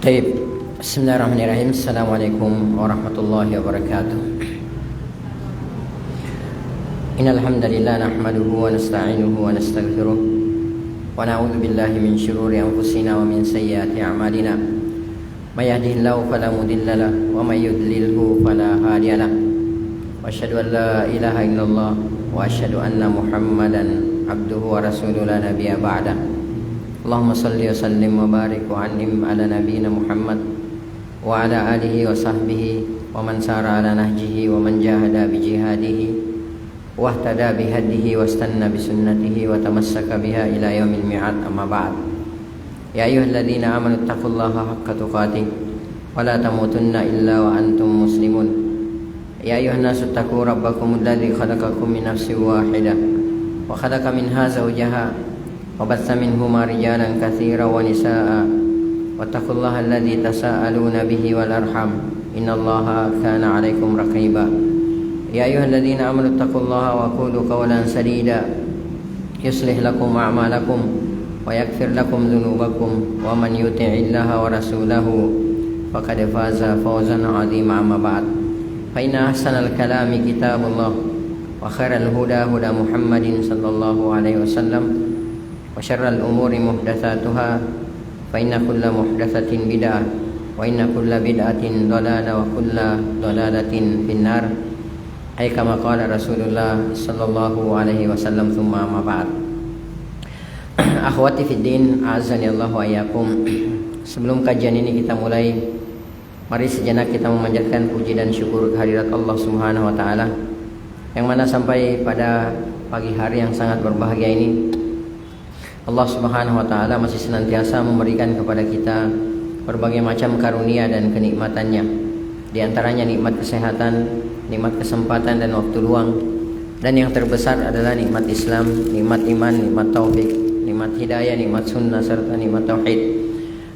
طيب بسم الله الرحمن الرحيم السلام عليكم ورحمة الله وبركاته إن الحمد لله نحمده ونستعينه ونستغفره ونعوذ بالله من شرور أنفسنا ومن سيئات أعمالنا من يهده الله فلا مضل له ومن يضلله فلا هادي له وأشهد أن لا إله إلا الله وأشهد أن محمدا عبده ورسوله لا نبي بعده اللهم صل وسلم وبارك وعنهم على نبينا محمد وعلى آله وصحبه ومن سار على نهجه ومن جاهد بجهاده واهتدى بهديه واستنى بسنته وتمسك بها إلى يوم الميعاد أما بعد يا أيها الذين آمنوا اتقوا الله حق تقاته ولا تموتن إلا وأنتم مسلمون يا أيها الناس اتقوا ربكم الذي خلقكم من نفس واحدة وخلق منها زوجها وبث منهما رجالا كثيرا ونساء واتقوا الله الذي تساءلون به والأرحام إن الله كان عليكم رقيبا يا أيها الذين آمنوا اتقوا الله وقولوا قولا سديدا يصلح لكم أعمالكم ويغفر لكم ذنوبكم ومن يطع الله ورسوله فقد فاز فوزا عظيما أما بعد فإن أحسن الكلام كتاب الله وخير الهدى هدى محمد صلى الله عليه وسلم وشر الأمور محدثاتها فإن كل محدثة بدعة وإن كل بدعة ضلالة وكل ضلالة في النار أي كما قال رسول الله صلى الله عليه وسلم ثم أما بعد Akhwati fiddin a'azzani Allah wa iyyakum. Sebelum kajian ini kita mulai, mari sejenak kita memanjatkan puji dan syukur kehadirat Allah Subhanahu wa taala yang mana sampai pada pagi hari yang sangat berbahagia ini Allah Subhanahu wa taala masih senantiasa memberikan kepada kita berbagai macam karunia dan kenikmatannya. Di antaranya nikmat kesehatan, nikmat kesempatan dan waktu luang, dan yang terbesar adalah nikmat Islam, nikmat iman, nikmat taufik, nikmat hidayah, nikmat sunnah serta nikmat tauhid.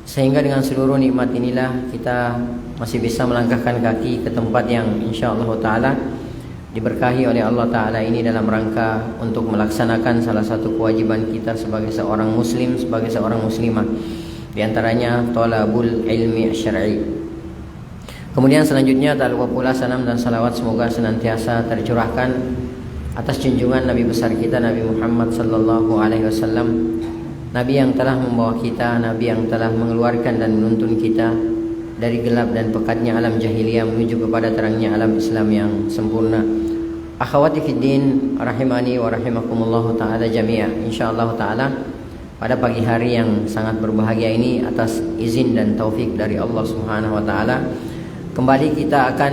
Sehingga dengan seluruh nikmat inilah kita masih bisa melangkahkan kaki ke tempat yang insyaallah taala diberkahi oleh Allah Ta'ala ini dalam rangka untuk melaksanakan salah satu kewajiban kita sebagai seorang muslim, sebagai seorang muslimah, di antaranya thalabul ilmi syar'i. Kemudian selanjutnya tak lupa pula salam dan salawat semoga senantiasa tercurahkan atas junjungan Nabi besar kita Nabi Muhammad sallallahu alaihi wasallam, Nabi yang telah membawa kita, Nabi yang telah mengeluarkan dan menuntun kita dari gelap dan pekatnya alam jahiliyah menuju kepada terangnya alam Islam yang sempurna. Akhwati fiddin rahimani wa rahimakumullah taala jami'a. Insyaallah taala pada pagi hari yang sangat berbahagia ini atas izin dan taufik dari Allah Subhanahu wa taala, kembali kita akan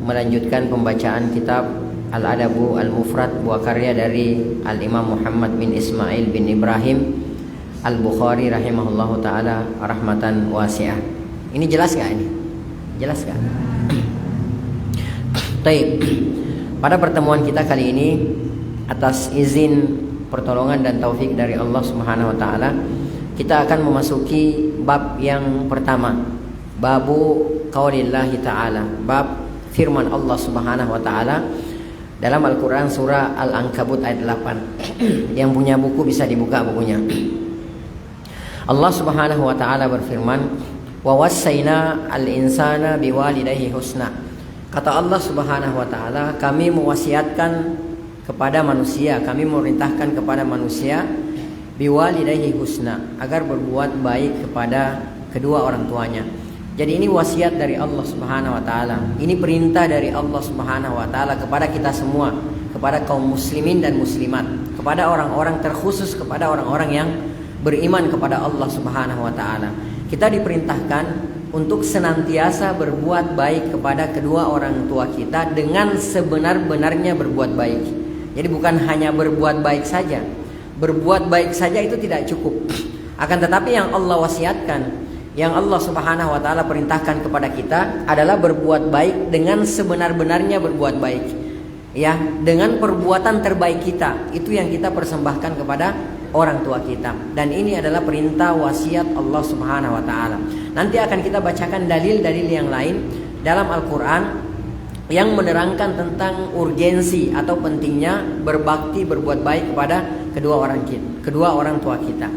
melanjutkan pembacaan kitab Al-Adabu Al-Mufrad, buah karya dari Al-Imam Muhammad bin Ismail bin Ibrahim Al-Bukhari rahimahullahu taala rahmatan wasi'ah. Ini jelas gak ini? Jelas gak? Baik. Pada pertemuan kita kali ini, atas izin, pertolongan dan taufik dari Allah Subhanahu wa taala, kita akan memasuki bab yang pertama, babu qaulillahi ta'ala, bab firman Allah Subhanahu wa taala dalam Al-Qur'an surah Al-Ankabut ayat 8. Yang punya buku bisa dibuka bukunya. Allah Subhanahu wa taala berfirman, wa wasaina al-insana biwalidayhi husna. Kata Allah Subhanahu wa taala, kami mewasiatkan kepada manusia, kami memerintahkan kepada manusia biwalidayhi husna, agar berbuat baik kepada kedua orang tuanya. Jadi ini wasiat dari Allah Subhanahu wa taala. Ini perintah dari Allah Subhanahu wa taala kepada kita semua, kepada kaum muslimin dan muslimat, kepada orang-orang, terkhusus kepada orang-orang yang beriman kepada Allah Subhanahu wa taala. Kita diperintahkan untuk senantiasa berbuat baik kepada kedua orang tua kita dengan sebenar-benarnya berbuat baik. Jadi bukan hanya berbuat baik saja. Berbuat baik saja itu tidak cukup. Akan tetapi yang Allah wasiatkan, yang Allah Subhanahu wa taala perintahkan kepada kita adalah berbuat baik dengan sebenar-benarnya berbuat baik. Ya, dengan perbuatan terbaik kita. Itu yang kita persembahkan kepada orang tua kita. Dan ini adalah perintah wasiat Allah Subhanahu wa taala. Nanti akan kita bacakan dalil-dalil yang lain dalam Al-Qur'an yang menerangkan tentang urgensi atau pentingnya berbakti, berbuat baik kepada kedua orang tua kita.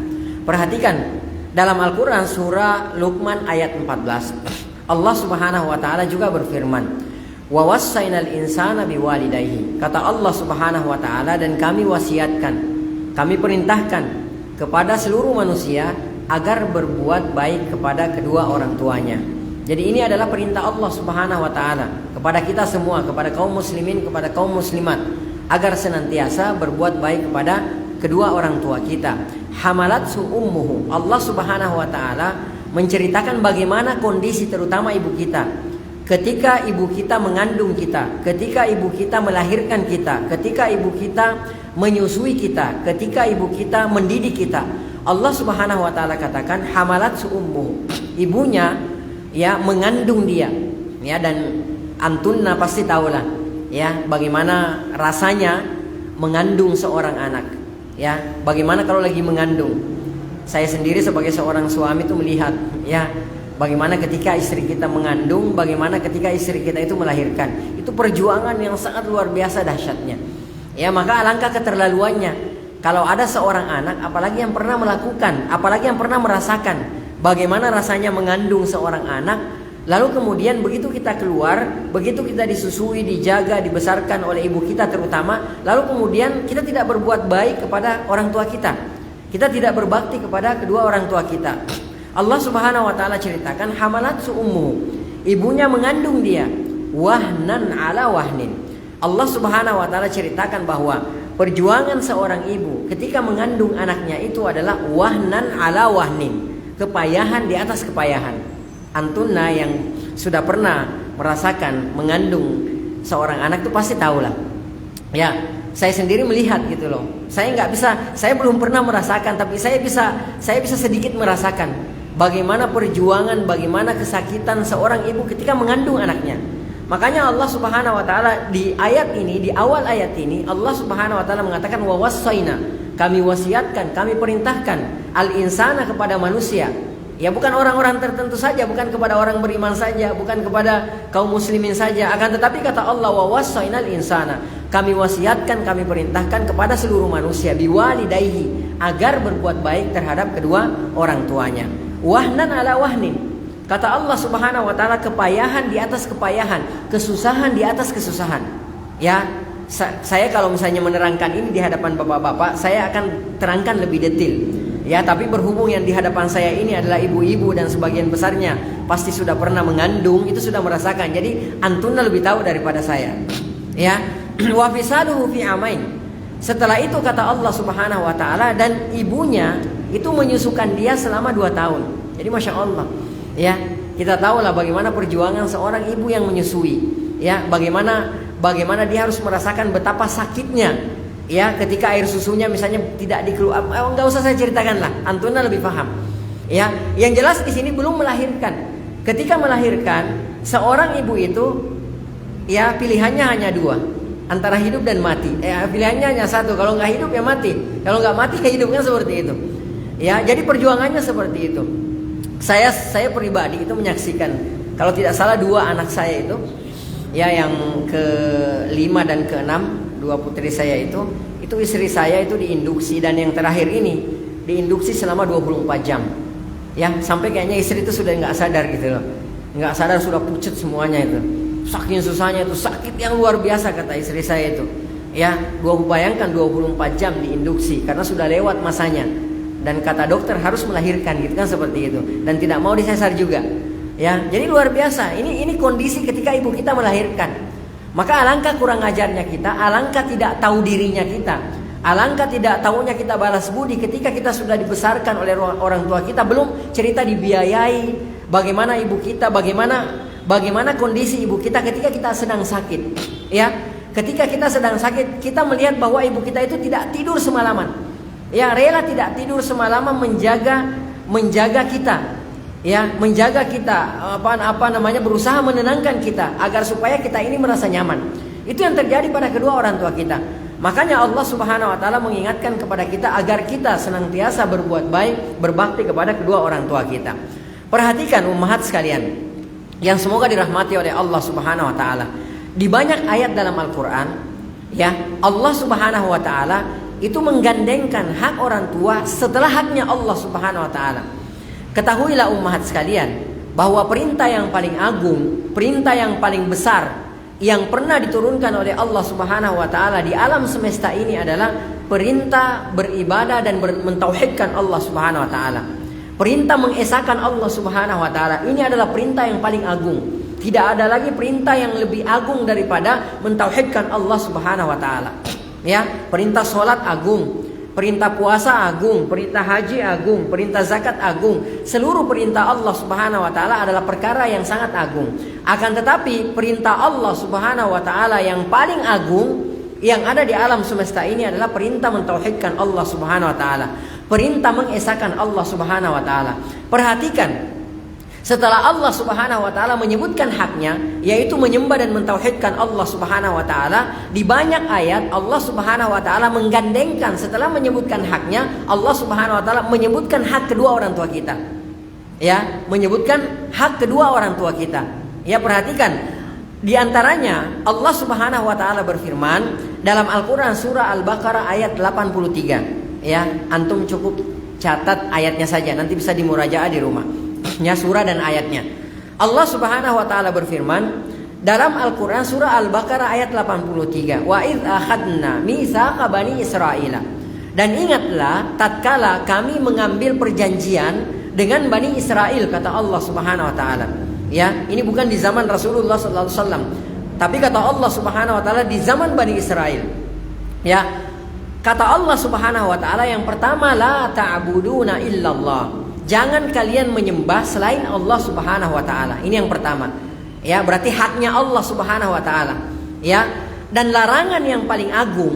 Perhatikan, dalam Al-Quran surah Luqman ayat 14, Allah Subhanahu wa taala juga berfirman, "Wa wassaynal insana biwalidayhi." Kata Allah Subhanahu wa taala, dan kami wasiatkan, kami perintahkan kepada seluruh manusia agar berbuat baik kepada kedua orang tuanya. Jadi ini adalah perintah Allah Subhanahu wa taala kepada kita semua, kepada kaum muslimin, kepada kaum muslimat, agar senantiasa berbuat baik kepada kedua orang tua kita. Hamalatsu ummuhu. Allah Subhanahu wa taala menceritakan bagaimana kondisi terutama ibu kita ketika ibu kita mengandung kita, ketika ibu kita melahirkan kita, ketika ibu kita menyusui kita, ketika ibu kita mendidik kita. Allah Subhanahu wa taala katakan hamalatsu ummuhu. Ibunya ya mengandung dia. Ya, dan antunna pasti tahulah ya bagaimana rasanya mengandung seorang anak. Ya, bagaimana kalau lagi mengandung. Saya sendiri sebagai seorang suami itu melihat ya bagaimana ketika istri kita mengandung, bagaimana ketika istri kita itu melahirkan. Itu perjuangan yang sangat luar biasa dahsyatnya. Ya, maka alangkah keterlaluannya kalau ada seorang anak, apalagi yang pernah melakukan, apalagi yang pernah merasakan bagaimana rasanya mengandung seorang anak, lalu kemudian begitu kita keluar, begitu kita disusui, dijaga, dibesarkan oleh ibu kita terutama, lalu kemudian kita tidak berbuat baik kepada orang tua kita. Kita tidak berbakti kepada kedua orang tua kita. Allah Subhanahu wa taala ceritakan hamalatsu ummuhu. Ibunya mengandung dia wahnan ala wahnin. Allah Subhanahu wa taala ceritakan bahwa perjuangan seorang ibu ketika mengandung anaknya itu adalah wahnan ala wahnin. Kepayahan di atas kepayahan. Antunna yang sudah pernah merasakan mengandung seorang anak itu pasti tahulah. Ya, saya sendiri melihat gitu loh. Saya nggak bisa, saya belum pernah merasakan, tapi saya bisa sedikit merasakan bagaimana perjuangan, bagaimana kesakitan seorang ibu ketika mengandung anaknya. Makanya Allah Subhanahu wa taala di ayat ini, di awal ayat ini, Allah Subhanahu wa taala mengatakan wa wassayna, kami wasiatkan, kami perintahkan al-insana kepada manusia. Ya, bukan orang-orang tertentu saja, bukan kepada orang beriman saja, bukan kepada kaum muslimin saja, akan tetapi kata Allah wa wassaynal insana, kami wasiatkan, kami perintahkan kepada seluruh manusia biwalidayhi, agar berbuat baik terhadap kedua orang tuanya. Wahnan ala wahnin. Kata Allah Subhanahu wa taala kepayahan di atas kepayahan, kesusahan di atas kesusahan. Ya, saya kalau misalnya menerangkan ini di hadapan bapak-bapak, saya akan terangkan lebih detail. Ya, tapi berhubung yang di hadapan saya ini adalah ibu-ibu dan sebagian besarnya pasti sudah pernah mengandung, itu sudah merasakan. Jadi antunna lebih tahu daripada saya. Ya, wa fisaluhu fi amain. Setelah itu kata Allah Subhanahu wa taala, dan ibunya itu menyusukan dia selama 2 tahun. Jadi Masya Allah. Ya, kita tahulah bagaimana perjuangan seorang ibu yang menyusui. Ya, bagaimana dia harus merasakan betapa sakitnya. Ya, ketika air susunya misalnya tidak dikeluar, nggak usah saya ceritakan lah, antuna lebih paham. Ya, yang jelas di sini belum melahirkan. Ketika melahirkan, seorang ibu itu, ya pilihannya hanya 2, antara hidup dan mati. Pilihannya hanya 1, kalau nggak hidup ya mati, kalau nggak mati ya hidup, kan seperti itu. Ya, jadi perjuangannya seperti itu. Saya pribadi itu menyaksikan, kalau tidak salah 2 anak saya itu, ya yang ke-5 dan ke-6. 2 putri saya itu istri saya itu diinduksi, dan yang terakhir ini diinduksi selama 24 jam. Ya, sampai kayaknya istri itu sudah nggak sadar gitu loh. Nggak sadar, sudah pucat semuanya itu. Saking susahnya itu, sakit yang luar biasa kata istri saya itu. Ya, bayangkan 24 jam diinduksi karena sudah lewat masanya. Dan kata dokter harus melahirkan gitu kan, seperti itu. Dan tidak mau disesar juga. Ya, jadi luar biasa. Ini kondisi ketika ibu kita melahirkan. Maka alangkah kurang ajarnya kita, alangkah tidak tahu dirinya kita, alangkah tidak tahunya kita balas budi ketika kita sudah dibesarkan oleh orang tua kita, belum cerita dibiayai, bagaimana ibu kita, bagaimana kondisi ibu kita ketika kita sedang sakit. Ya, ketika kita sedang sakit, kita melihat bahwa ibu kita itu tidak tidur semalaman. Ya, rela tidak tidur semalaman menjaga kita. Ya, menjaga kita, berusaha menenangkan kita agar supaya kita ini merasa nyaman. Itu yang terjadi pada kedua orang tua kita. Makanya Allah Subhanahu wa taala mengingatkan kepada kita agar kita senantiasa berbuat baik, berbakti kepada kedua orang tua kita. Perhatikan ummahat sekalian yang semoga dirahmati oleh Allah Subhanahu wa taala. Di banyak ayat dalam Al-Qur'an, ya, Allah Subhanahu wa taala itu menggandengkan hak orang tua setelah haknya Allah Subhanahu wa taala. Ketahuilah ummahat sekalian, bahwa perintah yang paling agung, perintah yang paling besar yang pernah diturunkan oleh Allah Subhanahu wa taala di alam semesta ini adalah perintah beribadah dan mentauhidkan Allah Subhanahu wa taala. Perintah mengesahkan Allah Subhanahu wa taala. Ini adalah perintah yang paling agung. Tidak ada lagi perintah yang lebih agung daripada mentauhidkan Allah Subhanahu wa taala. Ya, perintah salat agung, perintah puasa agung, perintah haji agung, perintah zakat agung. Seluruh perintah Allah Subhanahu wa taala adalah perkara yang sangat agung. Akan tetapi perintah Allah Subhanahu wa taala yang paling agung yang ada di alam semesta ini adalah perintah mentauhidkan Allah Subhanahu wa taala. Perintah mengesahkan Allah Subhanahu wa taala. Perhatikan, setelah Allah Subhanahu wa taala menyebutkan haknya, yaitu menyembah dan mentauhidkan Allah Subhanahu wa taala, di banyak ayat Allah Subhanahu wa taala menggandengkan setelah menyebutkan haknya, Allah Subhanahu wa taala menyebutkan hak kedua orang tua kita. Ya, menyebutkan hak kedua orang tua kita. Ya, perhatikan, di antaranya Allah Subhanahu wa taala berfirman dalam Al-Qur'an surah Al-Baqarah ayat 83. Ya, antum cukup catat ayatnya saja, nanti bisa dimurajaah di rumah. Ya, surah dan ayatnya. Allah Subhanahu wa taala berfirman dalam Al-Qur'an surah Al-Baqarah ayat 83, "Wa idz akhadna mitsaqa bani Israila." Dan ingatlah tatkala kami mengambil perjanjian dengan Bani Israel, kata Allah Subhanahu wa taala. Ya, ini bukan di zaman Rasulullah sallallahu alaihi wasallam, tapi kata Allah Subhanahu wa taala di zaman Bani Israel. Ya, kata Allah Subhanahu wa taala yang pertama, la ta'buduna illallah. Jangan kalian menyembah selain Allah Subhanahu wa taala. Ini yang pertama. Ya, berarti haknya Allah Subhanahu wa taala. Ya, dan larangan yang paling agung,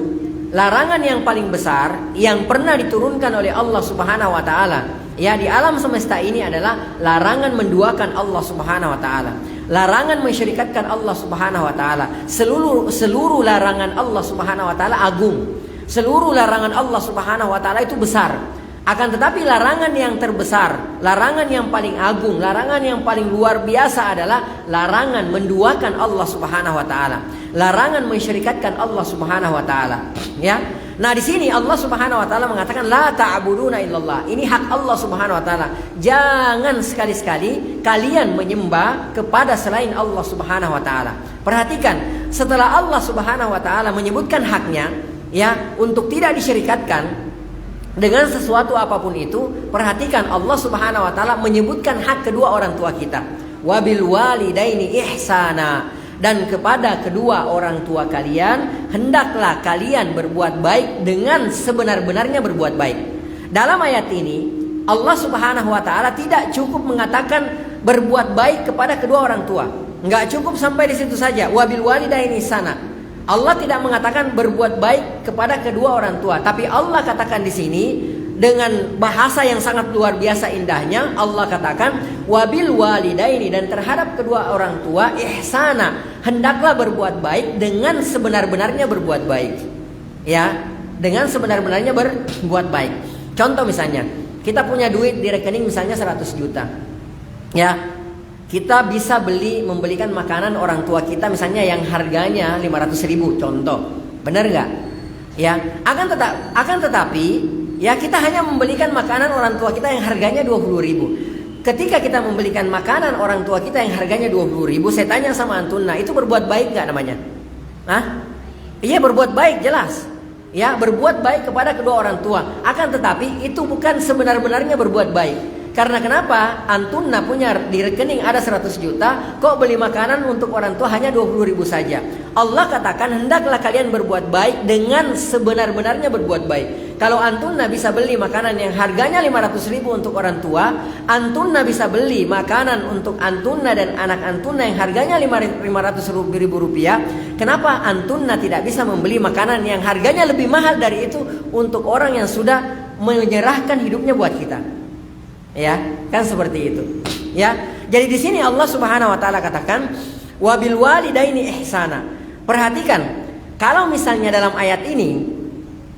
larangan yang paling besar yang pernah diturunkan oleh Allah Subhanahu wa taala, ya, di alam semesta ini adalah larangan menduakan Allah Subhanahu wa taala. Larangan mensyirikatkan Allah Subhanahu wa taala. Seluruh larangan Allah Subhanahu wa taala agung. Seluruh larangan Allah Subhanahu wa taala itu besar. Akan tetapi larangan yang terbesar, larangan yang paling agung, larangan yang paling luar biasa adalah larangan menduakan Allah Subhanahu wa taala. Larangan mensyirikatkan Allah Subhanahu wa taala. Ya. Nah, di sini Allah Subhanahu wa taala mengatakan la ta'buduna illallah. Ini hak Allah Subhanahu wa taala. Jangan sekali-sekali kalian menyembah kepada selain Allah Subhanahu wa taala. Perhatikan, setelah Allah Subhanahu wa taala menyebutkan haknya, ya, untuk tidak disyirikatkan dengan sesuatu apapun itu, perhatikan Allah Subhanahu wa taala menyebutkan hak kedua orang tua kita. Wabil walidaini ihsana, dan kepada kedua orang tua kalian hendaklah kalian berbuat baik dengan sebenar-benarnya berbuat baik. Dalam ayat ini Allah Subhanahu wa taala tidak cukup mengatakan berbuat baik kepada kedua orang tua. Enggak cukup sampai di situ saja. Wabil walidaini ihsana. Allah tidak mengatakan berbuat baik kepada kedua orang tua, tapi Allah katakan di sini dengan bahasa yang sangat luar biasa indahnya. Allah katakan wabil walidaini, dan terhadap kedua orang tua ihsana, hendaklah berbuat baik dengan sebenar-benarnya berbuat baik. Ya, dengan sebenar-benarnya berbuat baik. Contoh misalnya, kita punya duit di rekening misalnya 100 juta. Ya, kita bisa membelikan makanan orang tua kita misalnya yang harganya 500.000, contoh. Benar nggak? Ya, akan tetapi ya, kita hanya membelikan makanan orang tua kita yang harganya 20.000. Ketika kita membelikan makanan orang tua kita yang harganya 20.000, saya tanya sama antum, nah itu berbuat baik nggak namanya? Hah? Iya, berbuat baik, jelas. Ya, berbuat baik kepada kedua orang tua. Akan tetapi itu bukan sebenar-benarnya berbuat baik. Karena kenapa? Antunna punya di rekening ada 100 juta, kok beli makanan untuk orang tua hanya 20.000 saja. Allah katakan hendaklah kalian berbuat baik dengan sebenar-benarnya berbuat baik. Kalau antunna bisa beli makanan yang harganya 500.000 untuk orang tua, antunna bisa beli makanan untuk antunna dan anak antunna yang harganya 500.000 rupiah. Kenapa antunna tidak bisa membeli makanan yang harganya lebih mahal dari itu untuk orang yang sudah menyerahkan hidupnya buat kita? Ya, kan seperti itu. Ya, jadi di sini Allah Subhanahu wa taala katakan wabil walidaini ihsana. Perhatikan, kalau misalnya dalam ayat ini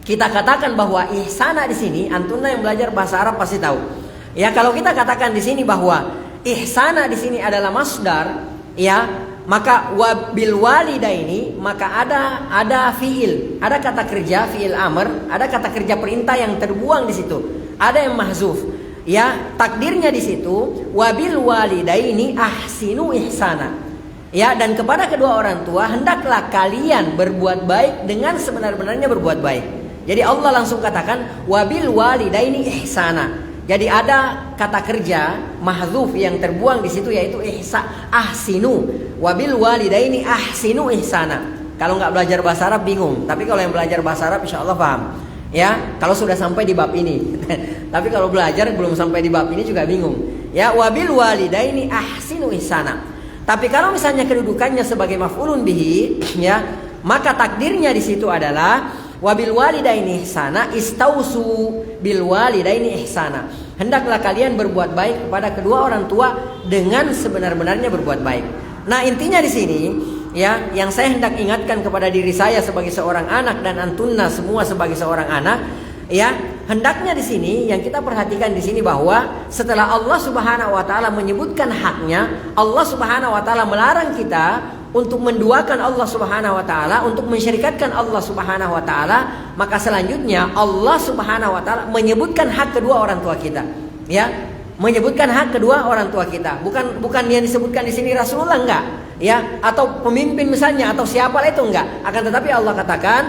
kita katakan bahwa ihsana di sini, antunna yang belajar bahasa Arab pasti tahu. Ya, kalau kita katakan di sini bahwa ihsana di sini adalah masdar, ya, maka wabil walidaini, maka ada fiil, ada kata kerja fiil amr, ada kata kerja perintah yang terbuang di situ. Ada yang mahzuf. Ya, takdirnya di situ wabil walidaini ahsinu ihsana. Ya, dan kepada kedua orang tua hendaklah kalian berbuat baik dengan sebenar-benarnya berbuat baik. Jadi Allah langsung katakan wabil walidaini ihsana. Jadi ada kata kerja mahdzuf yang terbuang di situ yaitu ahsinu. Wabil walidaini ahsinu ihsana. Kalau nggak belajar bahasa Arab bingung, tapi kalau yang belajar bahasa Arab insya Allah paham. Ya, kalau sudah sampai di bab ini. Tapi kalau belajar belum sampai di bab ini juga bingung. Ya, wabil walidaini ahsinu ihsana. Tapi kalau misalnya kedudukannya sebagai maf'ulun bihi, ya, maka takdirnya di situ adalah wabil walidaini ihsana istausu bil walidaini ihsana. Hendaklah kalian berbuat baik kepada kedua orang tua dengan sebenar-benarnya berbuat baik. Nah, intinya di sini ya, yang saya hendak ingatkan kepada diri saya sebagai seorang anak dan antunna semua sebagai seorang anak, ya, hendaknya di sini yang kita perhatikan di sini bahwa setelah Allah Subhanahu wa taala menyebutkan haknya, Allah Subhanahu wa taala melarang kita untuk menduakan Allah Subhanahu wa taala, untuk mensyirikatkan Allah Subhanahu wa taala, maka selanjutnya Allah Subhanahu wa taala menyebutkan hak kedua orang tua kita. Ya, menyebutkan hak kedua orang tua kita. Bukan yang disebutkan di sini Rasulullah enggak, ya, atau pemimpin misalnya atau siapa itu enggak. Akan tetapi Allah katakan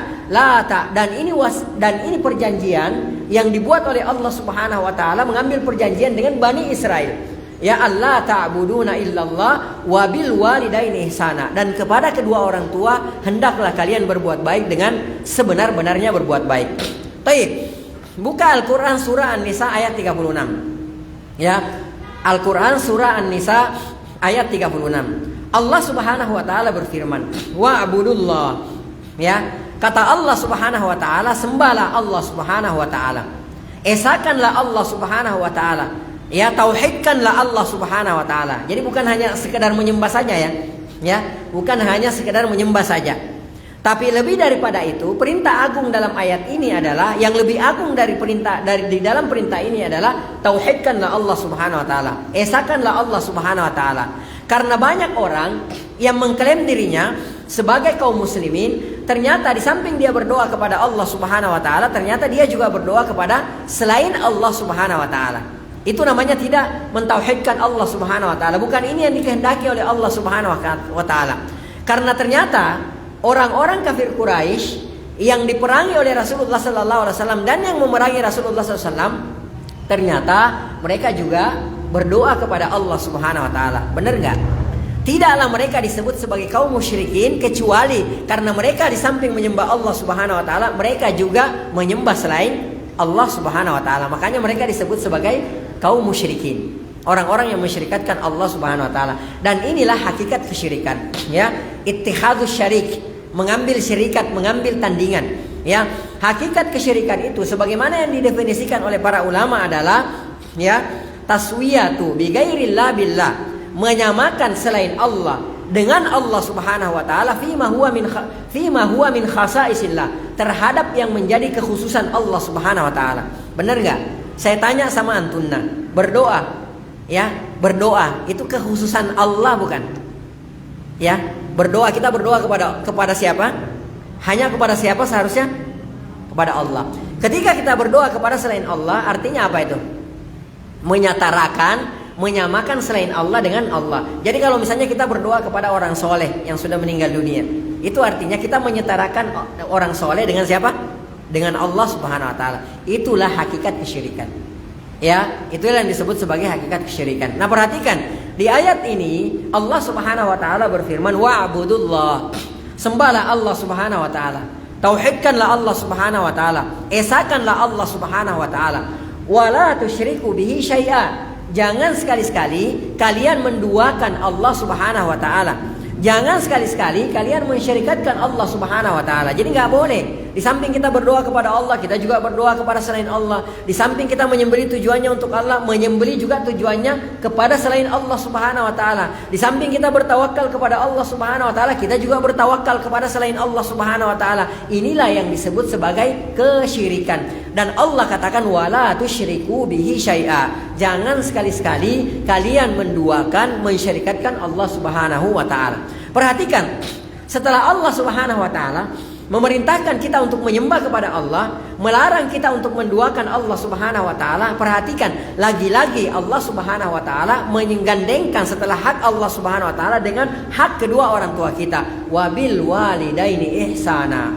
dan ini perjanjian yang dibuat oleh Allah Subhanahu wa taala, mengambil perjanjian dengan Bani Israel. Ya, Allah ta'buduna illallah wa bil walidaini ihsana. Dan kepada kedua orang tua hendaklah kalian berbuat baik dengan sebenar-benarnya berbuat baik. Baik. Buka Al-Qur'an surah An-Nisa ayat 36. Ya. Al-Qur'an surah An-Nisa ayat 36. Allah Subhanahu wa taala berfirman, wa'budullah. Ya. Kata Allah Subhanahu wa taala, sembahlah Allah Subhanahu wa taala. Esakanlah Allah Subhanahu wa taala. Ya, tauhidkanlah Allah Subhanahu wa taala. Jadi bukan hanya sekedar menyembah saja ya. Ya, bukan hanya sekedar menyembah saja. Tapi lebih daripada itu, perintah agung dalam ayat ini adalah yang lebih agung dari di dalam perintah ini adalah tauhidkanlah Allah Subhanahu wa taala. Esakanlah Allah Subhanahu wa taala. Karena banyak orang yang mengklaim dirinya sebagai kaum muslimin, ternyata di samping dia berdoa kepada Allah Subhanahu wa taala, ternyata dia juga berdoa kepada selain Allah Subhanahu wa taala. Itu namanya tidak mentauhidkan Allah Subhanahu wa taala. Bukan ini yang dikehendaki oleh Allah Subhanahu wa taala. Karena ternyata orang-orang kafir Quraisy yang diperangi oleh Rasulullah sallallahu alaihi wasallam dan yang memerangi Rasulullah sallallahu alaihi wasallam, ternyata mereka juga berdoa kepada Allah Subhanahu wa taala. Benar enggak? Tidaklah mereka disebut sebagai kaum musyrikin kecuali karena mereka di samping menyembah Allah Subhanahu wa taala, mereka juga menyembah selain Allah Subhanahu wa taala. Makanya mereka disebut sebagai kaum musyrikin, orang-orang yang mensyirikatkan Allah Subhanahu wa taala. Dan inilah hakikat kesyirikan, ya, ittihadus syarik, mengambil syirikat, mengambil tandingan. Ya, hakikat kesyirikan itu sebagaimana yang didefinisikan oleh para ulama adalah, ya, taswiyatu bi ghairillah billah, menyamakan selain Allah dengan Allah Subhanahu wa taala fima huwa min khasaisillah, terhadap yang menjadi kekhususan Allah Subhanahu wa taala. Benar enggak? Saya tanya sama antunna, berdoa, ya, berdoa itu kekhususan Allah bukan? Ya, berdoa, kita berdoa kepada siapa? Hanya kepada siapa seharusnya? Kepada Allah. Ketika kita berdoa kepada selain Allah, artinya apa itu? Menyamakan selain Allah dengan Allah. Jadi kalau misalnya kita berdoa kepada orang soleh yang sudah meninggal dunia, itu artinya kita menyetarakan orang soleh dengan siapa? Dengan Allah Subhanahu wa taala. Itulah hakikat kesyirikan. Ya, itulah yang disebut sebagai hakikat kesyirikan. Nah, perhatikan di ayat ini Allah Subhanahu wa taala berfirman, wa'budullah. Sembahlah Allah Subhanahu wa taala. Tauhidkanlah Allah Subhanahu wa taala. Esakanlah Allah Subhanahu wa taala. Wala tusyriku bihi syai'a. Jangan sekali-sekali kalian menduakan Allah Subhanahu wa taala. Jangan sekali-sekali kalian mensyirikatkan Allah Subhanahu wa taala. Jadi enggak boleh. Di samping kita berdoa kepada Allah, kita juga berdoa kepada selain Allah. Di samping kita menyembelih tujuannya untuk Allah, menyembelih juga tujuannya kepada selain Allah Subhanahu wa taala. Di samping kita bertawakal kepada Allah Subhanahu wa taala, kita juga bertawakal kepada selain Allah Subhanahu wa taala. Inilah yang disebut sebagai kesyirikan. Dan Allah katakan wala tusyriku bihi syai'a. Jangan sekali-sekali kalian menduakan, mensyirikatkan Allah Subhanahu wa taala. Perhatikan, setelah Allah Subhanahu wa taala memerintahkan kita untuk menyembah kepada Allah, melarang kita untuk menduakan Allah Subhanahu wa taala. Perhatikan, lagi-lagi Allah Subhanahu wa taala menggandengkan setelah hak Allah Subhanahu wa taala dengan hak kedua orang tua kita. Wabil walidaini ihsana.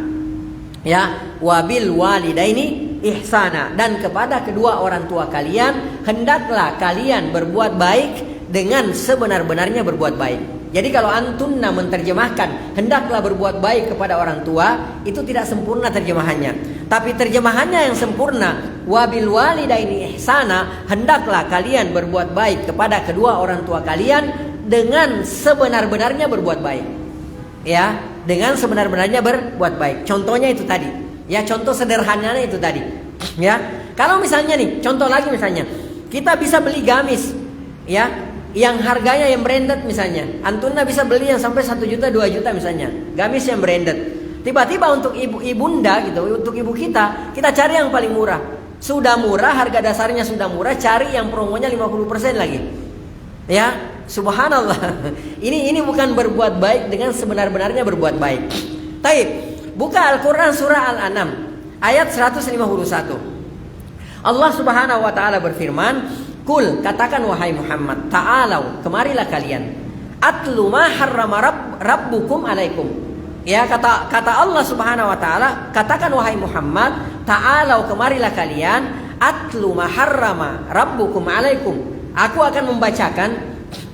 Ya, wabil walidaini ihsana, dan kepada kedua orang tua kalian hendaklah kalian berbuat baik dengan sebenar-benarnya berbuat baik. Jadi kalau antunna menerjemahkan hendaklah berbuat baik kepada orang tua, itu tidak sempurna terjemahannya. Tapi terjemahannya yang sempurna, wabil walidaini ihsana, hendaklah kalian berbuat baik kepada kedua orang tua kalian dengan sebenar-benarnya berbuat baik. Ya, dengan sebenar-benarnya berbuat baik. Contohnya itu tadi. Ya, contoh sederhananya itu tadi. Ya, kalau misalnya nih, contoh lagi misalnya, kita bisa beli gamis, ya, yang harganya yang branded misalnya. Antunna bisa beli yang sampai 1 juta 2 juta misalnya, gamis yang branded. Tiba-tiba untuk ibunda gitu, untuk ibu kita cari yang paling murah. Sudah murah, harga dasarnya sudah murah, cari yang promonya 50% lagi. Ya, subhanallah. Ini bukan berbuat baik dengan sebenar-benarnya berbuat baik. Taib, buka Al-Quran surah Al-An'am ayat 151. Allah Subhanahu wa taala berfirman, Kul, katakan wahai Muhammad, ta'alau, kemarilah kalian. Atlu ma harrama rabbukum alaikum. Ya, kata Allah Subhanahu wa taala, katakan wahai Muhammad, ta'alau, kemarilah kalian. Atlu ma harrama rabbukum alaikum. Aku akan membacakan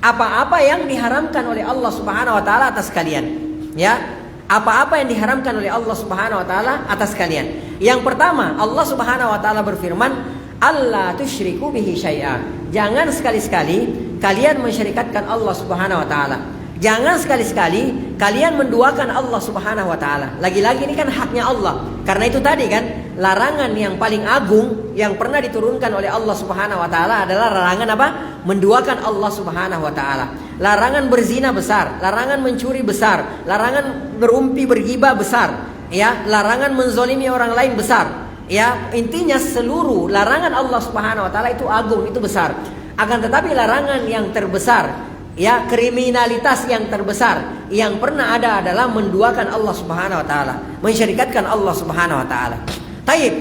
apa-apa yang diharamkan oleh Allah Subhanahu wa taala atas kalian. Ya, apa-apa yang diharamkan oleh Allah Subhanahu wa taala atas kalian. Yang pertama, Allah Subhanahu wa taala berfirman, Allah tusyriku bihi syai'a. Jangan sekali-sekali kalian mensyirikatkan Allah Subhanahu wa taala. Jangan sekali-sekali kalian menduakan Allah Subhanahu wa taala. Lagi-lagi ini kan haknya Allah. Karena itu tadi kan, larangan yang paling agung yang pernah diturunkan oleh Allah Subhanahu wa taala adalah larangan apa? Menduakan Allah Subhanahu wa taala. Larangan berzina besar, larangan mencuri besar, larangan berumpi bergibah besar, ya, larangan menzolimi orang lain besar. Ya, intinya seluruh larangan Allah Subhanahu wa taala itu agung, itu besar. Akan tetapi larangan yang terbesar, ya, kriminalitas yang terbesar yang pernah ada adalah menduakan Allah Subhanahu wa taala, mensyirikatkan Allah Subhanahu wa taala. Taib,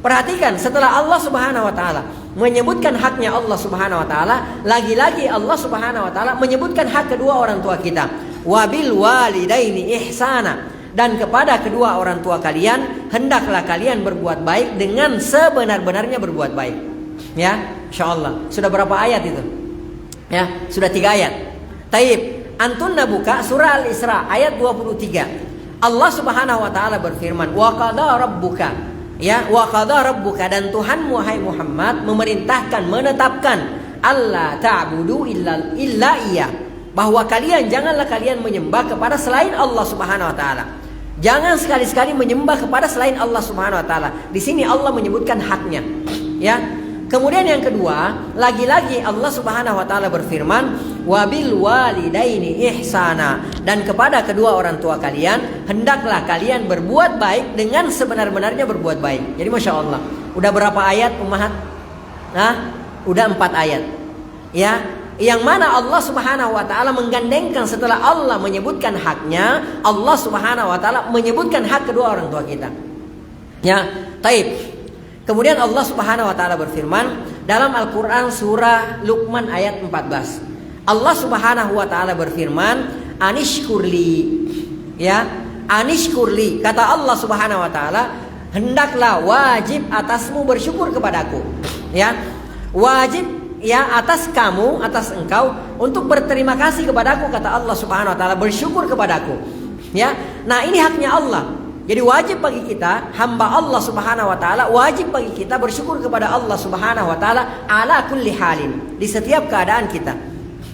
perhatikan, setelah Allah Subhanahu wa taala menyebutkan haknya Allah Subhanahu wa taala, lagi-lagi Allah Subhanahu wa taala menyebutkan hak kedua orang tua kita. Wabil walidaini ihsana, dan kepada kedua orang tua kalian hendaklah kalian berbuat baik dengan sebenar-benarnya berbuat baik. Ya, insyaallah. Sudah berapa ayat itu? Ya, sudah 3 ayat. Taib, antunna buka surah Al-Isra ayat 23. Allah Subhanahu wa taala berfirman, wa qada rabbuka. Ya, wa qada rabbuka, dan Tuhanmu wahai Muhammad memerintahkan, menetapkan, alla ta'budu illa iya, bahwa janganlah kalian menyembah kepada selain Allah Subhanahu wa taala. Jangan sekali-sekali menyembah kepada selain Allah Subhanahu wa taala. Di sini Allah menyebutkan haknya. Ya. Kemudian yang kedua, lagi-lagi Allah Subhanahu wa taala berfirman, wabil walidaini ihsana, dan kepada kedua orang tua kalian hendaklah kalian berbuat baik dengan sebenar-benarnya berbuat baik. Jadi Masya Allah, udah berapa ayat ummahat? Nah, udah 4 ayat. Ya, yang mana Allah Subhanahu wa taala menggandengkan setelah Allah menyebutkan haknya, Allah Subhanahu wa taala menyebutkan hak kedua orang tua kita. Ya, taib. Kemudian Allah Subhanahu wa taala berfirman dalam Al-Qur'an surah Luqman ayat 14. Allah Subhanahu wa taala berfirman, "Anishkurli." Ya, anishkurli. Kata Allah Subhanahu wa taala, hendaklah wajib atasmu bersyukur kepadaku. Ya, wajib ya atas kamu, atas engkau untuk berterima kasih kepadaku, kata Allah Subhanahu wa taala, bersyukur kepadaku. Ya. Nah, ini haknya Allah. Jadi wajib bagi kita, hamba Allah Subhanahu wa taala, wajib bagi kita bersyukur kepada Allah Subhanahu wa taala ala kulli halin, di setiap keadaan kita.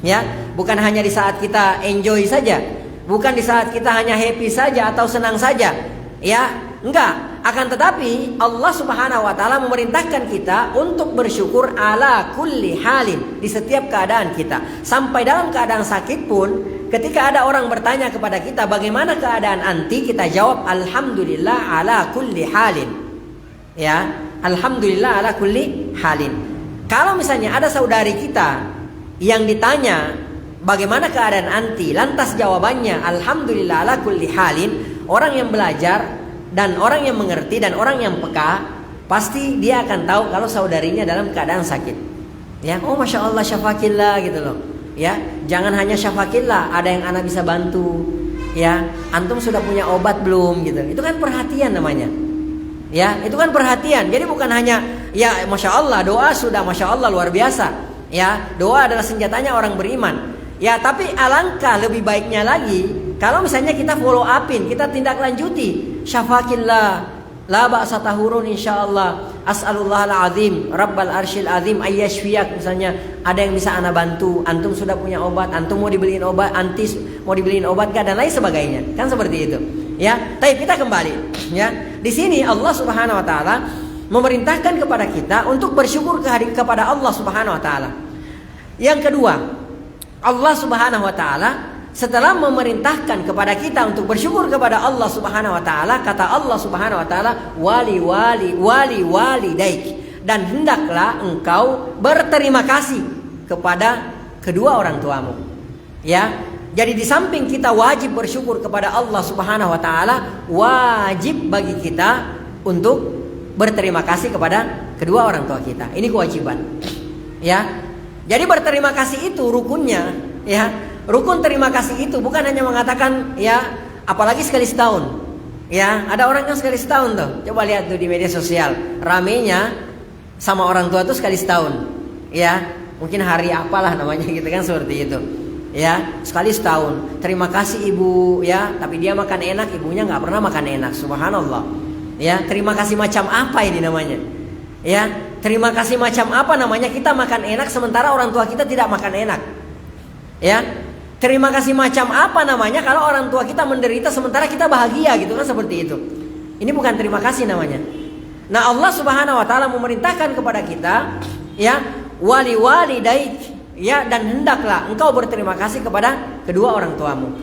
Ya, bukan hanya di saat kita enjoy saja, bukan di saat kita hanya happy saja atau senang saja. Ya, enggak. Akan tetapi Allah Subhanahu wa taala memerintahkan kita untuk bersyukur ala kulli halin, di setiap keadaan kita. Sampai dalam keadaan sakit pun, ketika ada orang bertanya kepada kita bagaimana keadaan anti, kita jawab alhamdulillah ala kulli halin. Ya, alhamdulillah ala kulli halin. Kalau misalnya ada saudari kita yang ditanya bagaimana keadaan anti, lantas jawabannya alhamdulillah ala kulli halin, orang yang belajar Dan orang yang mengerti dan orang yang peka, pasti dia akan tahu kalau saudarinya dalam keadaan sakit. Ya, oh masya Allah syafakillah gitu loh. Ya, jangan hanya syafakillah, ada yang anak bisa bantu. Ya, antum sudah punya obat belum gitu. Itu kan perhatian namanya. Ya, itu kan perhatian. Jadi bukan hanya ya masya Allah doa sudah masya Allah luar biasa. Ya, doa adalah senjatanya orang beriman. Ya, tapi alangkah lebih baiknya lagi kalau misalnya kita follow upin, kita tindak lanjuti. Syafakillah, la ba'sa tahurun insyaallah. As'alullah al-azim, rabbal arsyil azim ayyashfiyak. Misalnya ada yang bisa ana bantu, antum sudah punya obat, antum mau dibeliin obat, antis mau dibeliin obat gak, dan lain sebagainya. Kan seperti itu. Ya, tapi kita kembali. Ya, di sini Allah Subhanahu wa taala memerintahkan kepada kita untuk bersyukur kepada Allah Subhanahu wa taala. Yang kedua, Allah Subhanahu wa taala setelah memerintahkan kepada kita untuk bersyukur kepada Allah Subhanahu wa taala, kata Allah Subhanahu wa taala, wali daik, dan hendaklah engkau berterima kasih kepada kedua orang tuamu. Ya. Jadi di samping kita wajib bersyukur kepada Allah Subhanahu wa taala, wajib bagi kita untuk berterima kasih kepada kedua orang tua kita. Ini kewajiban. Ya. Jadi berterima kasih itu rukunnya, ya. Rukun terima kasih itu bukan hanya mengatakan ya, apalagi sekali setahun. Ya, ada orang yang sekali setahun tuh. Coba lihat tuh di media sosial, ramenya sama orang tua tuh sekali setahun. Ya, mungkin hari apalah namanya gitu kan, seperti itu. Ya, sekali setahun. Terima kasih ibu, ya. Tapi dia makan enak, ibunya nggak pernah makan enak. Subhanallah. Ya, terima kasih macam apa ini namanya? Ya, terima kasih macam apa namanya kita makan enak sementara orang tua kita tidak makan enak. Ya, terima kasih macam apa namanya kalau orang tua kita menderita sementara kita bahagia gitu kan, seperti itu. Ini bukan terima kasih namanya. Nah, Allah Subhanahu wa taala memerintahkan kepada kita, ya, wali daik, ya, dan hendaklah engkau berterima kasih kepada kedua orang tuamu.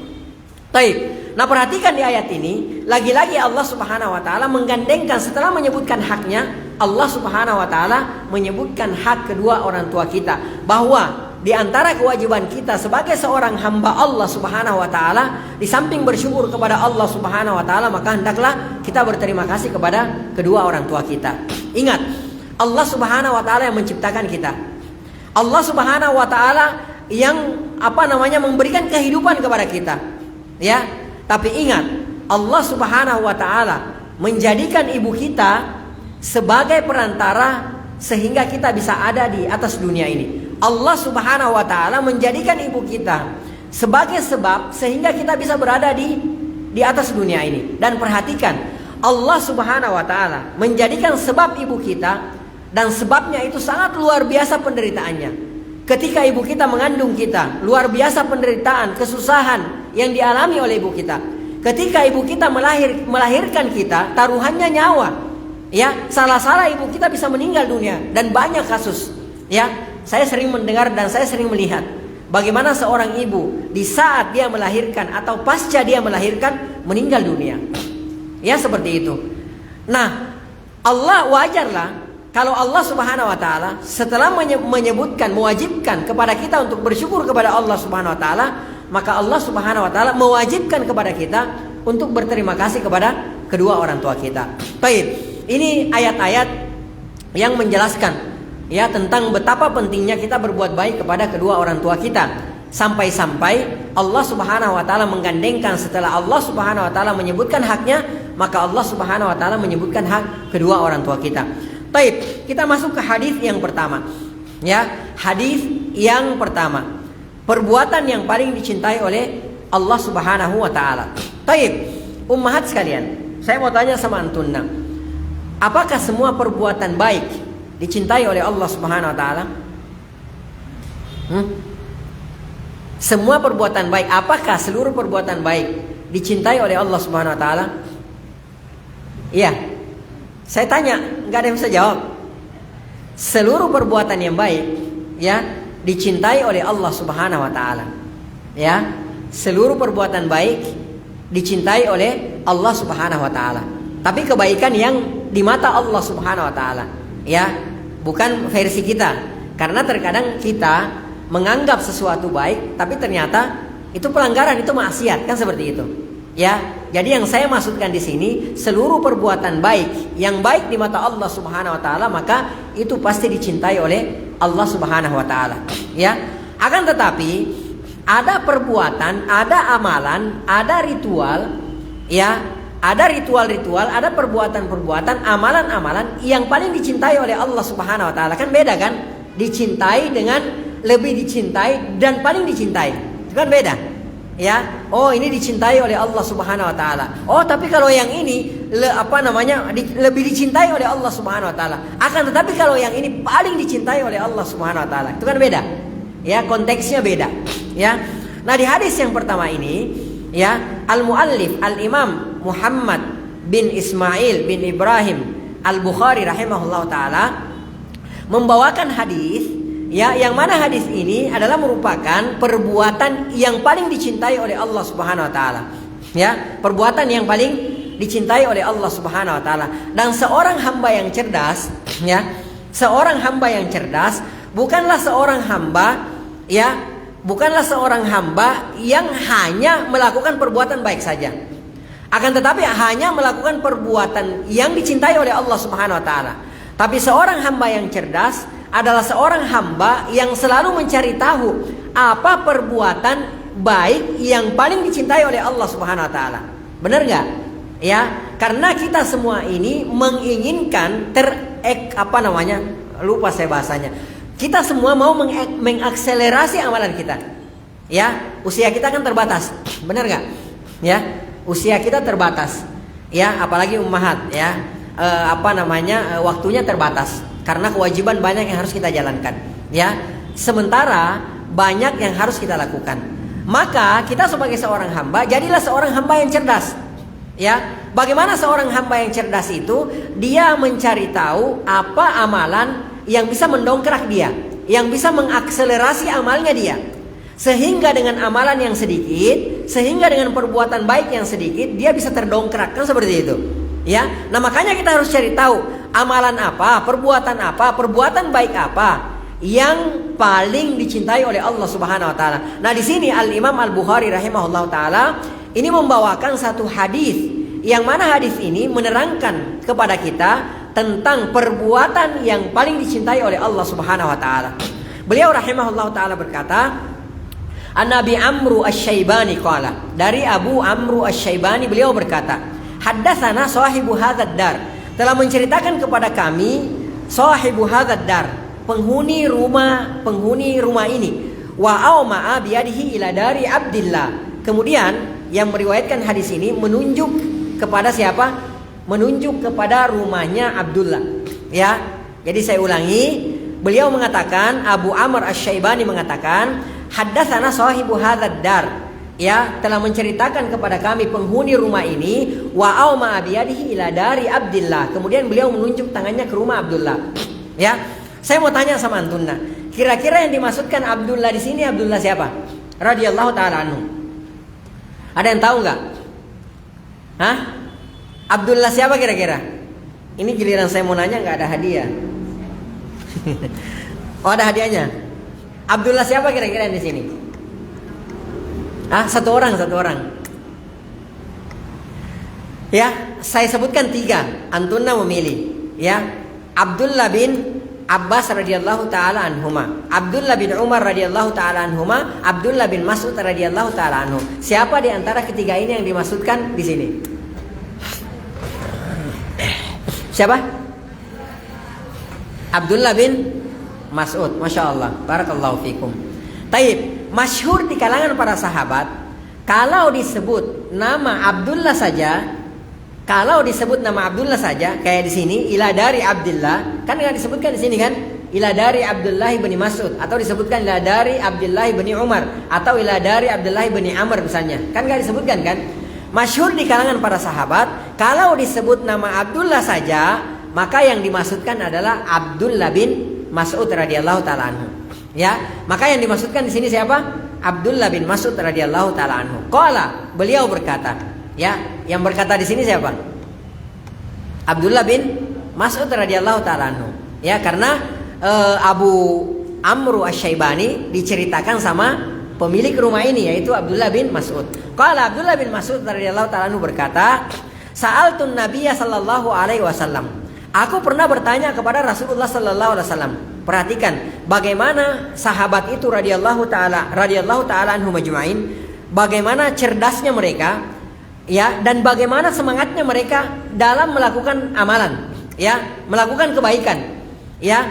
Baik. Nah, perhatikan di ayat ini, lagi-lagi Allah Subhanahu wa taala menggandengkan setelah menyebutkan haknya, Allah Subhanahu wa taala menyebutkan hak kedua orang tua kita, bahwa di antara kewajiban kita sebagai seorang hamba Allah Subhanahu wa taala, di samping bersyukur kepada Allah Subhanahu wa taala, maka hendaklah kita berterima kasih kepada kedua orang tua kita. Ingat, Allah Subhanahu wa taala yang menciptakan kita. Allah Subhanahu wa taala yang memberikan kehidupan kepada kita. Ya, tapi ingat, Allah Subhanahu wa taala menjadikan ibu kita sebagai perantara sehingga kita bisa ada di atas dunia ini. Allah Subhanahu wa taala menjadikan ibu kita sebagai sebab sehingga kita bisa berada di atas dunia ini. Dan perhatikan, Allah Subhanahu wa taala menjadikan sebab ibu kita, dan sebabnya itu sangat luar biasa penderitaannya. Ketika ibu kita mengandung kita, luar biasa penderitaan, kesusahan yang dialami oleh ibu kita. Ketika ibu kita melahirkan kita, taruhannya nyawa. Ya, salah-salah ibu kita bisa meninggal dunia, dan banyak kasus. Ya, saya sering mendengar dan saya sering melihat bagaimana seorang ibu di saat dia melahirkan atau pasca dia melahirkan meninggal dunia. Ya, seperti itu. Nah, Allah wajarlah kalau Allah Subhanahu wa taala setelah menyebutkan, mewajibkan kepada kita untuk bersyukur kepada Allah Subhanahu wa taala, maka Allah Subhanahu wa taala mewajibkan kepada kita untuk berterima kasih kepada kedua orang tua kita. Baik. Ini ayat-ayat yang menjelaskan ya tentang betapa pentingnya kita berbuat baik kepada kedua orang tua kita. Sampai-sampai Allah Subhanahu wa taala menggandengkan, setelah Allah Subhanahu wa taala menyebutkan haknya, maka Allah Subhanahu wa taala menyebutkan hak kedua orang tua kita. Baik, kita masuk ke hadis yang pertama. Ya, hadis yang pertama. Perbuatan yang paling dicintai oleh Allah Subhanahu wa taala. Baik, ummahat sekalian, saya mau tanya sama antunna. Apakah semua perbuatan baik dicintai oleh Allah Subhanahu wa taala? Semua perbuatan baik, apakah seluruh perbuatan baik dicintai oleh Allah Subhanahu wa taala? Iya. Saya tanya, enggak ada yang bisa jawab. Seluruh perbuatan yang baik ya dicintai oleh Allah Subhanahu wa taala. Ya, seluruh perbuatan baik dicintai oleh Allah Subhanahu wa taala. Tapi kebaikan yang di mata Allah Subhanahu wa taala, ya, bukan versi kita. Karena terkadang kita menganggap sesuatu baik, tapi ternyata itu pelanggaran, itu maksiat, kan seperti itu. Ya, Jadi yang saya maksudkan di sini, seluruh perbuatan baik yang baik di mata Allah Subhanahu wa taala, maka itu pasti dicintai oleh Allah Subhanahu wa taala. Ya. Akan tetapi ada perbuatan, ada amalan, ada ritual, ya, ada ritual-ritual, ada perbuatan-perbuatan, amalan-amalan yang paling dicintai oleh Allah Subhanahu wa taala. Kan beda kan? Dicintai dengan lebih dicintai dan paling dicintai. Itu kan beda. Ya. Oh, ini dicintai oleh Allah Subhanahu wa taala. Oh, tapi kalau yang ini lebih dicintai oleh Allah Subhanahu wa taala. Akan tetapi kalau yang ini paling dicintai oleh Allah Subhanahu wa taala. Itu kan beda. Ya, konteksnya beda. Ya. Nah, di hadis yang pertama ini, ya, al-muallif al-Imam Muhammad bin Ismail bin Ibrahim Al-Bukhari rahimahullah taala membawakan hadis, ya, yang mana hadis ini adalah merupakan perbuatan yang paling dicintai oleh Allah Subhanahu wa taala. Ya, perbuatan yang paling dicintai oleh Allah Subhanahu wa taala. Dan seorang hamba yang cerdas, ya, seorang hamba yang cerdas bukanlah seorang hamba, ya, bukanlah seorang hamba yang hanya melakukan perbuatan baik saja. Akan tetapi hanya melakukan perbuatan yang dicintai oleh Allah Subhanahu wa taala. Tapi seorang hamba yang cerdas adalah seorang hamba yang selalu mencari tahu apa perbuatan baik yang paling dicintai oleh Allah Subhanahu wa taala. Benar enggak? Ya, karena kita semua ini menginginkan lupa saya bahasanya. Kita semua mau mengakselerasi amalan kita. Ya, usia kita kan terbatas. Benar enggak? Ya, usia kita terbatas. Ya, apalagi ummahat, ya. Waktunya terbatas karena kewajiban banyak yang harus kita jalankan, ya. Sementara banyak yang harus kita lakukan. Maka kita sebagai seorang hamba, jadilah seorang hamba yang cerdas. Ya, bagaimana seorang hamba yang cerdas itu? Dia mencari tahu apa amalan yang bisa mendongkrak dia, yang bisa mengakselerasi amalnya dia. Sehingga dengan amalan yang sedikit, sehingga dengan perbuatan baik yang sedikit, dia bisa terdongkrak, kan seperti itu. Ya, nah makanya kita harus cari tahu amalan apa, perbuatan baik apa yang paling dicintai oleh Allah Subhanahu wa taala. Nah, di sini Al-Imam Al-Bukhari rahimahullah taala ini membawakan satu hadis yang mana hadis ini menerangkan kepada kita tentang perbuatan yang paling dicintai oleh Allah Subhanahu wa taala. Beliau rahimahullah taala berkata, An-Nabi Amru Asy-Syaibani qala, dari Abu Amru Asy-Syaibani beliau berkata, haddatsana sahibu hadzal dar, telah menceritakan kepada kami sahibu hadzal dar, penghuni rumah ini, wa auma'a biyadihi ila dari Abdillah. Kemudian yang meriwayatkan hadis ini menunjuk kepada siapa? Menunjuk kepada rumahnya Abdullah. Ya. Jadi saya ulangi, beliau mengatakan, Abu Amr Asy-Syaibani mengatakan, haddatsana sahibu hadzal dar, ya, telah menceritakan kepada kami penghuni rumah ini, wa auma biyadihi ila dari Abdillah. Kemudian beliau menunjuk tangannya ke rumah Abdullah. Ya, saya mau tanya sama antunna, kira-kira yang dimaksudkan Abdullah di sini Abdullah siapa? Radhiyallahu taala anhu. Ada yang tahu nggak? Hah? Abdullah siapa kira-kira? Ini giliran saya mau nanya nggak ada hadiah. Oh, ada hadiahnya. Abdullah siapa kira-kira di sini? Satu orang. Ya, saya sebutkan 3. Antunna memilih. Ya, Abdullah bin Abbas radhiyallahu taala anhuma, Abdullah bin Umar radhiyallahu taala anhuma, Abdullah bin Mas'ud radhiyallahu taala anhu. Siapa di antara ketiga ini yang dimaksudkan di sini? Siapa? Abdullah bin Mas'ud. Masya Allah, barakallahu fikum. Taib, masyhur di kalangan para sahabat, kalau disebut nama Abdullah saja, kayak di sini ila dari Abdullah, kan nggak disebutkan di sini kan? Ila dari Abdullah bin Mas'ud, atau disebutkan ila dari Abdullah bin Umar, atau ila dari Abdullah bin Amr misalnya, kan nggak disebutkan kan? Masyhur di kalangan para sahabat, kalau disebut nama Abdullah saja, maka yang dimaksudkan adalah Abdullah bin Mas'ud radhiyallahu taala anhu. Ya, maka yang dimaksudkan di sini siapa? Abdullah bin Mas'ud radhiyallahu taala anhu. Qala, beliau berkata, ya, yang berkata di sini siapa? Abdullah bin Mas'ud radhiyallahu taala anhu. Ya, karena Abu Amru Asy-Syaibani diceritakan sama pemilik rumah ini, yaitu Abdullah bin Mas'ud. Qala Abdullah bin Mas'ud radhiyallahu ta'ala anhu berkata, Sa'altun Nabiyya sallallahu alaihi wasallam. Aku pernah bertanya kepada Rasulullah sallallahu alaihi wasallam. Perhatikan bagaimana sahabat itu radhiyallahu ta'ala anhu majma'in, bagaimana cerdasnya mereka, ya, dan bagaimana semangatnya mereka dalam melakukan amalan, ya, melakukan kebaikan, ya.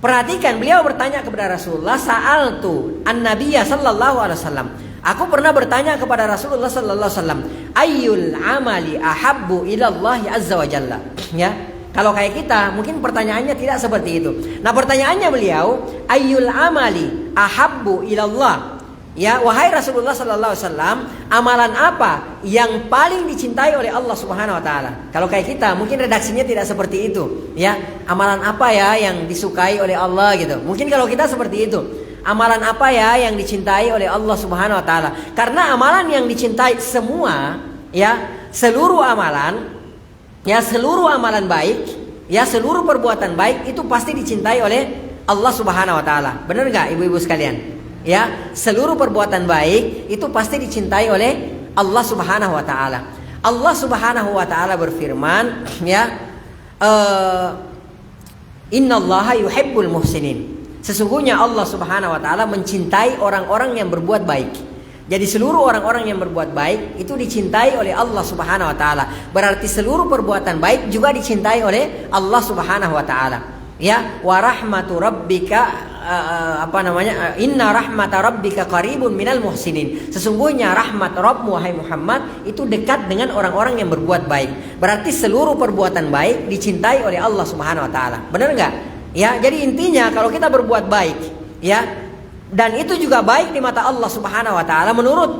Perhatikan, beliau bertanya kepada Rasulullah, Sa'altu an-Nabiyya sallallahu alaihi wasallam. Aku pernah bertanya kepada Rasulullah sallallahu alaihi wasallam, ayyul amali ahabbu ila Allah azza wa jalla. Ya, kalau kayak kita mungkin pertanyaannya tidak seperti itu. Nah, pertanyaannya beliau, ayyul amali ahabbu ila Allah. Ya, wahai Rasulullah sallallahu alaihi wasallam, amalan apa yang paling dicintai oleh Allah Subhanahu wa taala? Kalau kayak kita mungkin redaksinya tidak seperti itu, ya. Amalan apa ya yang disukai oleh Allah gitu. Mungkin kalau kita seperti itu. Amalan apa ya yang dicintai oleh Allah Subhanahu wa taala? Karena amalan yang dicintai semua, ya, seluruh amalan, ya, seluruh amalan baik, ya, seluruh perbuatan baik itu pasti dicintai oleh Allah Subhanahu wa taala. Benar enggak ibu-ibu sekalian? Ya, seluruh perbuatan baik itu pasti dicintai oleh Allah Subhanahu wa taala. Allah Subhanahu wa taala berfirman, ya, Innallaha yuhibbul muhsinin. Sesungguhnya Allah Subhanahu wa taala mencintai orang-orang yang berbuat baik. Jadi seluruh orang-orang yang berbuat baik itu dicintai oleh Allah Subhanahu wa taala. Berarti seluruh perbuatan baik juga dicintai oleh Allah Subhanahu wa taala. Ya, wa rahmatu rabbika inna rahmata rabbika qaribun minal muhsinin. Sesungguhnya rahmat Rabbmu wahai Muhammad itu dekat dengan orang-orang yang berbuat baik. Berarti seluruh perbuatan baik dicintai oleh Allah Subhanahu wa taala. Benar enggak? Ya, jadi intinya kalau kita berbuat baik, ya, dan itu juga baik di mata Allah Subhanahu wa taala menurut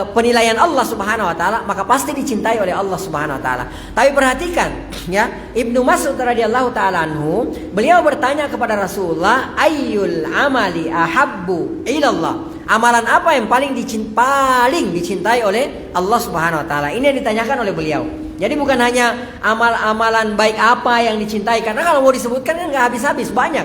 penilaian Allah Subhanahu wa taala, maka pasti dicintai oleh Allah Subhanahu wa taala. Tapi perhatikan, ya, Ibnu Mas'ud radhiyallahu taala anhu, beliau bertanya kepada Rasulullah, ayyul amali ahabbu ilallah. Amalan apa yang paling dicintai oleh Allah Subhanahu wa taala? Ini yang ditanyakan oleh beliau. Jadi bukan hanya amalan baik apa yang dicintai, karena kalau mau disebutkan kan nggak habis-habis, banyak.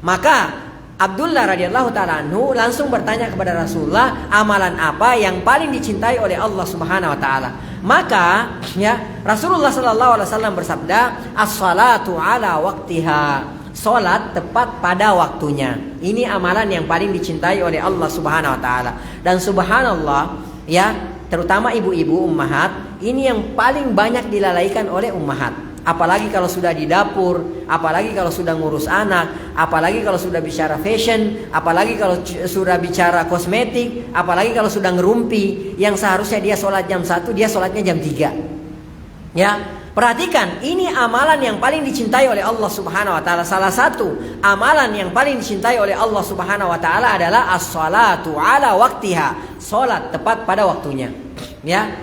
Maka Abdullah radhiyallahu taala anhu langsung bertanya kepada Rasulullah, amalan apa yang paling dicintai oleh Allah Subhanahu wa taala? Maka, ya, Rasulullah sallallahu alaihi wasallam bersabda, as-salatu ala waqtiha. Salat tepat pada waktunya. Ini amalan yang paling dicintai oleh Allah Subhanahu wa taala. Dan subhanallah, ya, terutama ibu-ibu ummahat, ini yang paling banyak dilalaikan oleh ummahat. Apalagi kalau sudah di dapur, apalagi kalau sudah ngurus anak, apalagi kalau sudah bicara fashion, apalagi kalau sudah bicara kosmetik, apalagi kalau sudah ngerumpi, yang seharusnya dia sholat jam 1, dia sholatnya jam 3. Ya, perhatikan, ini amalan yang paling dicintai oleh Allah Subhanahu wa taala. Salah satu amalan yang paling dicintai oleh Allah Subhanahu wa taala adalah as-salatu ala waqtiha. Salat tepat pada waktunya. Ya.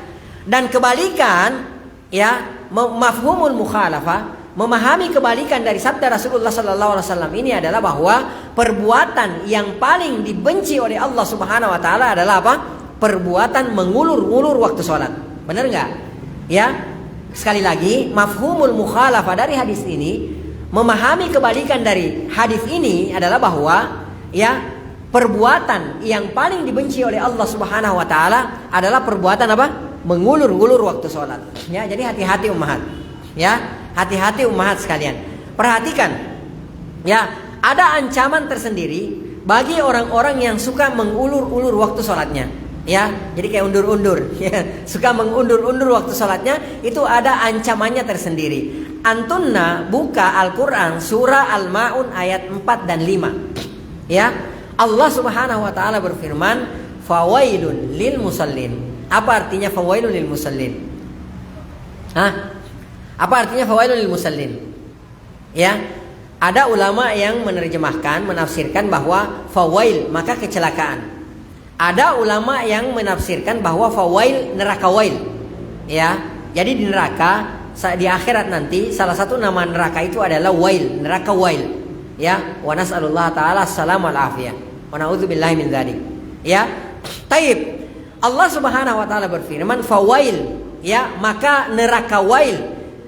Dan kebalikan, ya, mafhumul mukhalafah, memahami kebalikan dari sabda Rasulullah sallallahu alaihi wasallam ini adalah bahwa perbuatan yang paling dibenci oleh Allah Subhanahu wa taala adalah apa? Perbuatan mengulur-ulur waktu salat. Benar enggak? Ya. Sekali lagi, mafhumul mukhalafah dari hadis ini, memahami kebalikan dari hadis ini adalah bahwa, ya, perbuatan yang paling dibenci oleh Allah Subhanahu wa taala adalah perbuatan apa? Mengulur-ulur waktu sholat. Ya, jadi hati-hati ummahat. Ya, hati-hati ummahat sekalian. Perhatikan, ya, ada ancaman tersendiri bagi orang-orang yang suka mengulur-ulur waktu sholatnya. Ya, jadi kayak undur-undur. Ya, suka mengundur-undur waktu sholatnya, itu ada ancamannya tersendiri. Antunna buka Al-Quran surah Al-Ma'un ayat 4 dan 5. Ya, Allah Subhanahu wa taala berfirman, fawailun lil musallin. Apa artinya fawailun lil musallin? Apa artinya fawailun lil musallin? Ya, ada ulama yang menerjemahkan, menafsirkan bahwa fawail maka kecelakaan. Ada ulama yang menafsirkan bahwa fawail neraka wail. Ya, jadi di neraka di akhirat nanti salah satu nama neraka itu adalah wail, neraka wail. Ya, wa nas'alullah taala as-salam wal afiyah. Wa na'udzubillahi min dzalik. Ya, taib. Allah Subhanahu wa taala berfirman fawail, ya, maka neraka wail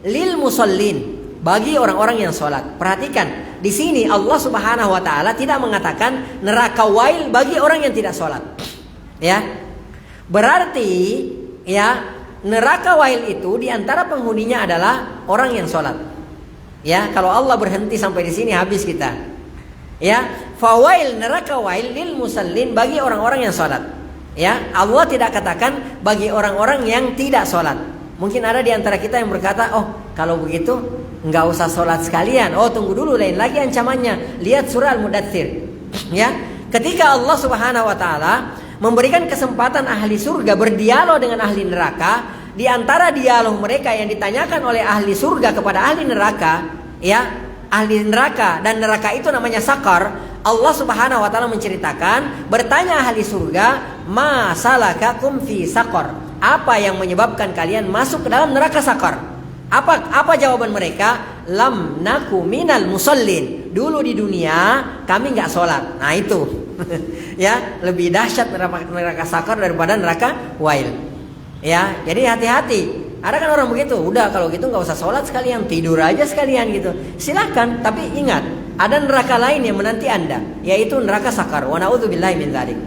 lil musallin, bagi orang-orang yang sholat. Perhatikan, di sini Allah Subhanahu wa taala tidak mengatakan neraka wail bagi orang yang tidak sholat. Ya. Berarti ya, neraka wail itu di antara penghuninya adalah orang yang sholat. Ya, kalau Allah berhenti sampai di sini habis kita. Ya, fawail, neraka wail lil musallin, bagi orang-orang yang sholat. Ya, Allah tidak katakan bagi orang-orang yang tidak sholat. Mungkin ada di antara kita yang berkata, oh kalau begitu nggak usah sholat sekalian. Oh tunggu dulu, lain lagi ancamannya. Lihat surah Al-Mudaththir. Ya, ketika Allah Subhanahu wa taala memberikan kesempatan ahli surga berdialog dengan ahli neraka, di antara dialog mereka yang ditanyakan oleh ahli surga kepada ahli neraka, ya, ahli neraka, dan neraka itu namanya sakar. Allah Subhanahu wa taala menceritakan, bertanya ahli surga, ma salakakum fi sakar? Apa yang menyebabkan kalian masuk ke dalam neraka sakar? Apa jawaban mereka? Lam naku minal musallin. Dulu di dunia kami nggak sholat. Nah itu ya, lebih dahsyat neraka sakar daripada neraka wail. Ya, jadi hati-hati. Ada kan orang begitu, udah kalau gitu nggak usah sholat sekalian, tidur aja sekalian gitu. Silakan, tapi ingat, ada neraka lain yang menanti Anda, yaitu neraka sakar. Wa na'udzubillahi min dzalik.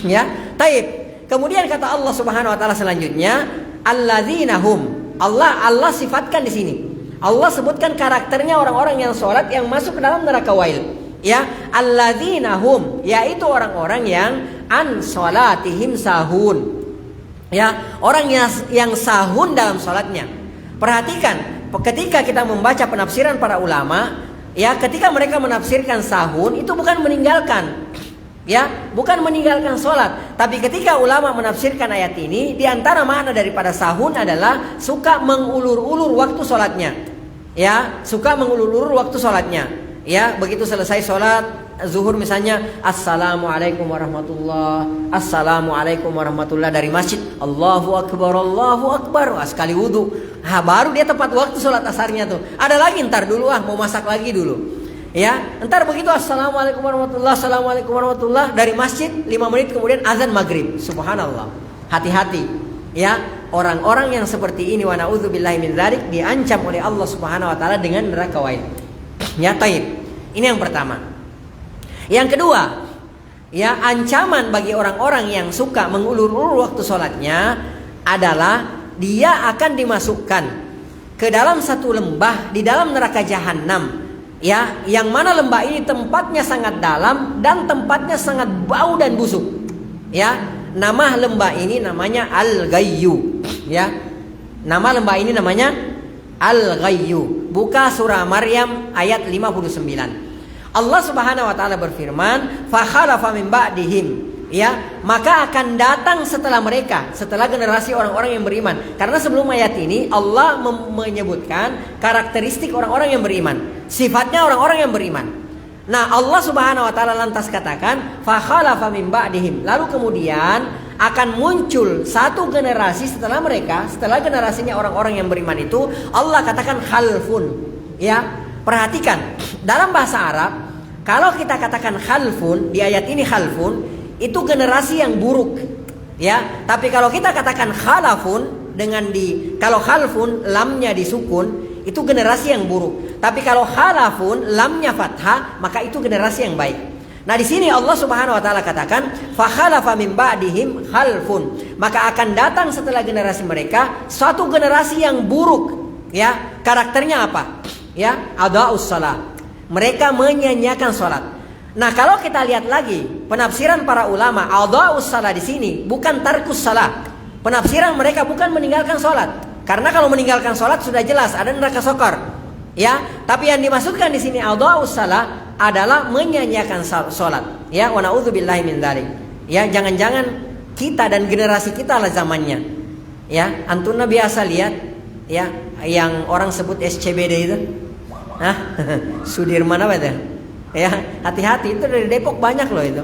Ya, taib. Kemudian kata Allah Subhanahu wa taala selanjutnya, alladzina hum. Allah sifatkan di sini. Allah sebutkan karakternya orang-orang yang sholat yang masuk ke dalam neraka wail. Ya, alladzina hum, yaitu orang-orang yang an sholatihim sahun. Ya, orang yang sahun dalam sholatnya. Perhatikan, ketika kita membaca penafsiran para ulama, ya, ketika mereka menafsirkan sahun itu bukan meninggalkan, ya, bukan meninggalkan sholat. Tapi ketika ulama menafsirkan ayat ini, di antara makna daripada sahun adalah suka mengulur-ulur waktu sholatnya. Ya, suka mengulur-ulur waktu sholatnya. Ya, begitu selesai sholat zuhur misalnya, assalamualaikum warahmatullah, assalamualaikum warahmatullah, dari masjid, Allahu akbar, Allahu akbar, sekali wudhu, baru dia tepat waktu sholat asarnya tuh. Ada lagi, ntar dulu mau masak lagi dulu. Ya, ntar begitu assalamualaikum warahmatullah, assalamualaikum warahmatullah, dari masjid 5 menit kemudian azan maghrib. Subhanallah. Hati-hati. Ya, orang-orang yang seperti ini, wa na'udzubillahi min dzalik, diancam oleh Allah Subhanahu wa taala dengan neraka wail. Ya, taib. Ini yang pertama. Yang kedua, ya, ancaman bagi orang-orang yang suka mengulur-ulur waktu sholatnya adalah dia akan dimasukkan ke dalam satu lembah di dalam neraka jahanam. Ya, yang mana lembah ini tempatnya sangat dalam dan tempatnya sangat bau dan busuk. Ya, nama lembah ini namanya Al-Ghayyu. Ya, nama lembah ini namanya Al-Ghayyu. Buka surah Maryam ayat 59. Allah Subhanahu wa taala berfirman, fa khalafa min ba'dihim, ya, maka akan datang setelah mereka, setelah generasi orang-orang yang beriman. Karena sebelum ayat ini Allah menyebutkan karakteristik orang-orang yang beriman, sifatnya orang-orang yang beriman. Nah, Allah Subhanahu wa taala lantas katakan fa khalafa min ba'dihim, lalu kemudian akan muncul satu generasi setelah mereka, setelah generasinya orang-orang yang beriman itu, Allah katakan khalfun. Ya, perhatikan, dalam bahasa Arab kalau kita katakan khalfun, di ayat ini khalfun itu generasi yang buruk. Ya, tapi kalau kita katakan khalafun dengan kalau khalfun lamnya disukun, itu generasi yang buruk. Tapi kalau khalafun lamnya fathah, maka itu generasi yang baik. Nah, di sini Allah Subhanahu wa taala katakan fa khalafa min ba'dihim khalfun, maka akan datang setelah generasi mereka suatu generasi yang buruk. Ya, karakternya apa? Ya, adaa'us shalah. Mereka menyanyiakan sholat. Nah, kalau kita lihat lagi penafsiran para ulama, adaa'us shalah di sini bukan tarkus shalah. Penafsiran mereka bukan meninggalkan sholat. Karena kalau meninggalkan sholat sudah jelas ada neraka sakar. Ya, tapi yang dimaksudkan di sini adaa'us shalah adalah menyanyiakan sholat. Ya, wa na'udzubillahi min dzalik. Ya, jangan-jangan kita dan generasi kita lah zamannya. Ya, antuna biasa lihat ya yang orang sebut SCBD itu. Hah? Sudirman apa itu? Ya, hati-hati, itu dari Depok banyak loh itu.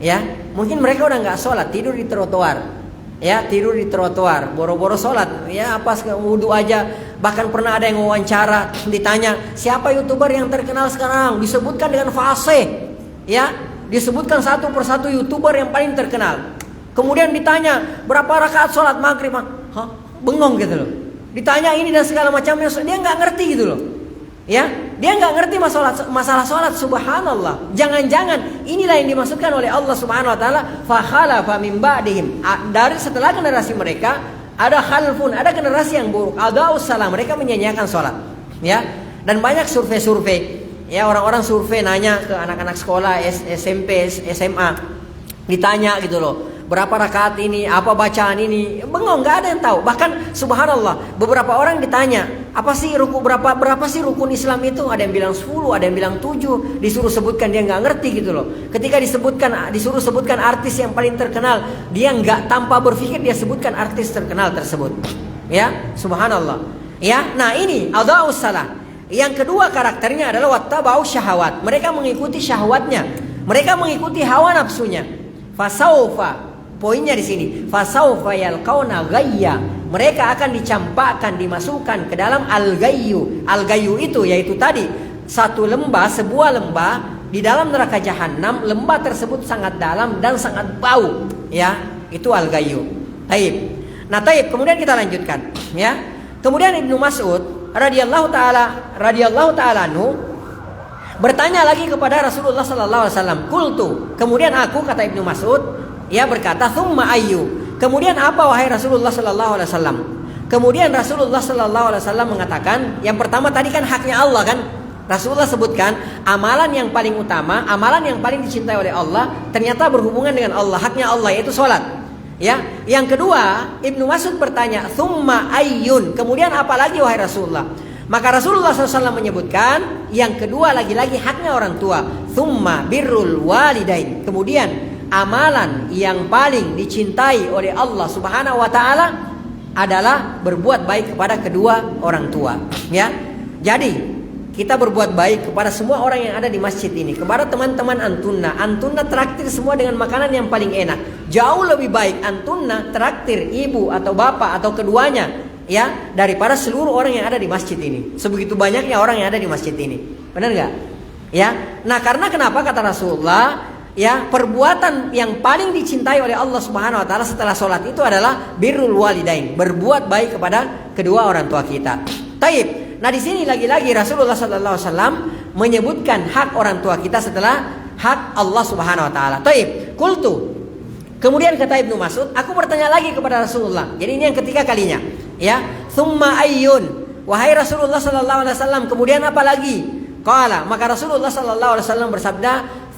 Ya, mungkin mereka udah nggak sholat, tidur di trotoar. Ya, tidur di trotoar, boro-boro sholat. Ya, apa wudhu aja. Bahkan pernah ada yang wawancara, ditanya siapa YouTuber yang terkenal sekarang, disebutkan dengan fase. Ya, disebutkan satu persatu YouTuber yang paling terkenal. Kemudian ditanya berapa rakaat sholat maghrib? Hah? Bengong gitu loh. Ditanya ini dan segala macamnya, dia nggak ngerti gitu loh. Ya, dia nggak ngerti masalah sholat. Subhanallah. Jangan-jangan inilah yang dimaksudkan oleh Allah Subhanahu Wa Taala. Fakhalafa min ba'dihim. Dari setelah generasi mereka ada khalfun, ada generasi yang buruk. Adaa'us salah, mereka menyanyiakan sholat. Ya, dan banyak survei-survei. Ya, orang-orang survei nanya ke anak-anak sekolah SMP, SMA, ditanya gitu loh. Berapa rakaat ini, apa bacaan ini, bengong, nggak ada yang tahu. Bahkan subhanallah, beberapa orang ditanya, apa sih berapa sih rukun Islam itu? Ada yang bilang 10, ada yang bilang 7. Disuruh sebutkan, dia nggak ngerti gitu loh. Ketika disuruh sebutkan artis yang paling terkenal, dia nggak, tanpa berpikir dia sebutkan artis terkenal tersebut. Ya, subhanallah. Ya, nah ini adaa'us salah. Yang kedua karakternya adalah wattaba'u syahawat. Mereka mengikuti syahwatnya, mereka mengikuti hawa nafsunya. Fasaufa, poinnya di sini, fasaufa yalqauna ghayya. Mereka akan dicampakkan, dimasukkan ke dalam al-ghayyu. Al-ghayyu itu yaitu tadi sebuah lembah di dalam neraka jahanam. Lembah tersebut sangat dalam dan sangat bau. Ya, itu al-ghayyu. Taib. Nah, taib. Kemudian kita lanjutkan. Ya. Kemudian Ibnu Mas'ud radhiyallahu taala anhu bertanya lagi kepada Rasulullah sallallahu alaihi wasallam. Qultu, kemudian aku, kata Ibnu Mas'ud, ia berkata, "Tsumma ayyu?" Kemudian apa wahai Rasulullah sallallahu alaihi wasallam? Kemudian Rasulullah sallallahu alaihi wasallam mengatakan, yang pertama tadi kan haknya Allah kan? Rasulullah sebutkan amalan yang paling utama, amalan yang paling dicintai oleh Allah, ternyata berhubungan dengan Allah, haknya Allah, yaitu salat. Ya, yang kedua, Ibnu Mas'ud bertanya, "Tsumma ayyun?" Kemudian apa lagi wahai Rasulullah? Maka Rasulullah SAW menyebutkan yang kedua lagi-lagi haknya orang tua. "Tsumma birrul walidain." Kemudian amalan yang paling dicintai oleh Allah Subhanahu wa taala adalah berbuat baik kepada kedua orang tua. Ya. Jadi kita berbuat baik kepada semua orang yang ada di masjid ini, kepada teman-teman Antunna. Antunna traktir semua dengan makanan yang paling enak. Jauh lebih baik Antunna traktir ibu atau bapak atau keduanya, ya, daripada seluruh orang yang ada di masjid ini. Sebegitu banyaknya orang yang ada di masjid ini. Benar nggak? Ya. Nah, karena kenapa kata Rasulullah, ya, perbuatan yang paling dicintai oleh Allah Subhanahu wa taala setelah sholat itu adalah birrul walidain, berbuat baik kepada kedua orang tua kita. Taib. Nah, di sini lagi-lagi Rasulullah sallallahu alaihi wasallam menyebutkan hak orang tua kita setelah hak Allah Subhanahu wa taala. Taib. Qultu. Kemudian kata Ibnu Mas'ud, aku bertanya lagi kepada Rasulullah. Jadi ini yang ketiga kalinya, ya. Tsumma ayyun? Wahai Rasulullah sallallahu alaihi wasallam, kemudian apa lagi? Qala, maka Rasulullah sallallahu alaihi wasallam bersabda,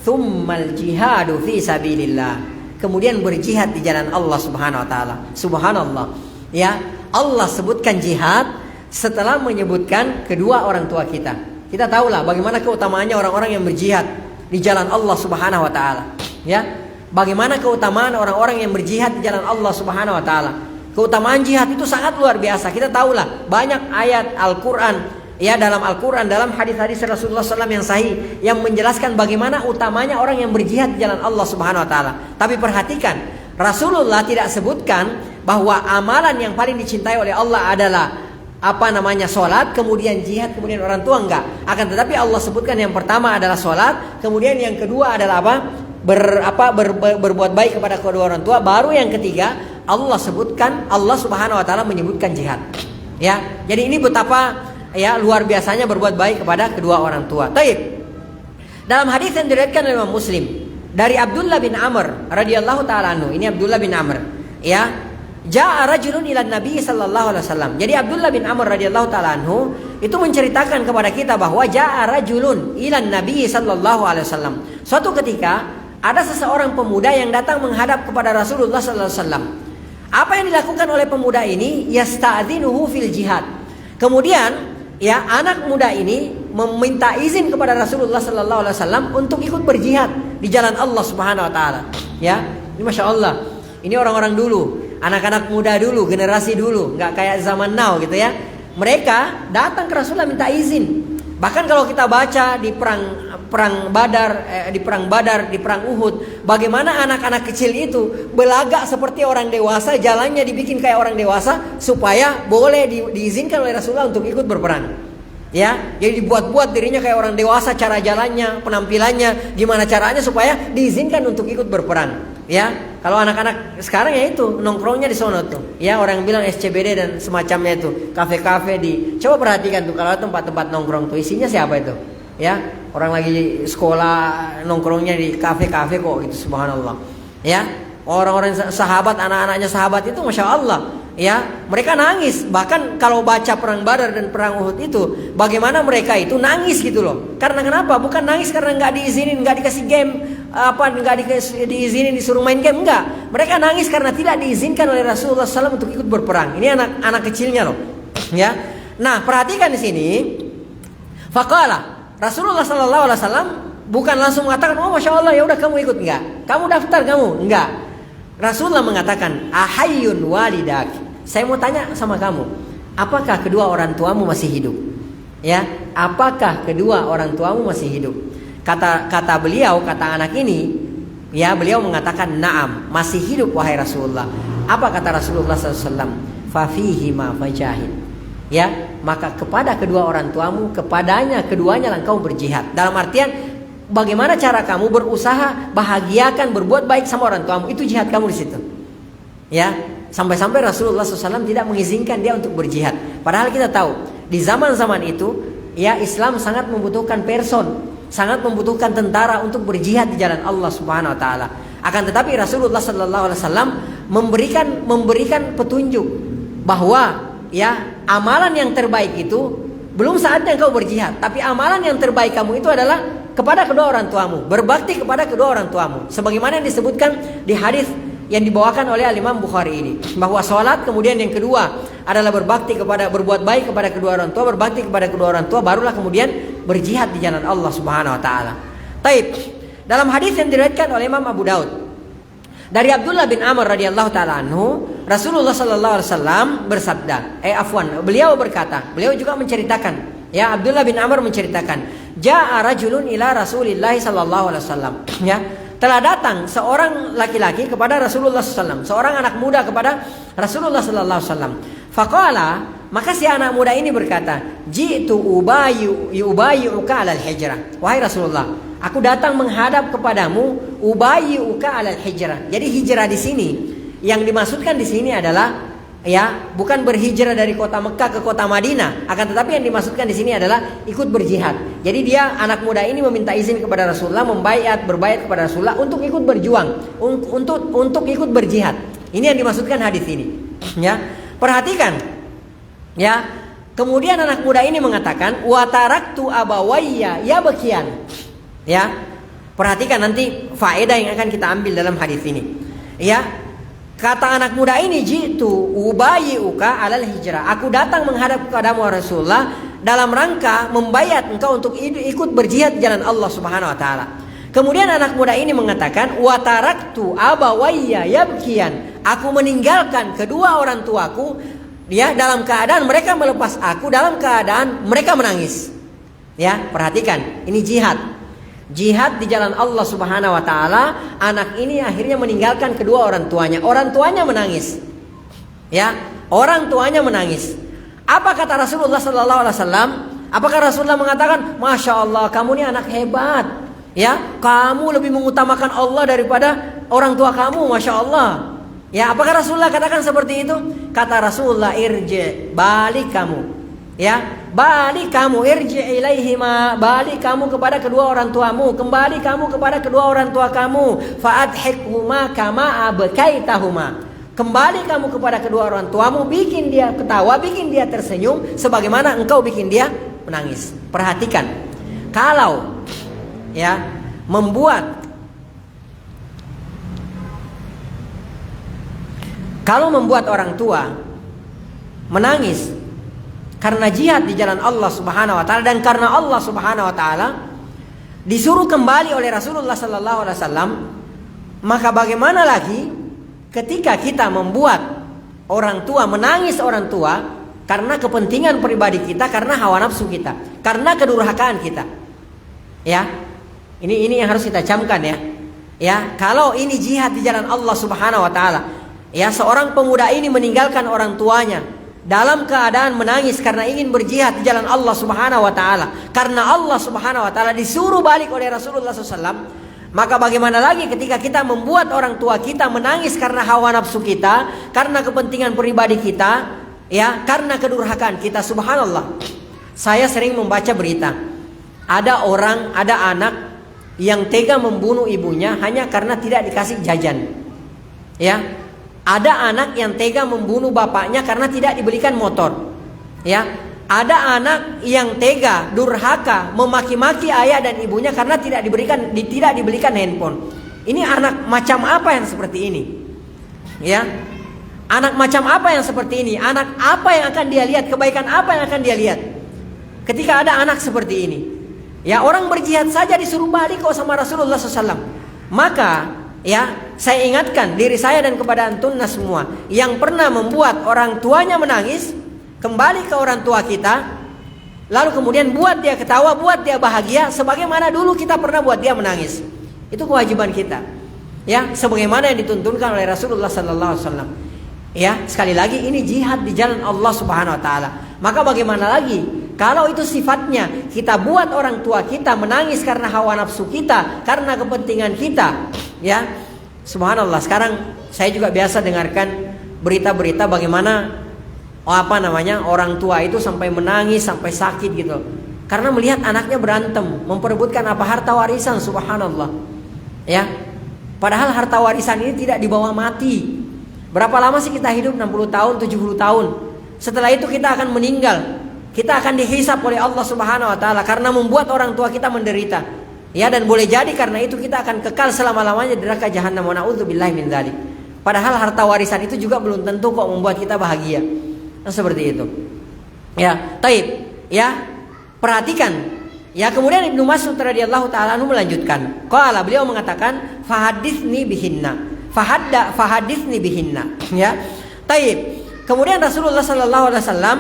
"Tsummal jihadu fi sabilillah." Kemudian berjihad di jalan Allah Subhanahu wa taala. Subhanallah. Ya, Allah sebutkan jihad setelah menyebutkan kedua orang tua kita. Kita tahulah bagaimana keutamaannya orang-orang yang berjihad di jalan Allah Subhanahu wa taala. Ya. Bagaimana keutamaan orang-orang yang berjihad di jalan Allah Subhanahu wa taala. Keutamaan jihad itu sangat luar biasa. Kita tahulah banyak ayat Al-Qur'an, ya, dalam Al-Qur'an, dalam hadis-hadis Rasulullah SAW yang sahih yang menjelaskan bagaimana utamanya orang yang berjihad di jalan Allah Subhanahu wa taala. Tapi perhatikan, Rasulullah tidak sebutkan bahwa amalan yang paling dicintai oleh Allah adalah sholat, kemudian jihad, kemudian orang tua, enggak. Akan tetapi Allah sebutkan yang pertama adalah sholat, kemudian yang kedua adalah berbuat baik kepada kedua orang tua, baru yang ketiga Allah sebutkan, Allah Subhanahu wa taala menyebutkan jihad. Ya, jadi ini betapa, ya, luar biasanya berbuat baik kepada kedua orang tua. Taib. Dalam hadis yang diriwayatkan oleh Imam Muslim dari Abdullah bin Amr radhiyallahu taala anhu, ini Abdullah bin Amr, ya. Ja'a rajulun ila Nabi sallallahu alaihi wasallam. Jadi Abdullah bin Amr radhiyallahu taala anhu itu menceritakan kepada kita bahwa ja'a rajulun ila Nabi sallallahu alaihi wasallam. Suatu ketika ada seseorang pemuda yang datang menghadap kepada Rasulullah sallallahu alaihi wasallam. Apa yang dilakukan oleh pemuda ini? Yasta'dzinuhu fil jihad. Kemudian, ya, anak muda ini meminta izin kepada Rasulullah sallallahu alaihi wasallam untuk ikut berjihad di jalan Allah Subhanahu wa taala. Ya, ini Masya Allah. Ini orang-orang dulu, anak-anak muda dulu, generasi dulu, nggak kayak zaman now gitu ya. Mereka datang ke Rasulullah minta izin. Bahkan kalau kita baca di perang Badar, di perang Uhud, bagaimana anak-anak kecil itu belagak seperti orang dewasa, jalannya dibikin kayak orang dewasa supaya boleh diizinkan oleh Rasulullah untuk ikut berperang. Ya, jadi dibuat-buat dirinya kayak orang dewasa, cara jalannya, penampilannya, gimana caranya supaya diizinkan untuk ikut berperang. Ya, Kalau anak-anak sekarang ya itu nongkrongnya di sono tuh. Ya, orang bilang SCBD dan semacamnya itu, kafe-kafe coba perhatikan tuh kalau tempat-tempat nongkrong tuh isinya siapa itu? Ya, orang lagi sekolah nongkrongnya di kafe-kafe kok gitu, subhanallah. Ya, orang-orang sahabat, anak-anaknya sahabat itu masya Allah. Ya, mereka nangis. Bahkan kalau baca perang Badar dan perang Uhud itu, bagaimana mereka itu nangis gitu loh. Karena kenapa? Bukan nangis karena nggak diizinin, nggak dikasih game, nggak diizinin disuruh main game, enggak. Mereka nangis karena tidak diizinkan oleh Rasulullah SAW untuk ikut berperang. Ini anak kecilnya loh. Ya, nah perhatikan di sini. Faqala Rasulullah SAW bukan langsung mengatakan, oh masya Allah ya udah kamu ikut, enggak. Kamu daftar kamu, enggak. Rasulullah mengatakan, ahayyun walidak. Saya mau tanya sama kamu, apakah kedua orang tuamu masih hidup? Ya, apakah kedua orang tuamu masih hidup? Kata beliau, kata anak ini, ya beliau mengatakan, na'am, masih hidup wahai Rasulullah. Apa kata Rasulullah SAW? Fafihima fajahid. Ya, maka kepada kedua orang tuamu, kepadanya keduanya lah engkau berjihad. Dalam artian, bagaimana cara kamu berusaha bahagiakan, berbuat baik sama orang tuamu, itu jihad kamu di situ. Ya, sampai-sampai Rasulullah SAW tidak mengizinkan dia untuk berjihad. Padahal kita tahu di zaman-zaman itu, ya Islam sangat membutuhkan person, sangat membutuhkan tentara untuk berjihad di jalan Allah Subhanahu Wa Taala. Akan tetapi Rasulullah SAW memberikan petunjuk bahwa ya amalan yang terbaik itu belum saatnya engkau berjihad, tapi amalan yang terbaik kamu itu adalah kepada kedua orang tuamu, berbakti kepada kedua orang tuamu. Sebagaimana yang disebutkan di hadis yang dibawakan oleh Imam Bukhari ini, bahwa sholat kemudian yang kedua adalah berbuat baik kepada kedua orang tua, berbakti kepada kedua orang tua, barulah kemudian berjihad di jalan Allah Subhanahu Wa Taala. Taib. Dalam hadis yang diriwayatkan oleh Imam Abu Daud dari Abdullah bin Amr radhiyallahu taala anhu, Rasulullah sallallahu alaihi wasallam bersabda, beliau berkata, beliau juga menceritakan, ya Abdullah bin Amr menceritakan, ja'a rajulun ila Rasulillah sallallahu alaihi wasallam, ya, telah datang seorang laki-laki kepada Rasulullah sallallahu alaihi wasallam, seorang anak muda kepada Rasulullah sallallahu alaihi wasallam. Faqala, maka si anak muda ini berkata, ji'tu ubayyuka 'alal hijrah. Wahai Rasulullah, aku datang menghadap kepadamu, ubayyuka 'alal hijrah. Jadi hijrah di sini yang dimaksudkan di sini adalah, ya, bukan berhijrah dari kota Mekah ke kota Madinah, akan tetapi yang dimaksudkan di sini adalah ikut berjihad. Jadi dia, anak muda ini meminta izin kepada Rasulullah, berbaiat kepada Rasulullah untuk ikut berjuang, untuk ikut berjihad. Ini yang dimaksudkan hadis ini. Ya, perhatikan. Ya, kemudian anak muda ini mengatakan, wa taraktu abawayya yabkiyan. Ya, perhatikan nanti faedah yang akan kita ambil dalam hadis ini. Ya, kata anak muda ini, jitu ubayyuka 'alal hijrah. Aku datang menghadap kepadamu Rasulullah dalam rangka membayat engkau untuk ikut berjihad di jalan Allah Subhanahu Wa Taala. Kemudian anak muda ini mengatakan, wa taraktu abawayya yabkiyan. Aku meninggalkan kedua orang tuaku, ya, dalam keadaan mereka melepas aku, dalam keadaan mereka menangis. Ya, perhatikan, ini jihad. Jihad di jalan Allah Subhanahu Wa Taala. Anak ini akhirnya meninggalkan kedua orang tuanya. Orang tuanya menangis. Ya, orang tuanya menangis. Apa kata Rasulullah Sallallahu Alaihi Wasallam? Apakah Rasulullah mengatakan, Masya Allah, kamu ini anak hebat, ya, kamu lebih mengutamakan Allah daripada orang tua kamu, Masya Allah. Ya, apakah Rasulullah katakan seperti itu? Kata Rasulullah, irji, balik kamu. Ya, balik kamu, irji ilaihima, balik kamu kepada kedua orang tuamu, kembali kamu kepada kedua orang tua kamu, fa'adhikhuma kama abkaitahuma. Kembali kamu kepada kedua orang tuamu, bikin dia ketawa, bikin dia tersenyum sebagaimana engkau bikin dia menangis. Perhatikan. Kalau, ya, membuat orang tua menangis karena jihad di jalan Allah Subhanahu Wa Taala, dan karena Allah Subhanahu Wa Taala disuruh kembali oleh Rasulullah Sallallahu Alaihi Wasallam, maka bagaimana lagi ketika kita membuat orang tua menangis, orang tua karena kepentingan pribadi kita, karena hawa nafsu kita, karena kedurhakaan kita. Ya, ini yang harus kita camkan, ya. Ya, kalau ini jihad di jalan Allah Subhanahu Wa Taala, ya, seorang pemuda ini meninggalkan orang tuanya dalam keadaan menangis karena ingin berjihad di jalan Allah Subhanahu Wa Taala, karena Allah Subhanahu Wa Taala disuruh balik oleh Rasulullah SAW, Maka bagaimana lagi ketika kita membuat orang tua kita menangis karena hawa nafsu kita, karena kepentingan pribadi kita, ya, karena kedurhakaan kita. Subhanallah. Saya sering membaca berita. Ada anak yang tega membunuh ibunya hanya karena tidak dikasih jajan. Ya. Ada anak yang tega membunuh bapaknya karena tidak dibelikan motor. Ya. Ada anak yang tega, durhaka, memaki-maki ayah dan ibunya karena tidak dibelikan handphone. Ini anak macam apa yang seperti ini? Ya. Anak macam apa yang seperti ini? Anak apa yang akan dia lihat? Kebaikan apa yang akan dia lihat ketika ada anak seperti ini? Ya, orang berjihad saja disuruh balik kok sama Rasulullah SAW. Maka, ya, saya ingatkan diri saya dan kepada antunna semua yang pernah membuat orang tuanya menangis, kembali ke orang tua kita, lalu kemudian buat dia ketawa, buat dia bahagia, sebagaimana dulu kita pernah buat dia menangis. Itu kewajiban kita, ya, sebagaimana yang dituntunkan oleh Rasulullah SAW. Ya, sekali lagi ini jihad di jalan Allah Subhanahu Wa Taala. Maka bagaimana lagi kalau itu sifatnya kita buat orang tua kita menangis karena hawa nafsu kita, karena kepentingan kita, ya. Subhanallah. Sekarang saya juga biasa dengarkan berita-berita bagaimana orang tua itu sampai menangis, sampai sakit gitu, karena melihat anaknya berantem, memperebutkan harta warisan. Subhanallah. Ya. Padahal harta warisan ini tidak dibawa mati. Berapa lama sih kita hidup? 60 tahun, 70 tahun. Setelah itu kita akan meninggal. Kita akan dihisap oleh Allah Subhanahu Wa Taala karena membuat orang tua kita menderita. Ya, dan boleh jadi karena itu kita akan kekal selama-lamanya di neraka jahanam. Wa na'udzubillahi min dzalik. Padahal harta warisan itu juga belum tentu kok membuat kita bahagia. Nah, seperti itu. Ya, taib. Ya, perhatikan. Ya, kemudian Ibnu Mas'ud radhiyallahu taala anhu melanjutkan. Qala, beliau mengatakan, "Fahaditsni bihinna." Fahaditsni bihinna. Ya. Taib. Kemudian Rasulullah sallallahu alaihi wasallam,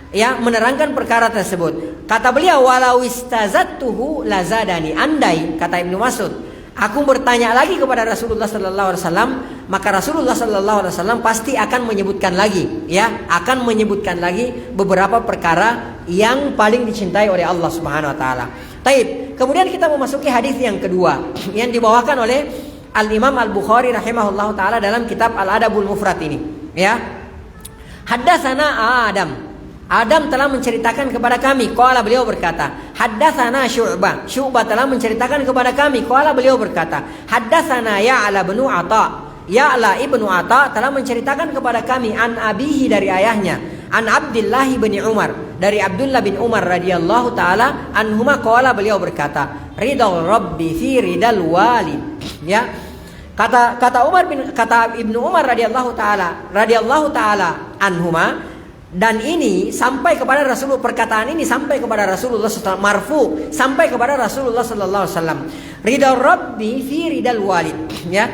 ya, menerangkan perkara tersebut. Kata beliau, "Walau istazattuhu lazadani." Andai, kata Ibnu Mas'ud, aku bertanya lagi kepada Rasulullah sallallahu alaihi wasallam, maka Rasulullah sallallahu alaihi wasallam pasti akan menyebutkan lagi, ya, akan menyebutkan lagi beberapa perkara yang paling dicintai oleh Allah Subhanahu Wa Taala. Taib. Kemudian kita memasuki hadis yang kedua yang dibawakan oleh Al-Imam Al-Bukhari rahimahullahu taala dalam kitab Al-Adabul Mufrad ini, ya. Haddatsana Adam telah menceritakan kepada kami. Qala, beliau berkata, haddatsana Syu'bah telah menceritakan kepada kami. Qala, beliau berkata, haddatsana Ya'la ibnu Ata telah menceritakan kepada kami an abihi, dari ayahnya, an Abdullah bin Umar, dari Abdullah bin Umar radhiyallahu taala anhuma. Qala, beliau berkata, ridal rabbi fi ridal walid. Ya, kata Ibnu Umar radhiyallahu taala anhuma, dan ini sampai kepada Rasulullah, perkataan ini sampai kepada Rasulullah SAW, marfu, sampai kepada Rasulullah sallallahu alaihi wasallam. Ridha rabbi fi ridal walid. Ya,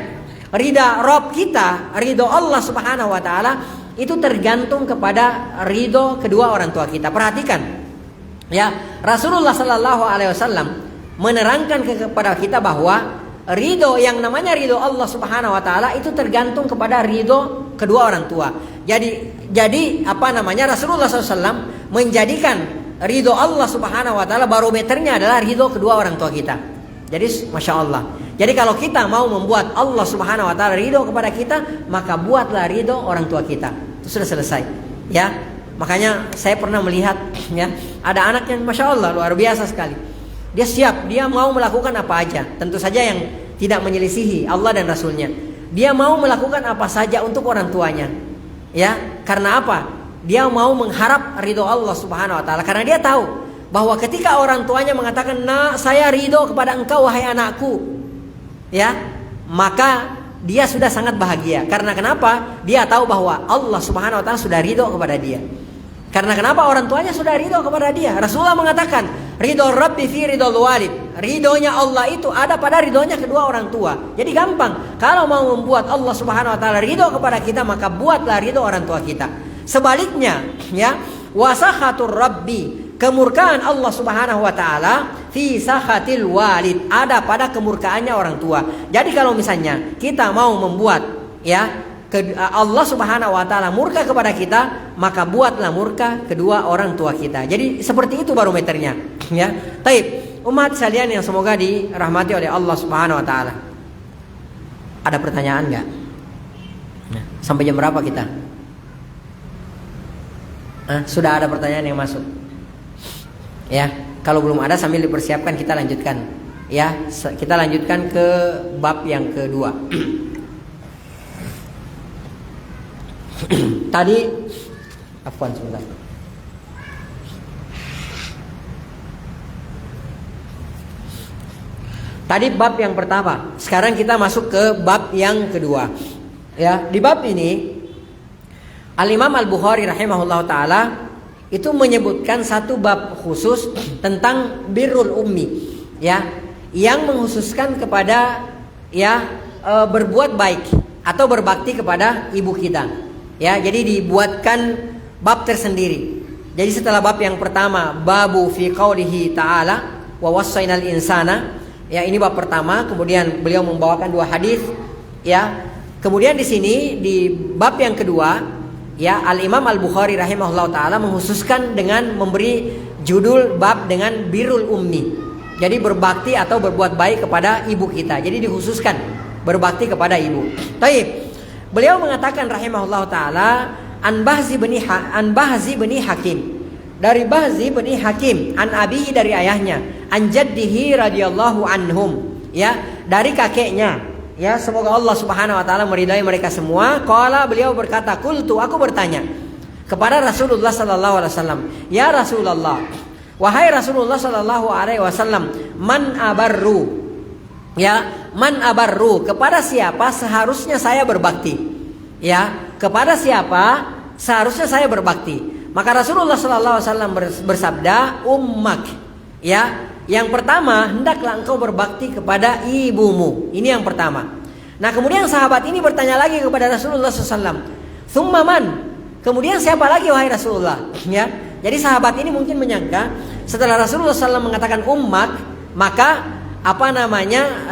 ridha Rabb kita, ridho Allah Subhanahu Wa Taala itu tergantung kepada ridho kedua orang tua kita. Perhatikan, ya, Rasulullah sallallahu alaihi wasallam menerangkan kepada kita bahwa ridho, yang namanya ridho Allah Subhanahu Wa Taala itu tergantung kepada ridho kedua orang tua. Jadi Rasulullah SAW menjadikan ridho Allah Subhanahu Wa Taala barometernya adalah ridho kedua orang tua kita. Jadi masya Allah. Jadi kalau kita mau membuat Allah Subhanahu Wa Taala ridho kepada kita, maka buatlah ridho orang tua kita. Itu sudah selesai. Ya, makanya saya pernah melihat, ya, ada anak yang masya Allah luar biasa sekali. Dia siap, dia mau melakukan apa aja. Tentu saja yang tidak menyelisihi Allah dan Rasulnya. Dia mau melakukan apa saja untuk orang tuanya. Ya, karena apa? Dia mau mengharap ridho Allah Subhanahu Wa Taala. Karena dia tahu bahwa ketika orang tuanya mengatakan, "Nak, saya ridho kepada engkau wahai anakku," ya, maka dia sudah sangat bahagia. Karena kenapa? Dia tahu bahwa Allah Subhanahu Wa Taala sudah ridho kepada dia. Karena kenapa? Orang tuanya sudah ridho kepada dia. Rasulullah mengatakan, ridho Rabbi fi ridho walid. Ridhonya Allah itu ada pada ridhonya kedua orang tua. Jadi gampang. Kalau mau membuat Allah Subhanahu Wa Taala ridho kepada kita, maka buatlah ridho orang tua kita. Sebaliknya, ya, wasakhatur Rabbi, kemurkaan Allah Subhanahu Wa Taala fi sakhatil walid, ada pada kemurkaannya orang tua. Jadi kalau misalnya kita mau membuat, ya, Allah Subhanahu Wa Taala murka kepada kita, maka buatlah murka kedua orang tua kita. Jadi seperti itu barometernya, ya. Taib. umat sekalian yang semoga dirahmati oleh Allah Subhanahu wa taala. Ada pertanyaan enggak? Nah, sampai jam berapa kita? Sudah ada pertanyaan yang masuk? Ya, kalau belum ada sambil dipersiapkan kita lanjutkan. Ya, kita lanjutkan ke bab yang kedua. Tadi, afwan sebentar. Tadi bab yang pertama. Sekarang kita masuk ke bab yang kedua. Ya, di bab ini Al-Imam Al-Bukhari rahimahullah ta'ala itu menyebutkan satu bab khusus tentang birrul ummi, ya, yang mengkhususkan kepada berbuat baik atau berbakti kepada ibu kita. Ya, jadi dibuatkan bab tersendiri. Jadi setelah bab yang pertama, babu fi qaulihi ta'ala wa wassaynal insana, ya, ini bab pertama, kemudian beliau membawakan dua hadis, ya. Kemudian di sini di bab yang kedua, ya, Al-Imam Al-Bukhari rahimahullah ta'ala mengkhususkan dengan memberi judul bab dengan birrul ummi. Jadi berbakti atau berbuat baik kepada ibu kita. Jadi dikhususkan berbakti kepada ibu. Taib. Beliau mengatakan rahimahullah ta'ala an Bahzi bin Hakim. Dari Bahzi bin Hakim, an abihi dari ayahnya, an jaddihi radhiyallahu anhum, ya, dari kakeknya. Ya, semoga Allah Subhanahu wa taala meridai mereka semua. Qala, beliau berkata, qultu, aku bertanya kepada Rasulullah sallallahu alaihi wasallam, ya Rasulullah, wahai Rasulullah sallallahu alaihi wasallam, man abarru? Ya, man abarru, kepada siapa seharusnya saya berbakti? Ya, kepada siapa seharusnya saya berbakti? Maka Rasulullah sallallahu alaihi wasallam bersabda, ummak. Ya, yang pertama, hendaklah engkau berbakti kepada ibumu. Ini yang pertama. Nah, kemudian sahabat ini bertanya lagi kepada Rasulullah SAW, thumma man? Kemudian siapa lagi wahai Rasulullah? Ya, jadi sahabat ini mungkin menyangka setelah Rasulullah SAW mengatakan ummak, maka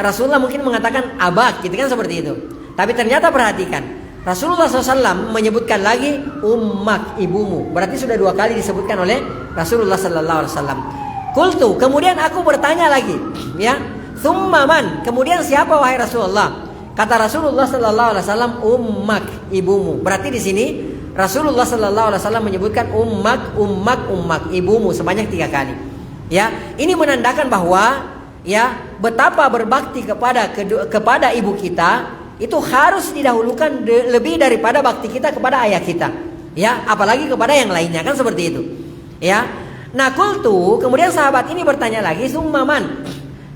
Rasulullah mungkin mengatakan abak, gitu kan, seperti itu. Tapi ternyata perhatikan, Rasulullah SAW menyebutkan lagi ummak, ibumu. Berarti sudah dua kali disebutkan oleh Rasulullah SAW. Qultu, kemudian aku bertanya lagi, ya, thumma man? Kemudian siapa wahai Rasulullah? Kata Rasulullah sallallahu alaihi wasallam, ummak, ibumu. Berarti di sini Rasulullah sallallahu alaihi wasallam menyebutkan ummak, ibumu sebanyak 3 kali. Ya, ini menandakan bahwa, ya, betapa berbakti kepada ibu kita itu harus didahulukan lebih daripada bakti kita kepada ayah kita. Ya, apalagi kepada yang lainnya, kan seperti itu. Ya. Nah, qultu, kemudian sahabat ini bertanya lagi, summa man?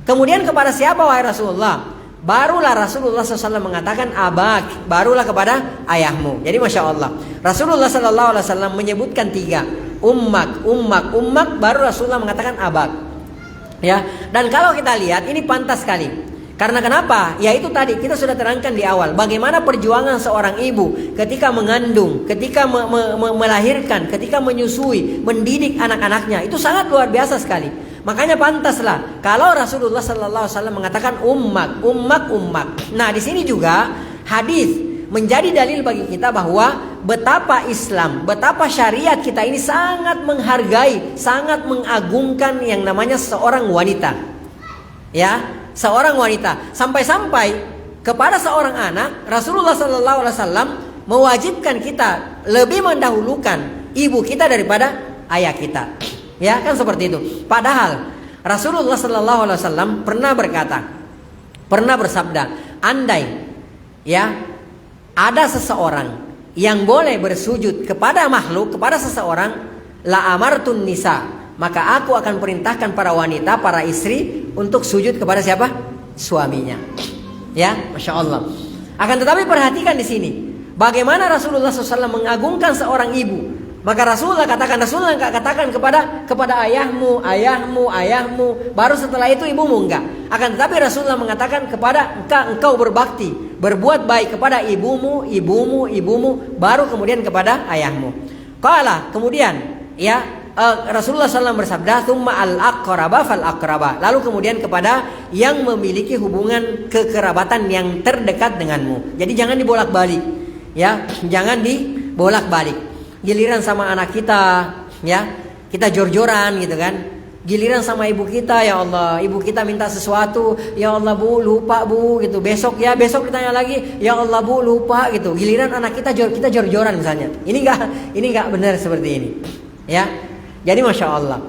Kemudian kepada siapa wahai Rasulullah? Barulah Rasulullah SAW mengatakan abak, barulah kepada ayahmu. Jadi Masya Allah, Rasulullah SAW menyebutkan 3, ummak, baru Rasulullah mengatakan abak. Ya, dan kalau kita lihat ini pantas sekali. Karena kenapa? Ya itu tadi kita sudah terangkan di awal, bagaimana perjuangan seorang ibu ketika mengandung, ketika melahirkan, ketika menyusui, mendidik anak-anaknya, itu sangat luar biasa sekali. Makanya pantaslah kalau Rasulullah sallallahu alaihi wasallam mengatakan ummak. Nah, di sini juga hadis menjadi dalil bagi kita bahwa betapa Islam, betapa syariat kita ini sangat menghargai, sangat mengagungkan yang namanya seorang wanita. Ya, seorang wanita. Sampai-sampai kepada seorang anak, Rasulullah sallallahu alaihi wasallam mewajibkan kita lebih mendahulukan ibu kita daripada ayah kita. Ya, kan seperti itu. Padahal Rasulullah sallallahu alaihi wasallam pernah bersabda, andai, ya, ada seseorang yang boleh bersujud kepada makhluk, kepada seseorang, la amartun nisa, maka aku akan perintahkan para wanita, para istri untuk sujud kepada siapa? Suaminya. Ya, Masya Allah. Akan tetapi perhatikan di sini, bagaimana Rasulullah SAW mengagungkan seorang ibu. Maka Rasulullah enggak katakan kepada ayahmu, baru setelah itu ibumu, enggak. Akan tetapi Rasulullah mengatakan kepada engkau berbakti, berbuat baik kepada ibumu, baru kemudian kepada ayahmu. Qala, kemudian, ya, Rasulullah SAW bersabda, "Tsumma al-aqraba fal-aqraba." Lalu kemudian kepada yang memiliki hubungan kekerabatan yang terdekat denganmu. Jadi jangan dibolak-balik, ya, jangan dibolak-balik. Giliran sama anak kita, ya, kita jor-joran gitu kan. Giliran sama ibu kita, ya Allah, ibu kita minta sesuatu, ya Allah Bu, lupa Bu gitu. Besok ditanya lagi, ya Allah Bu, lupa gitu. Giliran anak kita jor-joran misalnya. Ini enggak benar seperti ini. Ya. Jadi Masya Allah.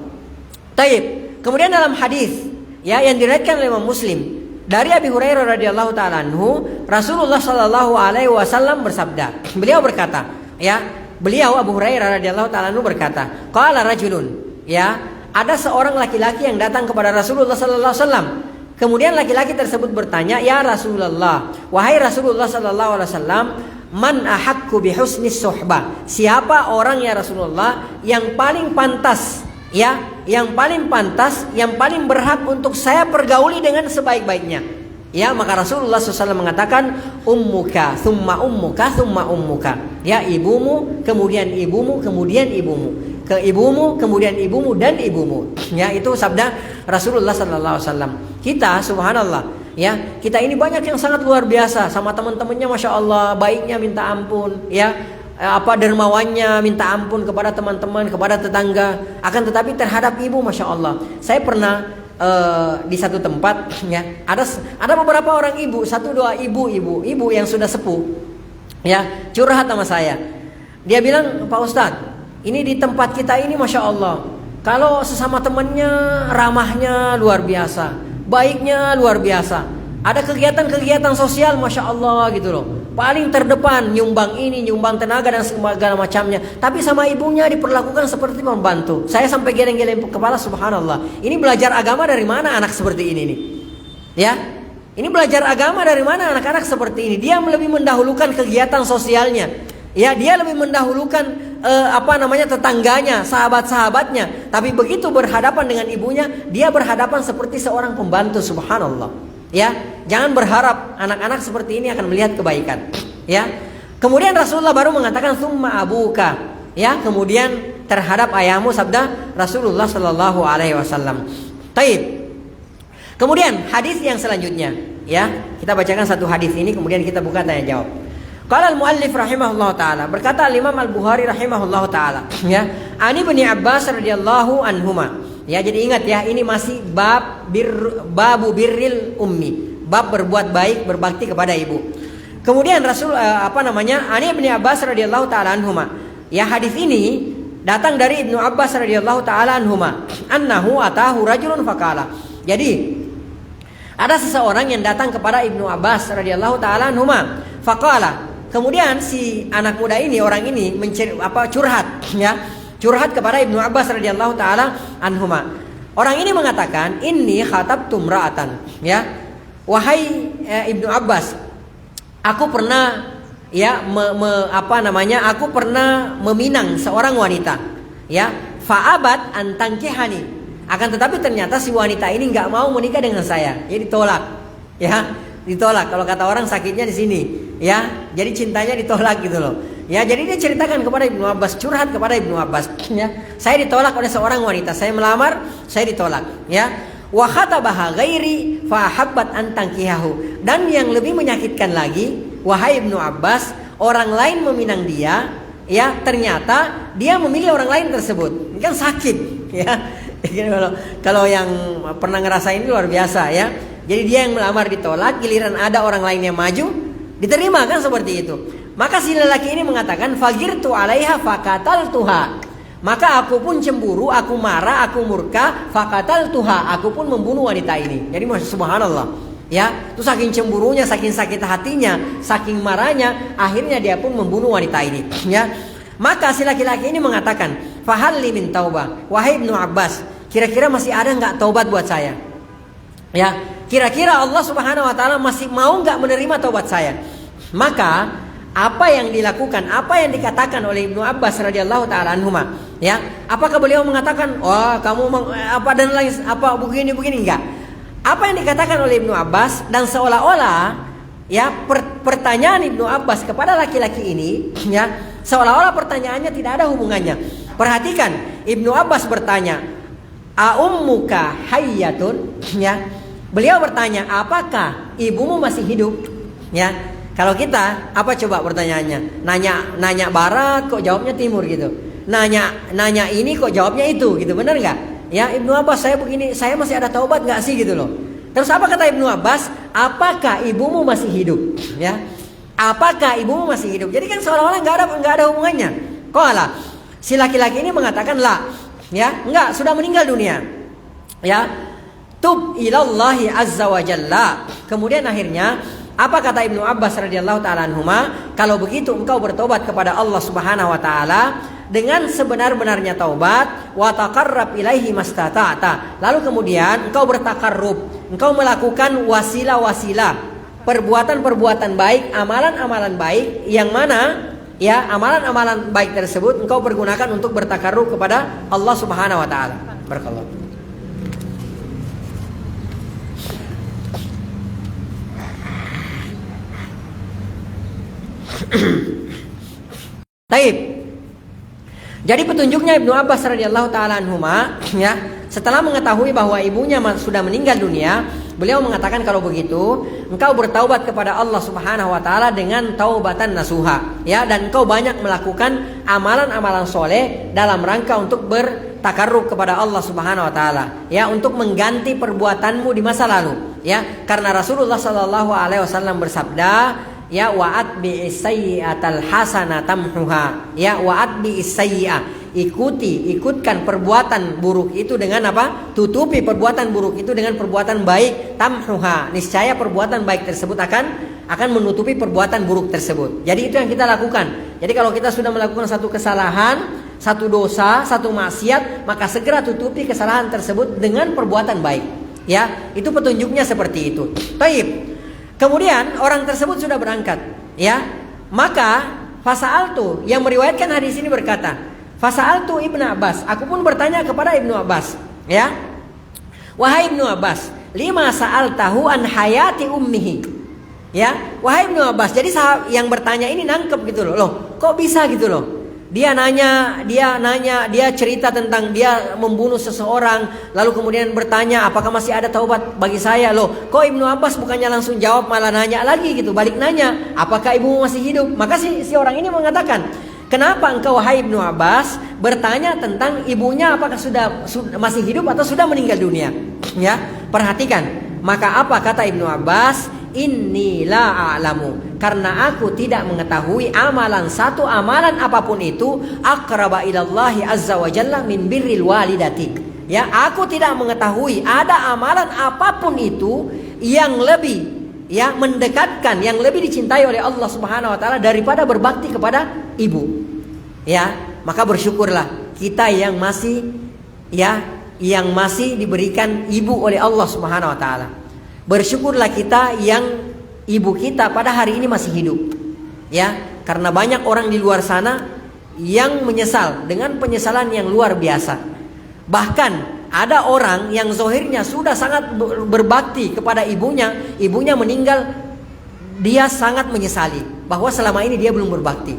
Taib. Kemudian dalam hadis ya yang diriwayatkan oleh Imam Muslim dari Abi Hurairah radhiyallahu taala anhu, Rasulullah sallallahu alaihi wasallam bersabda. Beliau berkata, ya, beliau Abu Hurairah radhiyallahu taala anhu berkata, qala rajulun, ya, ada seorang laki-laki yang datang kepada Rasulullah sallallahu alaihi wasallam. Kemudian laki-laki tersebut bertanya, "Ya Rasulullah, wahai Rasulullah sallallahu alaihi wasallam, man ahaqqu bi husni suhbah?" Siapa orang ya Rasulullah yang paling pantas, ya, yang paling pantas, yang paling berhak untuk saya pergauli dengan sebaik-baiknya? Ya, maka Rasulullah SAW mengatakan, ummuka, thumma ummuka, thumma ummuka. Ya, ibumu, kemudian ibumu, kemudian ibumu. Ke ibumu, kemudian ibumu, dan ibumu. Ya, itu sabda Rasulullah SAW. Kita, subhanallah, ya, kita ini banyak yang sangat luar biasa sama teman-temannya, Masya Allah, baiknya minta ampun, ya, dermawannya minta ampun kepada teman-teman, kepada tetangga. Akan tetapi terhadap ibu, Masya Allah, saya pernah di satu tempat, ya, ada beberapa orang ibu, satu dua ibu yang sudah sepuh, ya, curhat sama saya. Dia bilang, Pak Ustadz, ini di tempat kita ini Masya Allah, kalau sesama temannya ramahnya luar biasa, baiknya luar biasa, ada kegiatan-kegiatan sosial Masya Allah gitu loh, paling terdepan, nyumbang ini, nyumbang tenaga dan segala macamnya. Tapi sama ibunya diperlakukan seperti membantu. Saya sampai geleng-geleng kepala, subhanallah. Ini belajar agama dari mana anak seperti ini nih? Ya, ini belajar agama dari mana anak-anak seperti ini? Dia lebih mendahulukan kegiatan sosialnya. Ya, dia lebih mendahulukan tetangganya, sahabat-sahabatnya. Tapi begitu berhadapan dengan ibunya, dia berhadapan seperti seorang pembantu, subhanallah. Ya, jangan berharap anak-anak seperti ini akan melihat kebaikan. Ya, kemudian Rasulullah baru mengatakan summa abuka. Ya, kemudian terhadap ayahmu, sabda Rasulullah Shallallahu Alaihi Wasallam. Taib. Kemudian hadis yang selanjutnya, ya, kita bacakan satu hadis ini, kemudian kita buka tanya jawab. Qala al-muallif rahimahullah taala, berkata Imam Al-Bukhari rahimahullah taala, ya, Ani bin Abbas radhiyallahu anhuma. Ya, jadi ingat ya, ini masih babu birril ummi, bab berbuat baik, berbakti kepada ibu. Kemudian Ani bin Abbas radhiyallahu taala anhuma. Ya, hadis ini datang dari Ibnu Abbas radhiyallahu taala anhuma, annahu atahu rajulun faqala. Jadi ada seseorang yang datang kepada Ibnu Abbas radhiyallahu taala anhuma, faqala. Kemudian si anak muda ini, orang ini curhat, ya. Curhat kepada Ibnu Abbas radhiyallahu taala anhuma. Orang ini mengatakan, "Inni khatabtu imra'atan." Ya. Wahai Ibnu Abbas, aku pernah aku pernah meminang seorang wanita. Ya, fa'abat an tankihani. Akan tetapi ternyata si wanita ini enggak mau menikah dengan saya. Jadi ditolak. Ya, ditolak. Kalau kata orang sakitnya di sini. Ya, jadi cintanya ditolak gitu loh. Ya, jadi dia ceritakan kepada Ibnu Abbas, curhat kepada Ibnu Abbas, ya. Saya ditolak oleh seorang wanita, saya melamar, saya ditolak, ya. Wa khatabaha ghairi fa habbat an tankihahu. Dan yang lebih menyakitkan lagi, wahai Ibnu Abbas, orang lain meminang dia, ya, ternyata dia memilih orang lain tersebut. Ini kan sakit, ya. Kalau yang pernah ngerasain ini luar biasa, ya. Jadi dia yang melamar ditolak, giliran ada orang lain yang maju, diterima, kan seperti itu. Maka si lelaki ini mengatakan, fagirtu alaiha faqataltuha. Maka aku pun cemburu, aku marah, aku murka, faqataltuha. Aku pun membunuh wanita ini. Jadi subhanallah, ya, itu saking cemburunya, saking sakit hatinya, saking marahnya, akhirnya dia pun membunuh wanita ini, ya. Maka si laki-laki ini mengatakan, fahalli min taubah. Wahai Ibnu Abbas, kira-kira masih ada enggak taubat buat saya? Ya, kira-kira Allah Subhanahu wa taala masih mau enggak menerima taubat saya? Maka apa yang dilakukan, apa yang dikatakan oleh Ibnu Abbas radhiyallahu taala anhuma, ya, apakah beliau mengatakan, wah kamu dan lain begini enggak? Apa yang dikatakan oleh Ibnu Abbas, dan seolah-olah, ya, pertanyaan Ibnu Abbas kepada laki-laki ini, ya, seolah-olah pertanyaannya tidak ada hubungannya. Perhatikan, Ibnu Abbas bertanya, a ummuka hayyatun, ya. Beliau bertanya, apakah ibumu masih hidup? Ya. Kalau kita, apa coba pertanyaannya? Nanya barat kok jawabnya timur gitu. Nanya ini kok jawabnya itu gitu, benar nggak? Ya Ibnu Abbas, saya begini, saya masih ada taubat nggak sih gitu loh. Terus apa kata Ibnu Abbas? Apakah ibumu masih hidup? Ya, apakah ibumu masih hidup? Jadi kan seolah-olah nggak ada hubungannya. Qala, si laki-laki ini mengatakan la, ya, enggak, sudah meninggal dunia. Ya, tub ilallahi azza wa jalla. Kemudian akhirnya apa kata Ibnu Abbas radhiyallahu taala anhuma? Kalau begitu engkau bertobat kepada Allah Subhanahu wa taala dengan sebenar-benarnya taubat, wa taqarrab ilaihi mastata'ta. Lalu kemudian engkau bertakarrub, engkau melakukan wasilah-wasilah, perbuatan-perbuatan baik, amalan-amalan baik yang mana ya amalan-amalan baik tersebut engkau pergunakan untuk bertakarrub kepada Allah Subhanahu wa taala. Barakallahu. Taib. Jadi petunjuknya Ibnu Abbas radhiyallahu taala anhuma, ya, setelah mengetahui bahwa ibunya sudah meninggal dunia, beliau mengatakan kalau begitu engkau bertaubat kepada Allah Subhanahu wa taala dengan taubatan nasuha, ya, dan engkau banyak melakukan amalan-amalan soleh dalam rangka untuk bertakarrub kepada Allah Subhanahu wa taala, ya, untuk mengganti perbuatanmu di masa lalu, ya. Karena Rasulullah sallallahu alaihi wasallam bersabda, ya, wa'at bi'is-sayyi'atal hasanah tamhuha. Ya, wa'at bi'is-sayyi'ah. Ikutkan perbuatan buruk itu dengan apa? Tutupi perbuatan buruk itu dengan perbuatan baik, tamhuha. Niscaya perbuatan baik tersebut akan menutupi perbuatan buruk tersebut. Jadi itu yang kita lakukan. Jadi kalau kita sudah melakukan satu kesalahan, satu dosa, satu maksiat, maka segera tutupi kesalahan tersebut dengan perbuatan baik. Ya, itu petunjuknya seperti itu. Taib. Kemudian orang tersebut sudah berangkat, ya. Maka Fasa'altu yang meriwayatkan hadis ini berkata, Fasa'altu Ibnu Abbas, aku pun bertanya kepada Ibnu Abbas, ya. Wahai Ibnu Abbas, lima sa'altahu an hayati ummihi. Ya, wahai Ibnu Abbas. Jadi yang bertanya ini nangkep gitu loh. Loh, kok bisa gitu loh? Dia cerita tentang dia membunuh seseorang, lalu kemudian bertanya apakah masih ada taubat bagi saya. Loh, kok Ibnu Abbas bukannya langsung jawab malah nanya lagi gitu, balik nanya apakah ibumu masih hidup. Maka si orang ini mengatakan, kenapa engkau wahai Ibnu Abbas bertanya tentang ibunya apakah sudah masih hidup atau sudah meninggal dunia? Ya, perhatikan. Maka apa kata Ibnu Abbas? Inni la a'lamu, karena aku tidak mengetahui satu amalan apapun itu aqraba ilallahi azza wa jalla min birril walidati. Ya, aku tidak mengetahui ada amalan apapun itu yang lebih mendekatkan, yang lebih dicintai oleh Allah Subhanahu wa taala daripada berbakti kepada ibu. Ya, maka bersyukurlah kita yang masih diberikan ibu oleh Allah Subhanahu wa taala. Bersyukurlah kita yang ibu kita pada hari ini masih hidup. Ya, karena banyak orang di luar sana yang menyesal dengan penyesalan yang luar biasa. Bahkan ada orang yang zahirnya sudah sangat berbakti kepada ibunya meninggal, dia sangat menyesali bahwa selama ini dia belum berbakti.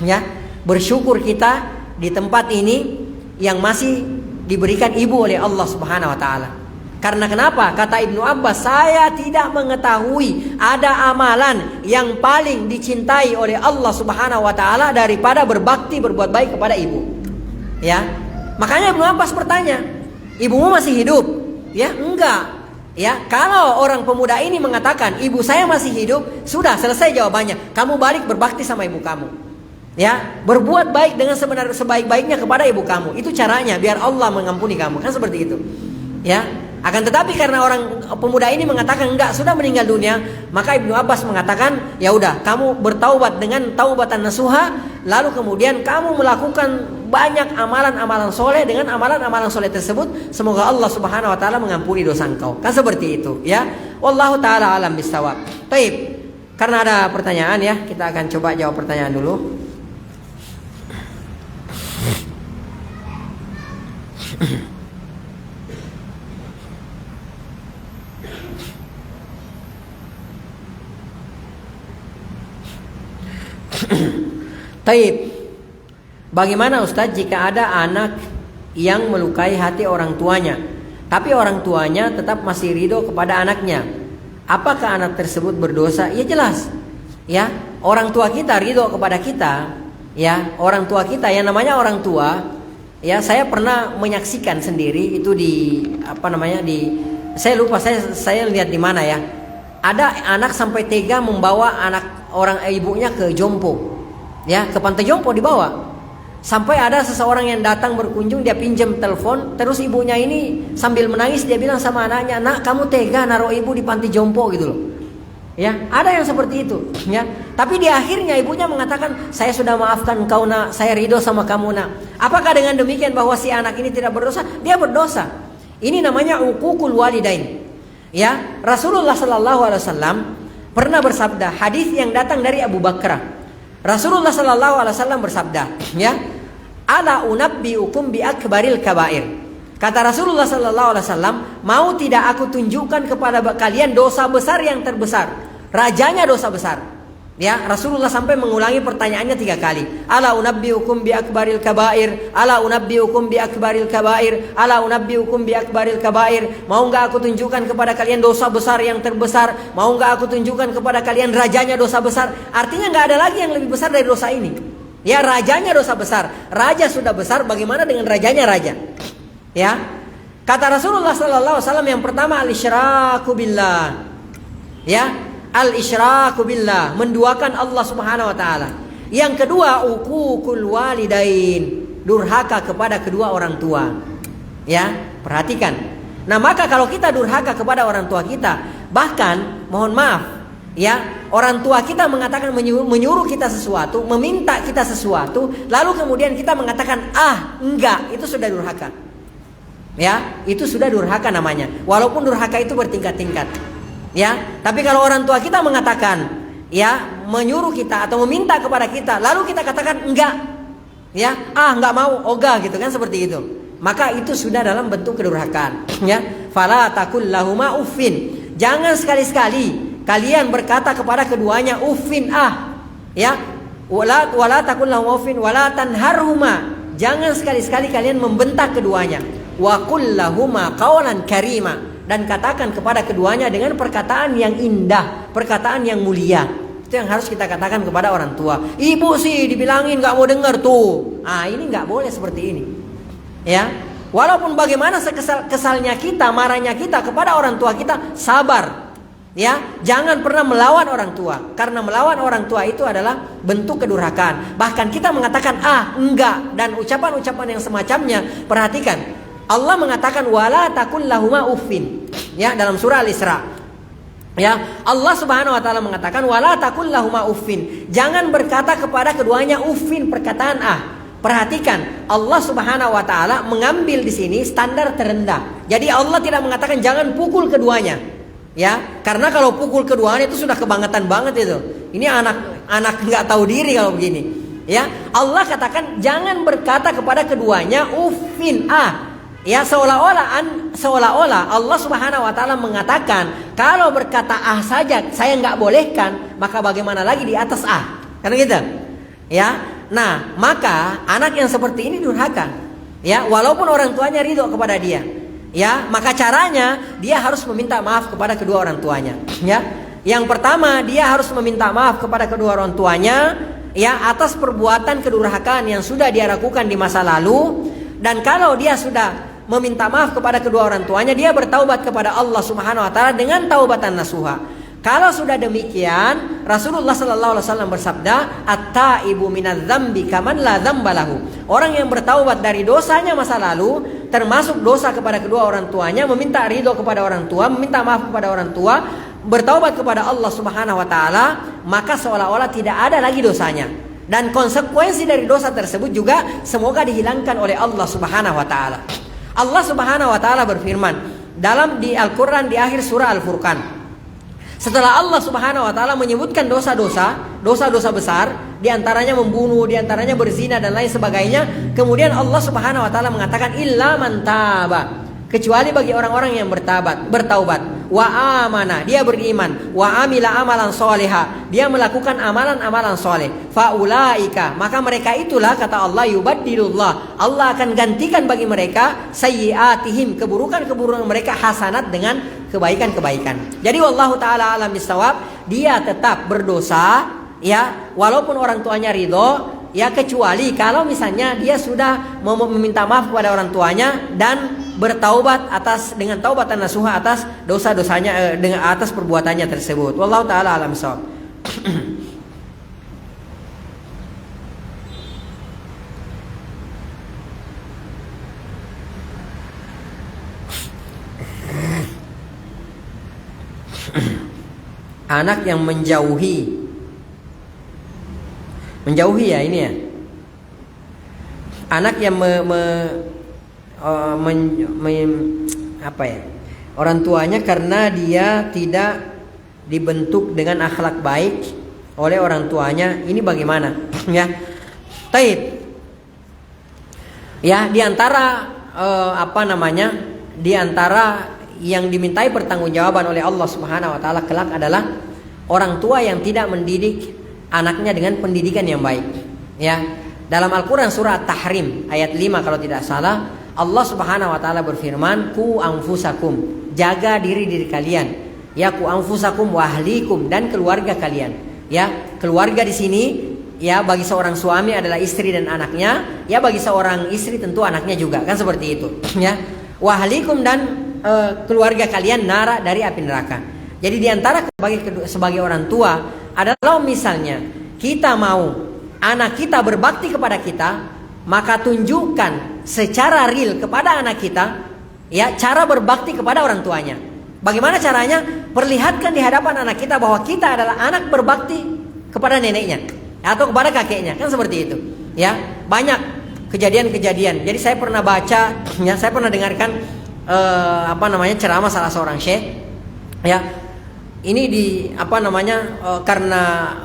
Ya, bersyukur kita di tempat ini yang masih diberikan ibu oleh Allah Subhanahu wa taala. Karena kenapa? Kata Ibnu Abbas, saya tidak mengetahui ada amalan yang paling dicintai oleh Allah Subhanahu wa taala daripada berbakti, berbuat baik kepada ibu. Ya. Makanya Ibnu Abbas bertanya, "Ibumu masih hidup?" Ya, enggak. Ya, kalau orang pemuda ini mengatakan, "Ibu saya masih hidup," sudah selesai jawabannya. Kamu balik berbakti sama ibu kamu. Ya, berbuat baik dengan sebaik-baiknya kepada ibu kamu. Itu caranya biar Allah mengampuni kamu. Kan seperti itu. Ya. Akan tetapi karena orang pemuda ini mengatakan enggak, sudah meninggal dunia, maka Ibnu Abbas mengatakan, ya udah, kamu bertaubat dengan taubatan nasuha, lalu kemudian kamu melakukan banyak amalan-amalan soleh. Dengan amalan-amalan soleh tersebut, semoga Allah Subhanahu wa taala mengampuni dosa engkau. Kan seperti itu, ya. Wallahu taala alam bisawab. Baik. Karena ada pertanyaan ya, kita akan coba jawab pertanyaan dulu. Taib. Bagaimana Ustadz jika ada anak yang melukai hati orang tuanya, tapi orang tuanya tetap masih ridho kepada anaknya? Apakah anak tersebut berdosa? Ya jelas. Ya, orang tua kita ridho kepada kita. Ya, orang tua kita, yang namanya orang tua Ya, saya pernah menyaksikan sendiri itu di saya lupa saya lihat di mana ya. Ada anak sampai tega membawa anak orang ibunya ke Jompo. Ya, ke Pantai Jompo dibawa. Sampai ada seseorang yang datang berkunjung, dia pinjam telepon, terus ibunya ini sambil menangis dia bilang sama anaknya, "Nak, kamu tega naruh ibu di Pantai Jompo," gitu loh. Ya, ada yang seperti itu, ya. Tapi di akhirnya ibunya mengatakan, "Saya sudah maafkan engkau, Nak. Saya ridho sama kamu, Nak." Apakah dengan demikian bahwa si anak ini tidak berdosa? Dia berdosa. Ini namanya uququl walidain. Ya, Rasulullah sallallahu alaihi wasallam pernah bersabda, hadis yang datang dari Abu Bakar. Rasulullah sallallahu alaihi wasallam bersabda, ya, "Ala unabbiukum bi akbaril kabair." Kata Rasulullah sallallahu alaihi wasallam, "Mau tidak aku tunjukkan kepada kalian dosa besar yang terbesar, rajanya dosa besar." Ya, Rasulullah sampai mengulangi pertanyaannya 3 kali. "Ala unabbiukum bi akbaril kabair, ala unabbiukum bi akbaril kabair, ala unabbiukum bi akbaril kabair." Mau enggak aku tunjukkan kepada kalian dosa besar yang terbesar? Mau enggak aku tunjukkan kepada kalian rajanya dosa besar? Artinya enggak ada lagi yang lebih besar dari dosa ini. Ya, rajanya dosa besar. Raja sudah besar, bagaimana dengan rajanya raja? Ya, kata Rasulullah sallallahu alaihi wasallam, yang pertama al-isyraku billah. Ya, al-isyraku billah, menduakan Allah Subhanahu wa taala. Yang kedua uququl walidain, durhaka kepada kedua orang tua. Ya, perhatikan. Nah, maka kalau kita durhaka kepada orang tua kita, bahkan mohon maaf, ya, orang tua kita mengatakan menyuruh kita sesuatu, meminta kita sesuatu, lalu kemudian kita mengatakan enggak, itu sudah durhaka. Ya, itu sudah durhaka namanya. Walaupun durhaka itu bertingkat-tingkat. Ya, tapi kalau orang tua kita mengatakan, ya, menyuruh kita atau meminta kepada kita, lalu kita katakan enggak, ya, enggak mau, ogah gitu kan, seperti itu. Maka itu sudah dalam bentuk kedurhakaan. Ya, fala taqul lahuma uffin. Jangan sekali-sekali kalian berkata kepada keduanya uffin, ya, wala taqul lahuma uffin wala tanharhuma. Jangan sekali-sekali kalian membentak keduanya. Wa qul lahuma qawlan karima, dan katakan kepada keduanya dengan perkataan yang indah, perkataan yang mulia. Itu yang harus kita katakan kepada orang tua. Ibu sih dibilangin nggak mau dengar tuh. Ini nggak boleh seperti ini. Ya, walaupun bagaimana kesalnya kita, marahnya kita kepada orang tua kita, sabar. Ya, jangan pernah melawan orang tua, karena melawan orang tua itu adalah bentuk kedurhakaan. Bahkan kita mengatakan enggak, dan ucapan-ucapan yang semacamnya. Perhatikan, Allah mengatakan wala taqul lahuma uffin. Ya, dalam surah Al-Isra. Ya, Allah Subhanahu wa taala mengatakan wala taqul lahuma uffin. Jangan berkata kepada keduanya uffin, perkataan Perhatikan, Allah Subhanahu wa taala mengambil di sini standar terendah. Jadi Allah tidak mengatakan jangan pukul keduanya. Ya, karena kalau pukul keduanya itu sudah kebangetan banget itu. Ini anak nggak tahu diri kalau begini. Ya, Allah katakan jangan berkata kepada keduanya uffin. Ya, seolah-olah Allah Subhanahu wa taala mengatakan kalau berkata saja saya nggak bolehkan, maka bagaimana lagi di atas Kan gitu. Ya. Nah, maka anak yang seperti ini durhaka. Ya, walaupun orang tuanya ridho kepada dia. Ya, maka caranya dia harus meminta maaf kepada kedua orang tuanya. Ya. Yang pertama, dia harus meminta maaf kepada kedua orang tuanya, ya, atas perbuatan kedurhakaan yang sudah dia lakukan di masa lalu. Dan kalau dia sudah meminta maaf kepada kedua orang tuanya, dia bertaubat kepada Allah Subhanahu wa taala dengan taubatan nasuha. Kalau sudah demikian, Rasulullah sallallahu alaihi wasallam bersabda, "At-taibu minadz-dzambi kaman la dzambalahu." Orang yang bertaubat dari dosanya masa lalu, termasuk dosa kepada kedua orang tuanya, meminta ridho kepada orang tua, meminta maaf kepada orang tua, bertaubat kepada Allah Subhanahu wa taala, maka seolah-olah tidak ada lagi dosanya. Dan konsekuensi dari dosa tersebut juga semoga dihilangkan oleh Allah Subhanahu wa taala. Allah Subhanahu wa taala berfirman di Al-Qur'an di akhir surah Al-Furqan. Setelah Allah Subhanahu wa taala menyebutkan dosa-dosa besar, di antaranya membunuh, di antaranya berzina dan lain sebagainya, kemudian Allah Subhanahu wa taala mengatakan illa man taba, kecuali bagi orang-orang yang bertaubat, wa amana, dia beriman, wa amila amalan sholiha, dia melakukan amalan-amalan soleh, faulaika, maka mereka itulah kata Allah yubaddilullah, Allah akan gantikan bagi mereka sayyiatihim, keburukan-keburukan mereka, hasanat, dengan kebaikan-kebaikan. Jadi wallahu taala alam bisawab, dia tetap berdosa, ya, walaupun orang tuanya ridho, ya kecuali kalau misalnya dia sudah mau meminta maaf kepada orang tuanya dan bertaubat dengan taubatan nasuha atas dosa-dosanya, dengan atas perbuatannya tersebut. Wallahu taala alam shawab. Anak yang menjauhi ya ini ya. Anak yang orang tuanya karena dia tidak dibentuk dengan akhlak baik oleh orang tuanya, ini bagaimana? Ya. Taib. Ya, di antara di antara yang dimintai pertanggungjawaban oleh Allah Subhanahu wa taala kelak adalah orang tua yang tidak mendidik anaknya dengan pendidikan yang baik. Ya. Dalam Al-Qur'an surah At-Tahrim ayat 5 kalau tidak salah, Allah Subhanahu wa taala berfirman, "Ku anfusakum", jaga diri kalian. Ya, ku anfusakum wa ahlikum, dan keluarga kalian. Ya, keluarga di sini ya bagi seorang suami adalah istri dan anaknya, ya bagi seorang istri tentu anaknya juga, kan seperti itu. Ya. Wa ahlikum, dan keluarga kalian nara dari api neraka. Jadi diantara sebagai orang tua adalah misalnya kita mau anak kita berbakti kepada kita, maka tunjukkan secara real kepada anak kita ya cara berbakti kepada orang tuanya. Bagaimana caranya? Perlihatkan di hadapan anak kita bahwa kita adalah anak berbakti kepada neneknya atau kepada kakeknya, kan seperti itu. Ya, banyak kejadian-kejadian. Jadi saya pernah baca, ya saya pernah dengarkan ceramah salah seorang syekh. Ya, ini karena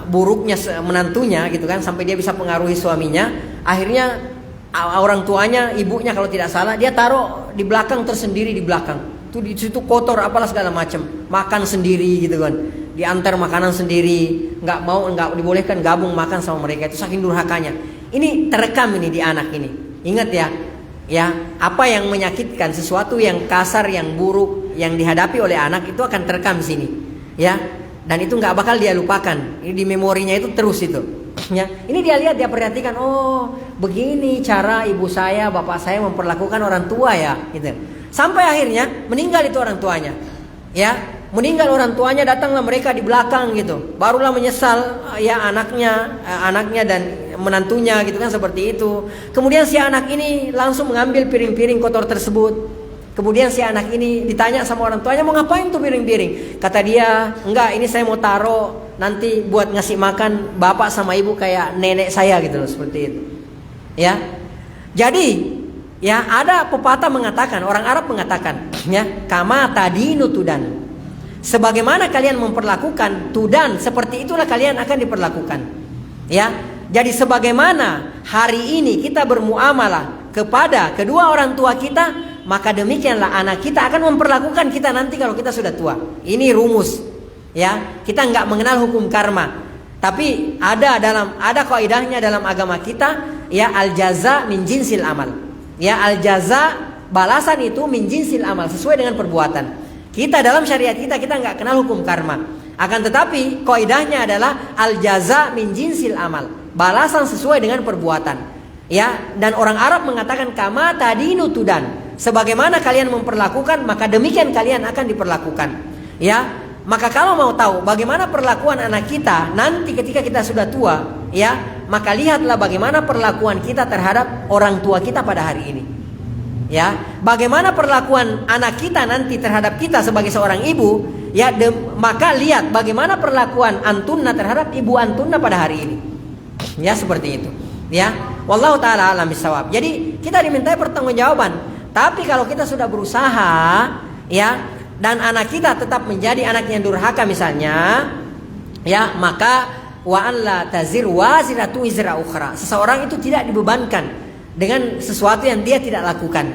buruknya menantunya gitu kan, sampai dia bisa pengaruhi suaminya. Akhirnya orang tuanya, ibunya kalau tidak salah, dia taruh di belakang tersendiri di belakang. Tuh di situ kotor apalah segala macam, makan sendiri gitu kan. Diantar makanan sendiri, nggak dibolehkan gabung makan sama mereka, itu saking durhakanya. Ini terekam ini di anak ini. Ingat ya. Ya, apa yang menyakitkan, sesuatu yang kasar, yang buruk yang dihadapi oleh anak itu akan terekam sini. Ya, dan itu nggak bakal dia lupakan. Ini di memorinya itu terus itu. Ya, ini dia lihat, dia perhatikan, oh begini cara ibu saya, bapak saya memperlakukan orang tua ya, gitu. Sampai akhirnya meninggal itu orang tuanya. Ya, meninggal orang tuanya, datanglah mereka di belakang gitu. Barulah menyesal ya anaknya dan menantunya gitu kan, seperti itu. Kemudian si anak ini langsung mengambil piring-piring kotor tersebut. Kemudian si anak ini ditanya sama orang tuanya, mau ngapain tuh piring-piring? Kata dia, enggak, ini saya mau taruh nanti buat ngasih makan bapak sama ibu kayak nenek saya gitu loh, seperti itu. Ya. Jadi ya ada pepatah mengatakan, orang Arab mengatakan, ya, kama tadinu tudan. Sebagaimana kalian memperlakukan tudan, seperti itulah kalian akan diperlakukan. Ya. Jadi sebagaimana hari ini kita bermuamalah kepada kedua orang tua kita, maka demikianlah anak kita akan memperlakukan kita nanti kalau kita sudah tua. Ini rumus. Ya, kita nggak mengenal hukum karma. Tapi ada kaidahnya dalam agama kita, ya, al jaza min jinsil amal. Ya, al jaza, balasan itu min jinsil amal, sesuai dengan perbuatan. Kita dalam syariat kita nggak kenal hukum karma. Akan tetapi kaidahnya adalah al jaza min jinsil amal. Balasan sesuai dengan perbuatan. Ya, dan orang Arab mengatakan kama tadinu tudan. Sebagaimana kalian memperlakukan, maka demikian kalian akan diperlakukan. Ya, maka kalau mau tahu bagaimana perlakuan anak kita nanti ketika kita sudah tua, ya, maka lihatlah bagaimana perlakuan kita terhadap orang tua kita pada hari ini. Ya, bagaimana perlakuan anak kita nanti terhadap kita sebagai seorang ibu, ya, maka lihat bagaimana perlakuan antunna terhadap ibu antunna pada hari ini. Ya, seperti itu. Ya, wallahu taala alam bisawab. Jadi kita dimintai pertanggungjawaban. Tapi kalau kita sudah berusaha, ya, dan anak kita tetap menjadi anak yang durhaka misalnya, ya, maka wa an la tazir waziratu wizra ukhra. Seseorang itu tidak dibebankan dengan sesuatu yang dia tidak lakukan,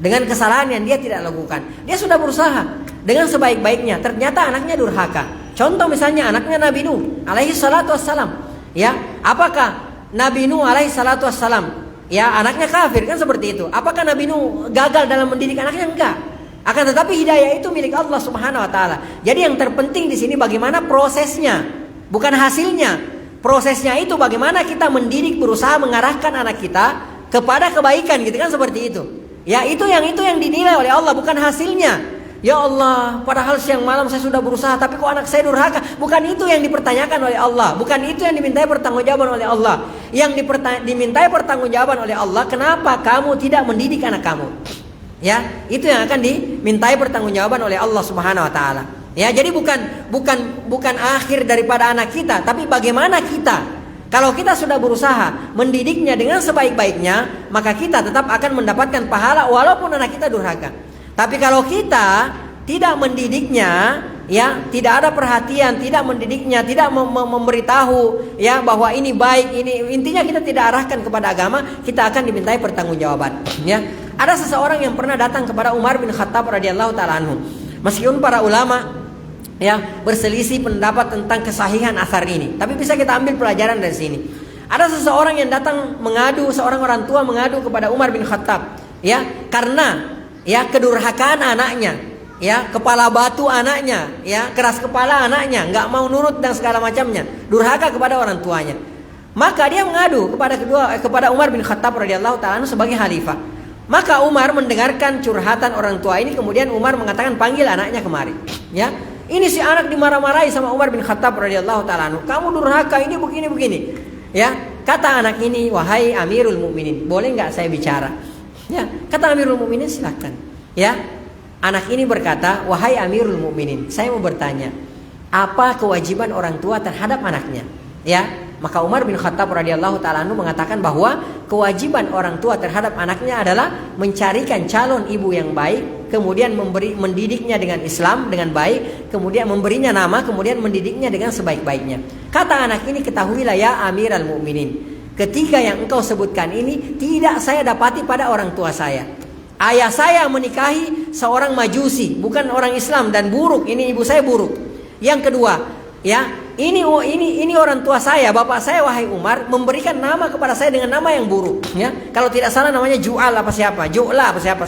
dengan kesalahan yang dia tidak lakukan. Dia sudah berusaha dengan sebaik-baiknya, ternyata anaknya durhaka. Contoh misalnya anaknya Nabi Nuh alaihi salatu wassalam. Ya, apakah Nabi Nuh alaihi salatu wassalam, ya, anaknya kafir, kan seperti itu? Apakah Nabi Nuh gagal dalam mendidik anaknya? Enggak. Akan tetapi hidayah itu milik Allah Subhanahu wa taala. Jadi yang terpenting di sini bagaimana prosesnya, bukan hasilnya. prosesnya itu bagaimana kita mendidik, berusaha mengarahkan anak kita kepada kebaikan, gitu kan, seperti itu. Ya, itu yang dinilai oleh Allah, bukan hasilnya. Ya Allah, padahal siang malam saya sudah berusaha, tapi kok anak saya durhaka. Bukan itu yang dipertanyakan oleh Allah, bukan itu yang dimintai pertanggungjawaban oleh Allah. Yang dimintai pertanggungjawaban oleh Allah, kenapa kamu tidak mendidik anak kamu? Ya, itu yang akan dimintai pertanggungjawaban oleh Allah Subhanahu wa taala. Ya, jadi bukan akhir daripada anak kita, tapi bagaimana kita, kalau kita sudah berusaha mendidiknya dengan sebaik-baiknya, maka kita tetap akan mendapatkan pahala walaupun anak kita durhaka. Tapi kalau kita tidak mendidiknya, ya, tidak ada perhatian, tidak mendidiknya, tidak memberitahu, ya, bahwa ini baik, ini intinya kita tidak arahkan kepada agama, kita akan dimintai pertanggungjawaban. Ya, ada seseorang yang pernah datang kepada Umar bin Khattab radhiyallahu taala anhu. Meskipun para ulama, ya, berselisih pendapat tentang kesahihan asar ini, tapi bisa kita ambil pelajaran dari sini. Ada seseorang yang datang mengadu, seorang orang tua mengadu kepada Umar bin Khattab, ya, karena, ya, kedurhakaan anaknya, ya, kepala batu anaknya, ya, keras kepala anaknya, nggak mau nurut dan segala macamnya, durhaka kepada orang tuanya. Maka dia mengadu kepada Umar bin Khattab radhiyallahu taala sebagai khalifah. Maka Umar mendengarkan curhatan orang tua ini, kemudian Umar mengatakan, panggil anaknya kemari. Ya, ini si anak dimarah-marahi sama Umar bin Khattab radhiyallahu taala, kamu durhaka, ini begini. Ya, kata anak ini, wahai Amirul Mukminin, boleh nggak saya bicara? Ya, kata Amirul Mukminin, silakan. Ya, anak ini berkata, wahai Amirul Mukminin, saya mau bertanya, apa kewajiban orang tua terhadap anaknya? Ya, maka Umar bin Khattab radhiyallahu taala mengatakan bahwa kewajiban orang tua terhadap anaknya adalah mencarikan calon ibu yang baik, kemudian mendidiknya dengan Islam dengan baik, kemudian memberinya nama, kemudian mendidiknya dengan sebaik-baiknya. Kata anak ini, ketahuilah ya Amirul Mukminin, ketiga yang engkau sebutkan ini tidak saya dapati pada orang tua saya. Ayah saya menikahi seorang majusi, bukan orang Islam, dan buruk. Ini ibu saya buruk. Yang kedua, ya, ini orang tua saya, bapak saya wahai Umar, memberikan nama kepada saya dengan nama yang buruk. Ya, kalau tidak salah namanya Ju'la apa siapa,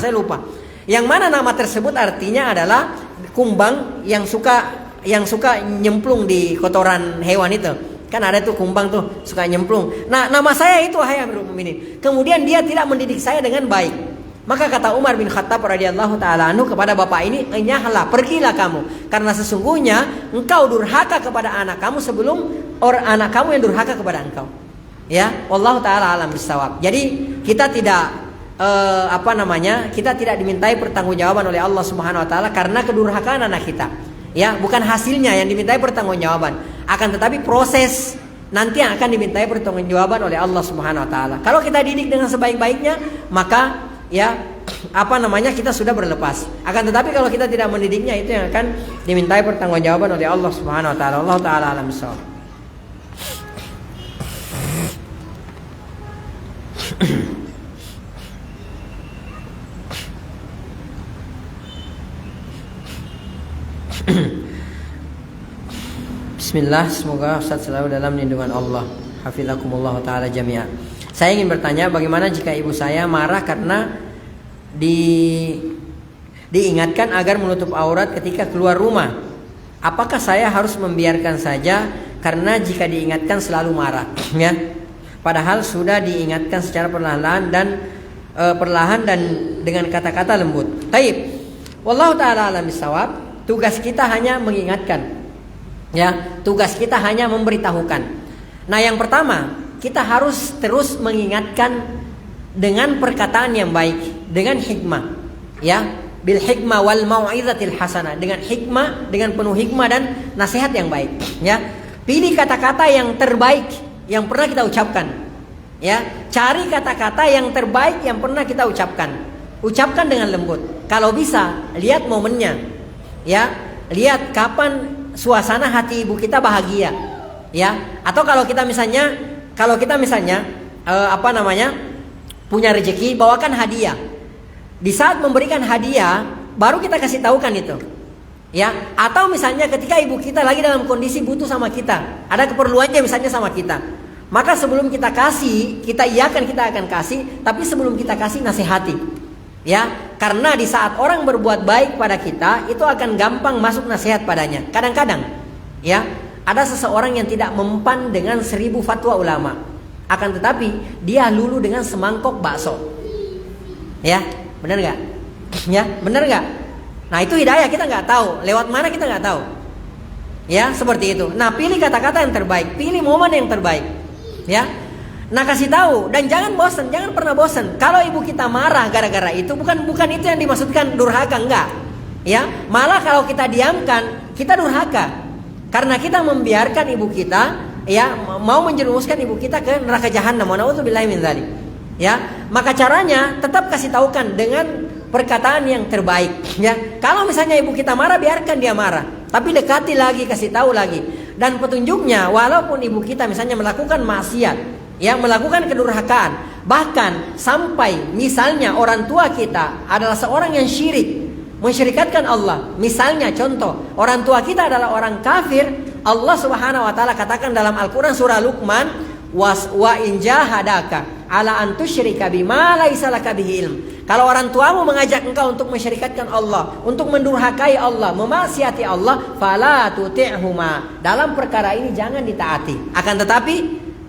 saya lupa. Yang mana nama tersebut artinya adalah kumbang yang suka nyemplung di kotoran hewan itu. Kan ada tuh kumbang tuh suka nyemplung. Nah, nama saya itu wahai Amirul Mukminin. Kemudian dia tidak mendidik saya dengan baik. Maka kata Umar bin Khattab radhiyallahu taala anhu kepada bapak ini, "Enyahlah, pergilah kamu, karena sesungguhnya engkau durhaka kepada anak kamu sebelum anak kamu yang durhaka kepada engkau." Ya, wallahu taala alam bisawab. Jadi kita tidak kita tidak dimintai pertanggungjawaban oleh Allah Subhanahu wa taala karena kedurhakaan anak kita. Ya, bukan hasilnya yang dimintai pertanggungjawaban, akan tetapi proses nanti yang akan dimintai pertanggungjawaban oleh Allah Subhanahu wa taala. Kalau kita didik dengan sebaik-baiknya, maka ya kita sudah berlepas. Akan tetapi kalau kita tidak mendidiknya, itu yang akan dimintai pertanggungjawaban oleh Allah Subhanahu wa taala. Allah taala alam bisawab. Bismillah, semoga Ustaz selalu dalam lindungan Allah. Hafizakumullah taala jami'an. Saya ingin bertanya, bagaimana jika ibu saya marah karena diingatkan agar menutup aurat ketika keluar rumah? Apakah saya harus membiarkan saja karena jika diingatkan selalu marah? Ya, padahal sudah diingatkan secara perlahan dan dengan kata-kata lembut. Taib. Wallahu taala alam bisawab. Tugas kita hanya mengingatkan. Ya, tugas kita hanya memberitahukan. Nah, yang pertama, kita harus terus mengingatkan dengan perkataan yang baik, dengan hikmah. Ya, bil hikmah wal mau'izatil hasanah, dengan hikmah, dengan penuh hikmah dan nasihat yang baik. Ya, pilih kata-kata yang terbaik yang pernah kita ucapkan. Ya, cari kata-kata yang terbaik yang pernah kita ucapkan. Ucapkan dengan lembut. Kalau bisa, lihat momennya. Ya, lihat kapan suasana hati ibu kita bahagia. Ya, atau kalau kita misalnya punya rezeki, bawakan hadiah. Di saat memberikan hadiah, baru kita kasih tahukan itu. Ya, atau misalnya ketika ibu kita lagi dalam kondisi butuh sama kita, ada keperluannya misalnya sama kita, maka sebelum kita kasih, kita akan kasih, tapi sebelum kita kasih nasihati. Ya, karena di saat orang berbuat baik pada kita, itu akan gampang masuk nasihat padanya. Kadang-kadang, ya, ada seseorang yang tidak mempan dengan 1000 fatwa ulama, akan tetapi dia lulu dengan semangkok bakso. Ya, benar nggak? Ya, benar nggak? Nah itu hidayah, kita nggak tahu lewat mana, kita nggak tahu. Ya, seperti itu. Nah, pilih kata-kata yang terbaik, pilih momen yang terbaik. Ya, nah kasih tahu, dan jangan bosan, jangan pernah bosan. Kalau ibu kita marah gara-gara itu, bukan itu yang dimaksudkan durhaka, enggak. Ya, malah kalau kita diamkan, kita durhaka, karena kita membiarkan ibu kita, ya, mau menjerumuskan ibu kita ke neraka jahanam. Na'udzubillahi min dzalik. Ya, maka caranya tetap kasih tahukan dengan perkataan yang terbaik. Ya, kalau misalnya ibu kita marah, biarkan dia marah, tapi dekati lagi, kasih tahu lagi. Dan petunjuknya, walaupun ibu kita misalnya melakukan maksiat, ya, melakukan kedurhakaan, bahkan sampai misalnya orang tua kita adalah seorang yang syirik, mensyirikatkan Allah. Misalnya contoh, orang tua kita adalah orang kafir, Allah Subhanahu wa taala katakan dalam Al-Qur'an surah Luqman, wa in jahadaka ala an tusyrika bima laisa laka bihi ilm. Kalau orang tuamu mengajak engkau untuk mensyirikatkan Allah, untuk mendurhakai Allah, memaksiati Allah, fala tuti'huma. Dalam perkara ini jangan ditaati. Akan tetapi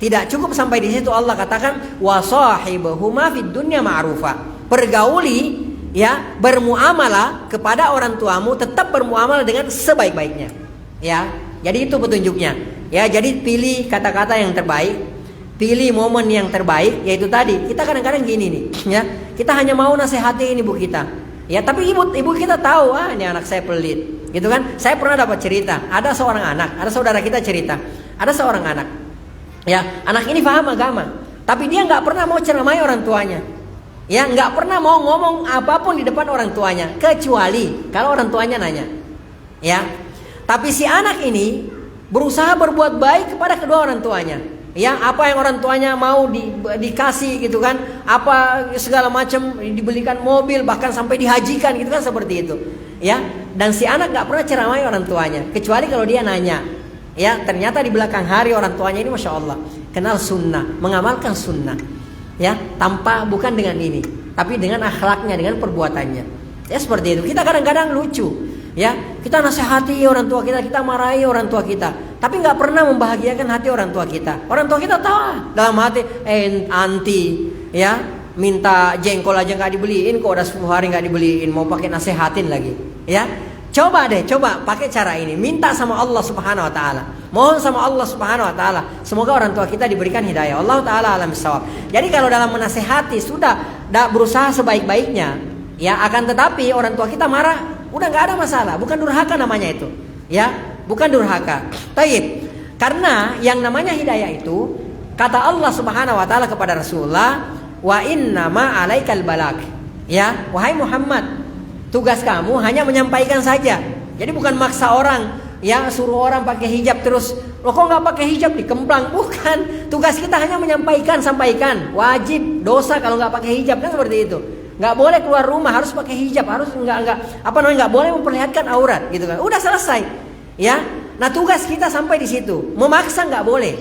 tidak cukup sampai di situ, Allah katakan wa sahibuhuma fid dunya ma'rufa. Pergauli, ya, bermuamalah kepada orang tuamu, tetap bermuamalah dengan sebaik-baiknya. Ya, jadi itu petunjuknya. Ya, jadi pilih kata-kata yang terbaik, pilih momen yang terbaik, yaitu tadi. Kita kadang-kadang gini nih, ya, kita hanya mau nasihati ibu kita, ya, tapi ibu kita tahu, ini anak saya pelit, gitu kan. Saya pernah dapat cerita, ada seorang anak, ada saudara kita cerita, ada seorang anak, ya, anak ini paham agama, tapi dia nggak pernah mau ceramai orang tuanya, ya, nggak pernah mau ngomong apapun di depan orang tuanya, kecuali kalau orang tuanya nanya, ya. Tapi si anak ini berusaha berbuat baik kepada kedua orang tuanya. Ya, apa yang orang tuanya mau dikasih, gitu kan, apa segala macam, dibelikan mobil, bahkan sampai dihajikan, gitu kan, seperti itu. Ya, dan si anak nggak pernah ceramai orang tuanya, kecuali kalau dia nanya. Ya, ternyata di belakang hari orang tuanya ini, masya Allah, kenal sunnah, mengamalkan sunnah. Ya, bukan dengan ini, tapi dengan akhlaknya, dengan perbuatannya. Ya, seperti itu. Kita kadang-kadang lucu. Ya, kita nasihati orang tua kita, kita marahi orang tua kita, tapi nggak pernah membahagiakan hati orang tua kita. Orang tua kita tahu dalam hati, anti, ya, minta jengkol aja nggak dibeliin, kok udah 10 hari nggak dibeliin, mau pakai nasihatin lagi. Ya, coba pakai cara ini, minta sama Allah Subhanahu Wa Taala, mohon sama Allah Subhanahu Wa Taala, semoga orang tua kita diberikan hidayah. Allah Taala alam bisawab. Jadi kalau dalam menasihati sudah berusaha sebaik-baiknya, ya, akan tetapi orang tua kita marah, udah nggak ada masalah, bukan durhaka namanya itu, ya, bukan durhaka. Taib. Karena yang namanya hidayah itu, kata Allah Subhanahu Wa Taala kepada Rasulullah, wa inna ma alaikal balak. Ya, wahai Muhammad, tugas kamu hanya menyampaikan saja. Jadi bukan maksa orang, ya, suruh orang pakai hijab terus, lo kok nggak pakai hijab dikemplang, bukan. Tugas kita hanya menyampaikan, sampaikan. Wajib dosa kalau nggak pakai hijab, kan seperti itu. Nggak boleh keluar rumah harus pakai hijab, harus nggak boleh memperlihatkan aurat, gitu kan. Udah selesai, ya. Nah, tugas kita sampai di situ. Memaksa nggak boleh,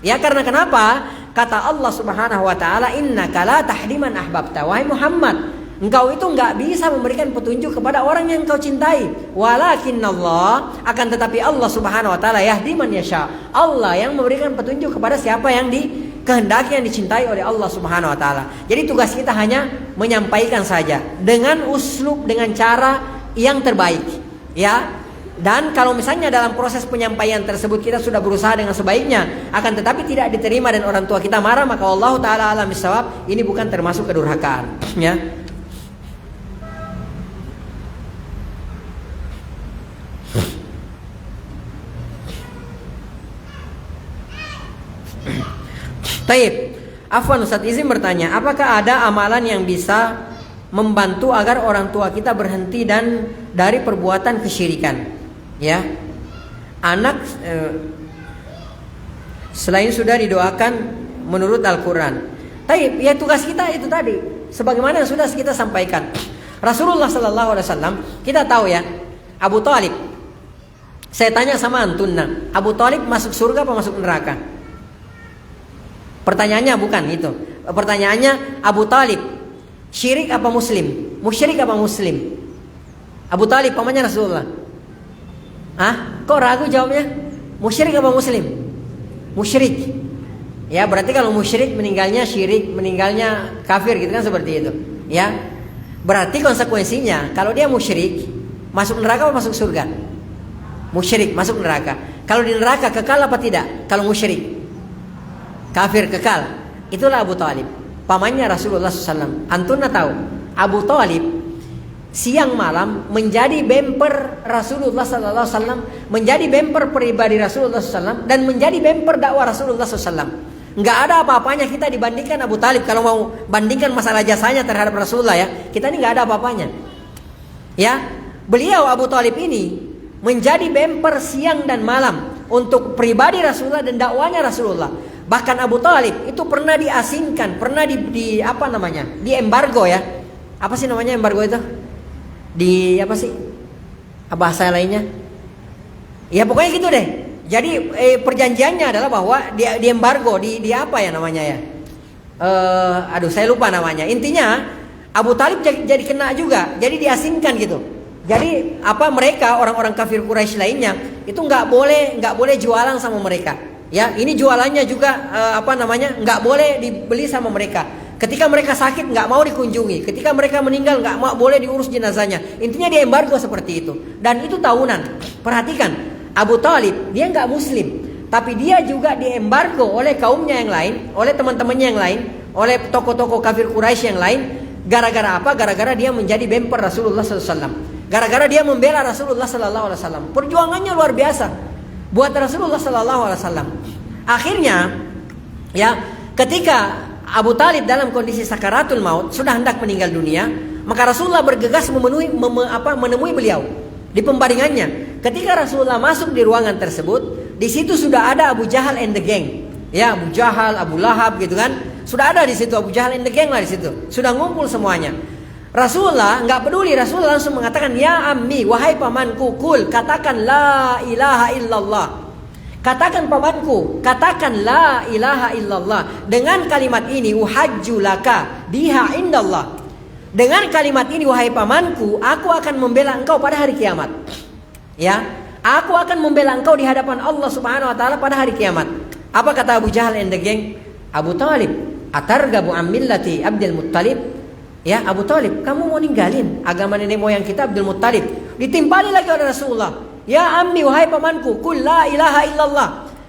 ya, karena kenapa? Kata Allah Subhanahu Wa Taala, innaka la tahdi man ahbabta. Wahai Muhammad, engkau itu nggak bisa memberikan petunjuk kepada orang yang engkau cintai. Walakinnallah, akan tetapi Allah Subhanahu Wa Taala yahdi man yasha. Allah yang memberikan petunjuk kepada siapa yang kehendaki, yang dicintai oleh Allah Subhanahu Wa Taala. Jadi tugas kita hanya menyampaikan saja dengan uslub, dengan cara yang terbaik, ya. Dan kalau misalnya dalam proses penyampaian tersebut kita sudah berusaha dengan sebaiknya, akan tetapi tidak diterima dan orang tua kita marah, maka Allah Taala alam bisawab, ini bukan termasuk kedurhakaan, ya. Taib. Afwan Ustaz, izin bertanya, apakah ada amalan yang bisa membantu agar orang tua kita berhenti dari perbuatan kesyirikan? Ya, anak selain sudah didoakan menurut Al-Quran. Taib, ya, tugas kita itu tadi, sebagaimana yang sudah kita sampaikan. Rasulullah Sallallahu Alaihi Wasallam, kita tahu ya, Abu Talib. Saya tanya sama antunna, Abu Talib masuk surga apa masuk neraka? Pertanyaannya bukan itu. Pertanyaannya, Abu Talib syirik apa muslim? Musyrik apa muslim? Abu Talib pamannya Rasulullah. Kok ragu jawabnya? Musyrik apa muslim? Musyrik. Ya, berarti kalau musyrik meninggalnya syirik, meninggalnya kafir gitu kan, seperti itu. Ya. Berarti konsekuensinya kalau dia musyrik, masuk neraka atau masuk surga? Musyrik masuk neraka. Kalau di neraka kekal apa tidak? Kalau musyrik kafir kekal. Itulah Abu Thalib, pamannya Rasulullah SAW. Antuna tahu Abu Thalib siang malam menjadi bemper Rasulullah SAW, menjadi bemper pribadi Rasulullah SAW, dan menjadi bemper dakwah Rasulullah SAW. Nggak ada apa-apanya kita dibandingkan Abu Thalib. Kalau mau bandingkan masalah jasanya terhadap Rasulullah, ya, kita ini nggak ada apa-apanya. Ya, beliau Abu Thalib ini menjadi bemper siang dan malam untuk pribadi Rasulullah dan dakwanya Rasulullah. Bahkan Abu Thalib itu pernah diasingkan, pernah di apa namanya? Di embargo, ya. Apa sih namanya embargo itu? Di apa sih? Bahasa lainnya? Ya pokoknya gitu deh. Jadi perjanjiannya adalah bahwa di embargo, di apa ya namanya ya? Aduh saya lupa namanya. Intinya Abu Thalib jadi kena juga, jadi diasingkan gitu. Jadi apa, mereka orang-orang kafir Quraisy lainnya itu nggak boleh jualan sama mereka. Ya, ini jualannya juga apa namanya, nggak boleh dibeli sama mereka. Ketika mereka sakit nggak mau dikunjungi. Ketika mereka meninggal nggak mau boleh diurus jenazahnya. Intinya di embargo seperti itu. Dan itu tahunan. Perhatikan, Abu Thalib dia nggak Muslim, tapi dia juga di embargo oleh kaumnya yang lain, oleh teman-temannya yang lain, oleh tokoh-tokoh kafir Quraisy yang lain. Gara-gara apa? Gara-gara dia menjadi bemper Rasulullah SAW. Gara-gara dia membela Rasulullah SAW. Perjuangannya luar biasa buat Rasulullah SAW. Akhirnya, ya, ketika Abu Thalib dalam kondisi sakaratul maut, sudah hendak meninggal dunia, maka Rasulullah bergegas menemui beliau di pembaringannya. Ketika Rasulullah masuk di ruangan tersebut, di situ sudah ada Abu Jahal and the gang. Ya, Abu Jahal, Abu Lahab gitu kan. Sudah ada di situ Abu Jahal and the gang lah di situ. Sudah ngumpul semuanya. Rasulullah nggak peduli, Rasulullah langsung mengatakan, ya ammi, wahai pamanku, kul, katakan la ilaha illallah. Katakan pamanku, katakan la ilaha illallah. Dengan kalimat ini uhajju laka biha indallah. Dengan kalimat ini wahai pamanku, aku akan membela engkau pada hari kiamat. Ya, aku akan membela engkau di hadapan Allah Subhanahu wa taala pada hari kiamat. Apa kata Abu Jahal and the gang? Abu Thalib, atargabu am millati Abdul Muttalib? Ya, Abu Thalib, kamu mau ninggalin agama nenek moyang kita Abdul Muttalib? Ditimpali lagi oleh Rasulullah. Ya ammi, wahai pamanku, kul la ilaha illallah.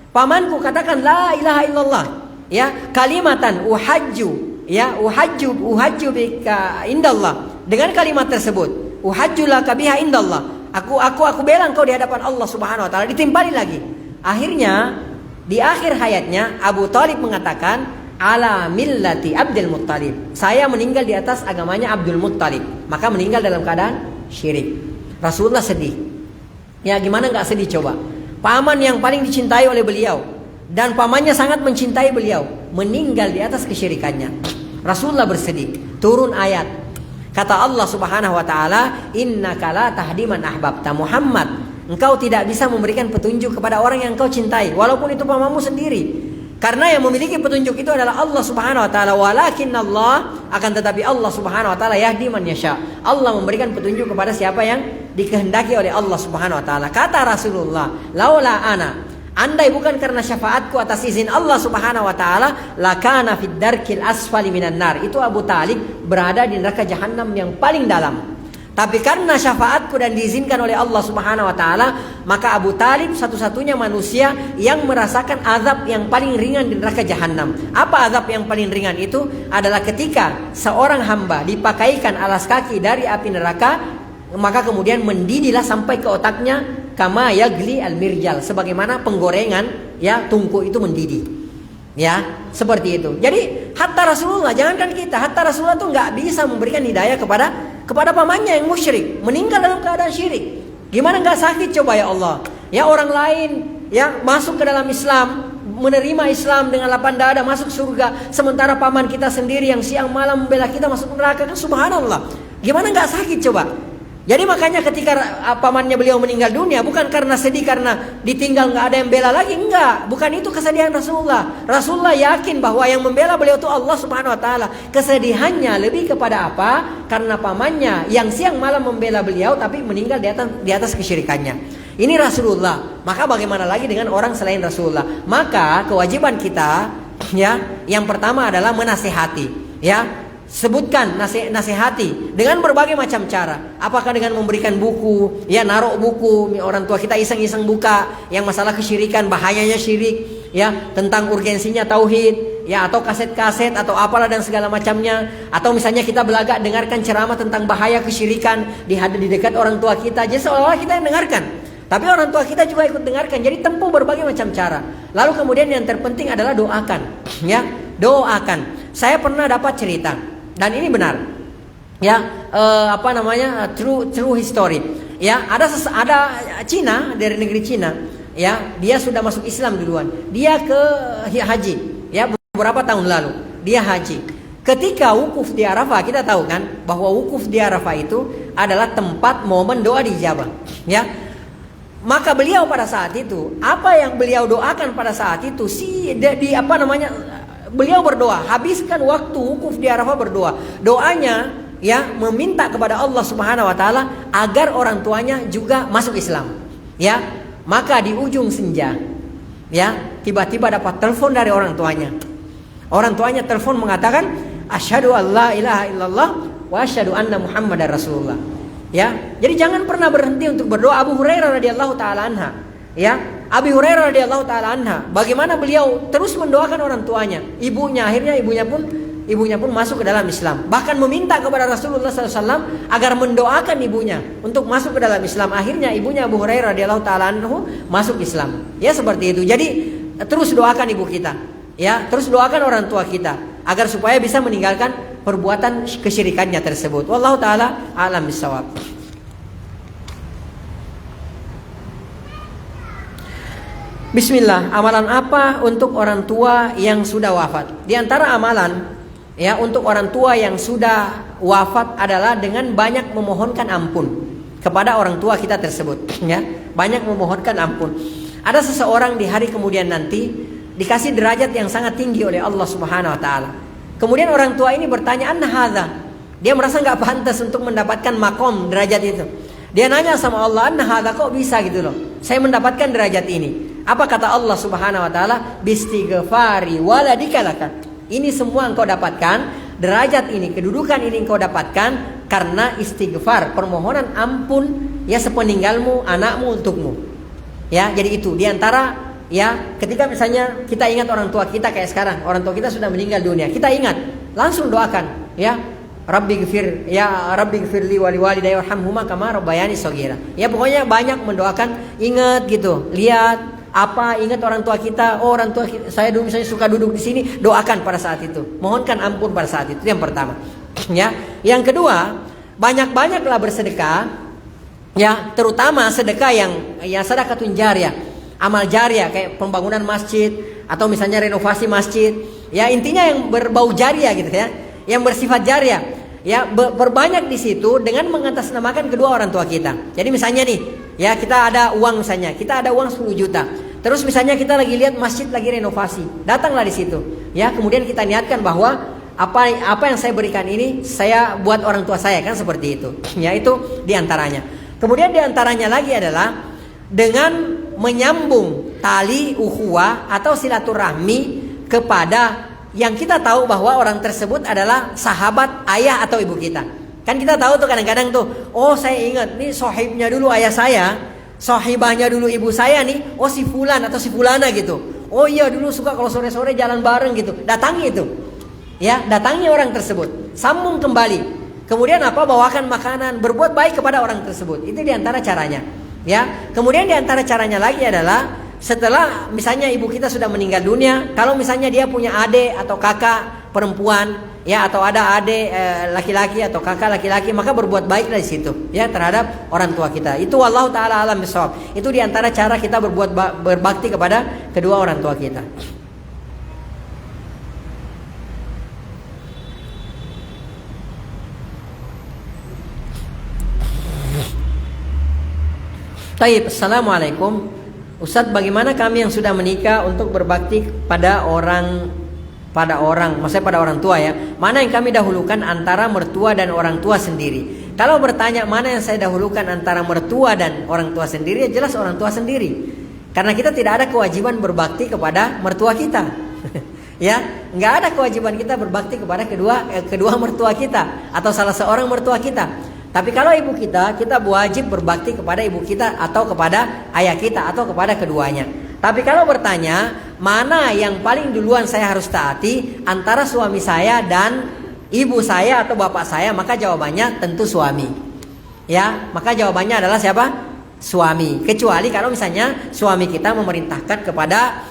Pamanku, katakan la ilaha illallah. Ya, kalimatan uhajju, ya, uhajju bika indallah. Dengan kalimat tersebut, uhajju laka biha indallah. Aku bela engkau di hadapan Allah Subhanahu wa taala. Ditimpali lagi. Akhirnya di akhir hayatnya Abu Thalib mengatakan, ala millati Abdul Muttalib. Saya meninggal di atas agamanya Abdul Muttalib. Maka meninggal dalam keadaan syirik. Rasulullah sedih. Ya, gimana nggak sedih coba? Paman yang paling dicintai oleh beliau dan pamannya sangat mencintai beliau meninggal di atas kesyirikannya. Rasulullah bersedih. Turun ayat. Kata Allah Subhanahu wa taala, innaka la tahdi man ahbabta. Muhammad, engkau tidak bisa memberikan petunjuk kepada orang yang engkau cintai, walaupun itu pamanmu sendiri. Karena yang memiliki petunjuk itu adalah Allah Subhanahu wa taala. Walakin Allah, akan tetapi Allah Subhanahu wa taala yahdi man yasha. Allah memberikan petunjuk kepada siapa yang dikehendaki oleh Allah Subhanahu wa taala. Kata Rasulullah, laula ana, andai bukan karena syafaatku atas izin Allah Subhanahu wa taala, lakana fid darkil asfali minan nar. Itu Abu Thalib berada di neraka jahanam yang paling dalam. Tapi karena syafaatku dan diizinkan oleh Allah Subhanahu wa taala, maka Abu Thalib satu-satunya manusia yang merasakan azab yang paling ringan di neraka jahanam. Apa azab yang paling ringan itu? Adalah ketika seorang hamba dipakaikan alas kaki dari api neraka, maka kemudian mendidihlah sampai ke otaknya, kama yagli al-mirjal, sebagaimana penggorengan, ya, tungku itu mendidih. Ya, seperti itu. Jadi hatta Rasulullah, jangankan kita, hatta Rasulullah tuh nggak bisa memberikan hidayah kepada pamannya yang musyrik, meninggal dalam keadaan syirik. Gimana nggak sakit coba ya Allah? Ya, orang lain ya masuk ke dalam Islam, menerima Islam dengan lapang dada, masuk surga, sementara paman kita sendiri yang siang malam membela kita masuk neraka, kan subhanallah. Gimana nggak sakit coba? Jadi makanya ketika pamannya beliau meninggal dunia, bukan karena sedih karena ditinggal nggak ada yang bela lagi, enggak. Bukan itu kesedihan Rasulullah. Rasulullah yakin bahwa yang membela beliau itu Allah Subhanahu wa taala. Kesedihannya lebih kepada apa? Karena pamannya yang siang malam membela beliau tapi meninggal di atas kesyirikannya. Ini Rasulullah. Maka bagaimana lagi dengan orang selain Rasulullah? Maka kewajiban kita ya, yang pertama adalah menasihati, ya. Sebutkan, nasihati dengan berbagai macam cara. Apakah dengan memberikan buku, ya, naruh buku, orang tua kita iseng-iseng buka yang masalah kesyirikan, bahayanya syirik, ya, tentang urgensinya tauhid, ya, atau kaset-kaset atau apalah dan segala macamnya. Atau misalnya kita belagak dengarkan ceramah tentang bahaya kesyirikan di dekat orang tua kita, jadi seolah-olah kita yang dengarkan. Tapi orang tua kita juga ikut dengarkan. Jadi tempuh berbagai macam cara. Lalu kemudian yang terpenting adalah doakan, ya, doakan. Saya pernah dapat cerita dan ini benar, ya, true history, ya. Ada Cina, dari negeri Cina, ya, dia sudah masuk Islam duluan. Dia ke haji, ya, beberapa tahun lalu dia haji. Ketika wukuf di Arafah, kita tahu kan bahwa wukuf di Arafah itu adalah tempat momen doa dijabah, ya. Maka beliau pada saat itu, apa yang beliau doakan pada saat itu, beliau berdoa, habiskan waktu wukuf di Arafah berdoa. Doanya, ya, meminta kepada Allah Subhanahu wa taala agar orang tuanya juga masuk Islam, ya. Maka di ujung senja, ya, tiba-tiba dapat telepon dari orang tuanya. Orang tuanya telepon mengatakan, asyhadu alla ilaha illallah wa asyhadu anna muhammadar rasulullah. Ya, jadi jangan pernah berhenti untuk berdoa. Abu Hurairah radhiyallahu taala anha, ya, Abi Hurairah radhiyallahu taala anha, bagaimana beliau terus mendoakan orang tuanya, ibunya, akhirnya ibunya pun masuk ke dalam Islam. Bahkan meminta kepada Rasulullah SAW agar mendoakan ibunya untuk masuk ke dalam Islam. Akhirnya ibunya Abu Hurairah radhiyallahu taala anhu masuk Islam. Ya, seperti itu. Jadi terus doakan ibu kita, ya, terus doakan orang tua kita agar supaya bisa meninggalkan perbuatan kesyirikannya tersebut. Wallahu taala a'lam bissawab. Bismillah, amalan apa untuk orang tua yang sudah wafat? Di antara amalan, ya, untuk orang tua yang sudah wafat adalah dengan banyak memohonkan ampun kepada orang tua kita tersebut, ya. Banyak memohonkan ampun. Ada seseorang di hari kemudian nanti dikasih derajat yang sangat tinggi oleh Allah Subhanahu wa taala. Kemudian orang tua ini bertanya, "Anna hadza?" Dia merasa enggak pantas untuk mendapatkan makom derajat itu. Dia nanya sama Allah, "Anna hadza, kok bisa gitu loh? Saya mendapatkan derajat ini." Apa kata Allah Subhanahu wa taala? "Bistighfari waladika laka." Ini semua engkau dapatkan, derajat ini, kedudukan ini engkau dapatkan karena istighfar, permohonan ampun, ya, sepeninggalmu anakmu untukmu. Ya, jadi itu di antara, ya, ketika misalnya kita ingat orang tua kita kayak sekarang, orang tua kita sudah meninggal dunia, kita ingat, langsung doakan, ya, Rabbighfir, ya, Rabbighfirli wa liwalidayya warhamhuma kama rabbayani shaghira. Ya, pokoknya banyak mendoakan, ingat gitu, lihat apa, ingat orang tua kita, oh orang tua saya dulu misalnya suka duduk di sini, doakan pada saat itu, mohonkan ampun pada saat itu. Yang pertama, ya. Yang kedua, banyak-banyaklah bersedekah, ya, terutama sedekah yang, ya, sedekatun jariyah, amal jariah kayak pembangunan masjid atau misalnya renovasi masjid, ya, intinya yang berbau jariah gitu, ya, yang bersifat jariah, ya, berbanyak di situ dengan mengatasnamakan kedua orang tua kita. Jadi misalnya nih, ya, kita ada uang, misalnya kita ada uang 10 juta, terus misalnya kita lagi lihat masjid lagi renovasi, datanglah di situ, ya, kemudian kita niatkan bahwa apa yang saya berikan ini saya buat orang tua saya, kan seperti itu, ya, itu diantaranya. Kemudian diantaranya lagi adalah dengan menyambung tali ukhuwah atau silaturahmi kepada yang kita tahu bahwa orang tersebut adalah sahabat ayah atau ibu kita. Kan kita tahu tuh kadang-kadang tuh, oh saya ingat nih sohibnya dulu ayah saya, sohibahnya dulu ibu saya nih, oh si fulan atau si fulana gitu. Oh iya dulu suka kalau sore-sore jalan bareng gitu. Datangi itu, ya, datangi orang tersebut, sambung kembali. Kemudian apa? Bawakan makanan, berbuat baik kepada orang tersebut. Itu diantara caranya, ya. Kemudian diantara caranya lagi adalah setelah misalnya ibu kita sudah meninggal dunia, kalau misalnya dia punya adik atau kakak perempuan, ya, atau ada adik laki-laki atau kakak laki-laki, maka berbuat baik dari situ, ya, terhadap orang tua kita. Itu wallahu taala alam bisawab. Itu diantara cara kita berbakti kepada kedua orang tua kita. Taib, assalamualaikum. Ustadz, bagaimana kami yang sudah menikah untuk berbakti pada orang, maksudnya pada orang tua, ya? Mana yang kami dahulukan antara mertua dan orang tua sendiri? Kalau bertanya mana yang saya dahulukan antara mertua dan orang tua sendiri, ya jelas orang tua sendiri. Karena kita tidak ada kewajiban berbakti kepada mertua kita. Ya, nggak ada kewajiban kita berbakti kepada kedua mertua kita atau salah seorang mertua kita. Tapi kalau ibu kita wajib berbakti kepada ibu kita atau kepada ayah kita atau kepada keduanya. Tapi kalau bertanya mana yang paling duluan saya harus taati antara suami saya dan ibu saya atau bapak saya, maka jawabannya tentu suami. Ya, maka jawabannya adalah siapa? Suami. Kecuali kalau misalnya suami kita memerintahkan kepada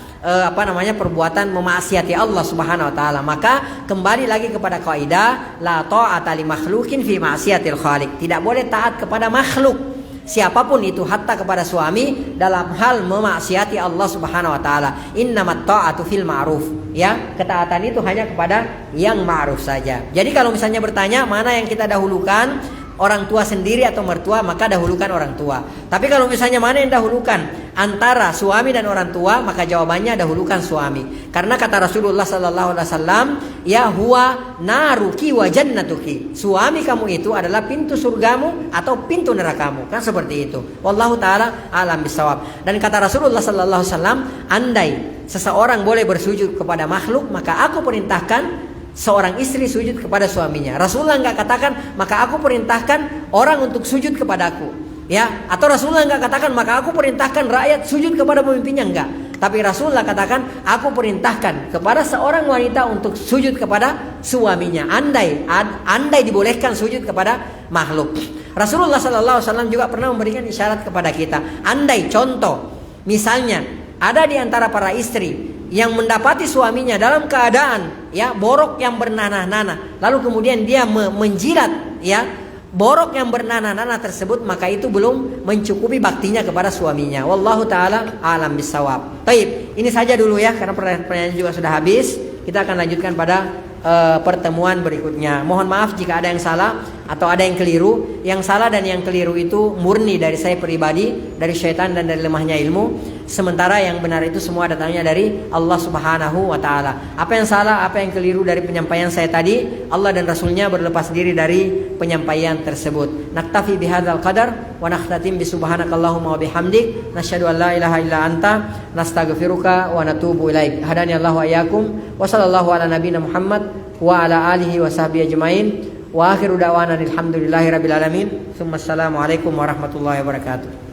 perbuatan memaksiati Allah Subhanahu wa taala, maka kembali lagi kepada kaidah la ta'ata li makhluqin fi ma'siyatil khaliq. Tidak boleh taat kepada makhluk siapapun itu, hatta kepada suami, dalam hal memaksiati Allah Subhanahu wa taala. Innamat ta'atu fil ma'ruf. Ya, ketaatan itu hanya kepada yang ma'ruf saja. Jadi kalau misalnya bertanya mana yang kita dahulukan, orang tua sendiri atau mertua, maka dahulukan orang tua. Tapi kalau misalnya mana yang dahulukan antara suami dan orang tua, maka jawabannya dahulukan suami. Karena kata Rasulullah sallallahu alaihi wasallam, ya huwa naruki wa jannatuki. Suami kamu itu adalah pintu surgamu atau pintu nerakamu. Kan seperti itu. Wallahu taala alam bisawab. Dan kata Rasulullah sallallahu alaihi wasallam, andai seseorang boleh bersujud kepada makhluk, maka aku perintahkan seorang istri sujud kepada suaminya. Rasulullah nggak katakan maka aku perintahkan orang untuk sujud kepadaku, ya. Atau Rasulullah nggak katakan maka aku perintahkan rakyat sujud kepada pemimpinnya, enggak. Tapi Rasulullah katakan aku perintahkan kepada seorang wanita untuk sujud kepada suaminya. Andai dibolehkan sujud kepada makhluk. Rasulullah Sallallahu Alaihi Wasallam juga pernah memberikan isyarat kepada kita. Andai contoh, misalnya ada di antara para istri yang mendapati suaminya dalam keadaan ya borok yang bernanah-nanah, lalu kemudian dia menjilat ya borok yang bernanah-nanah tersebut, maka itu belum mencukupi baktinya kepada suaminya. Wallahu taala alam bisawab. Baik, ini saja dulu ya, karena pertanyaan juga sudah habis. Kita akan lanjutkan pada pertemuan berikutnya. Mohon maaf jika ada yang salah atau ada yang keliru. Yang salah dan yang keliru itu murni dari saya pribadi, dari syaitan dan dari lemahnya ilmu. Sementara yang benar itu semua datangnya dari Allah Subhanahu wa taala. Apa yang salah, apa yang keliru dari penyampaian saya tadi, Allah dan Rasulnya berlepas diri dari penyampaian tersebut. Naktafi bihadzal qadar wa nakhtatim bi subhanakallahumma wa bihamdik nasyhadu an la ilaha illa anta nastaghfiruka wa natubu ilaik. Hadani Allah wa iyyakum wa sallallahu ala nabiyyina Muhammad wa ala alihi wa sahbihi ajmain. Wa akhiru da'wana alhamdulillahi rabbil alamin. Assalamualaikum warahmatullahi wabarakatuh.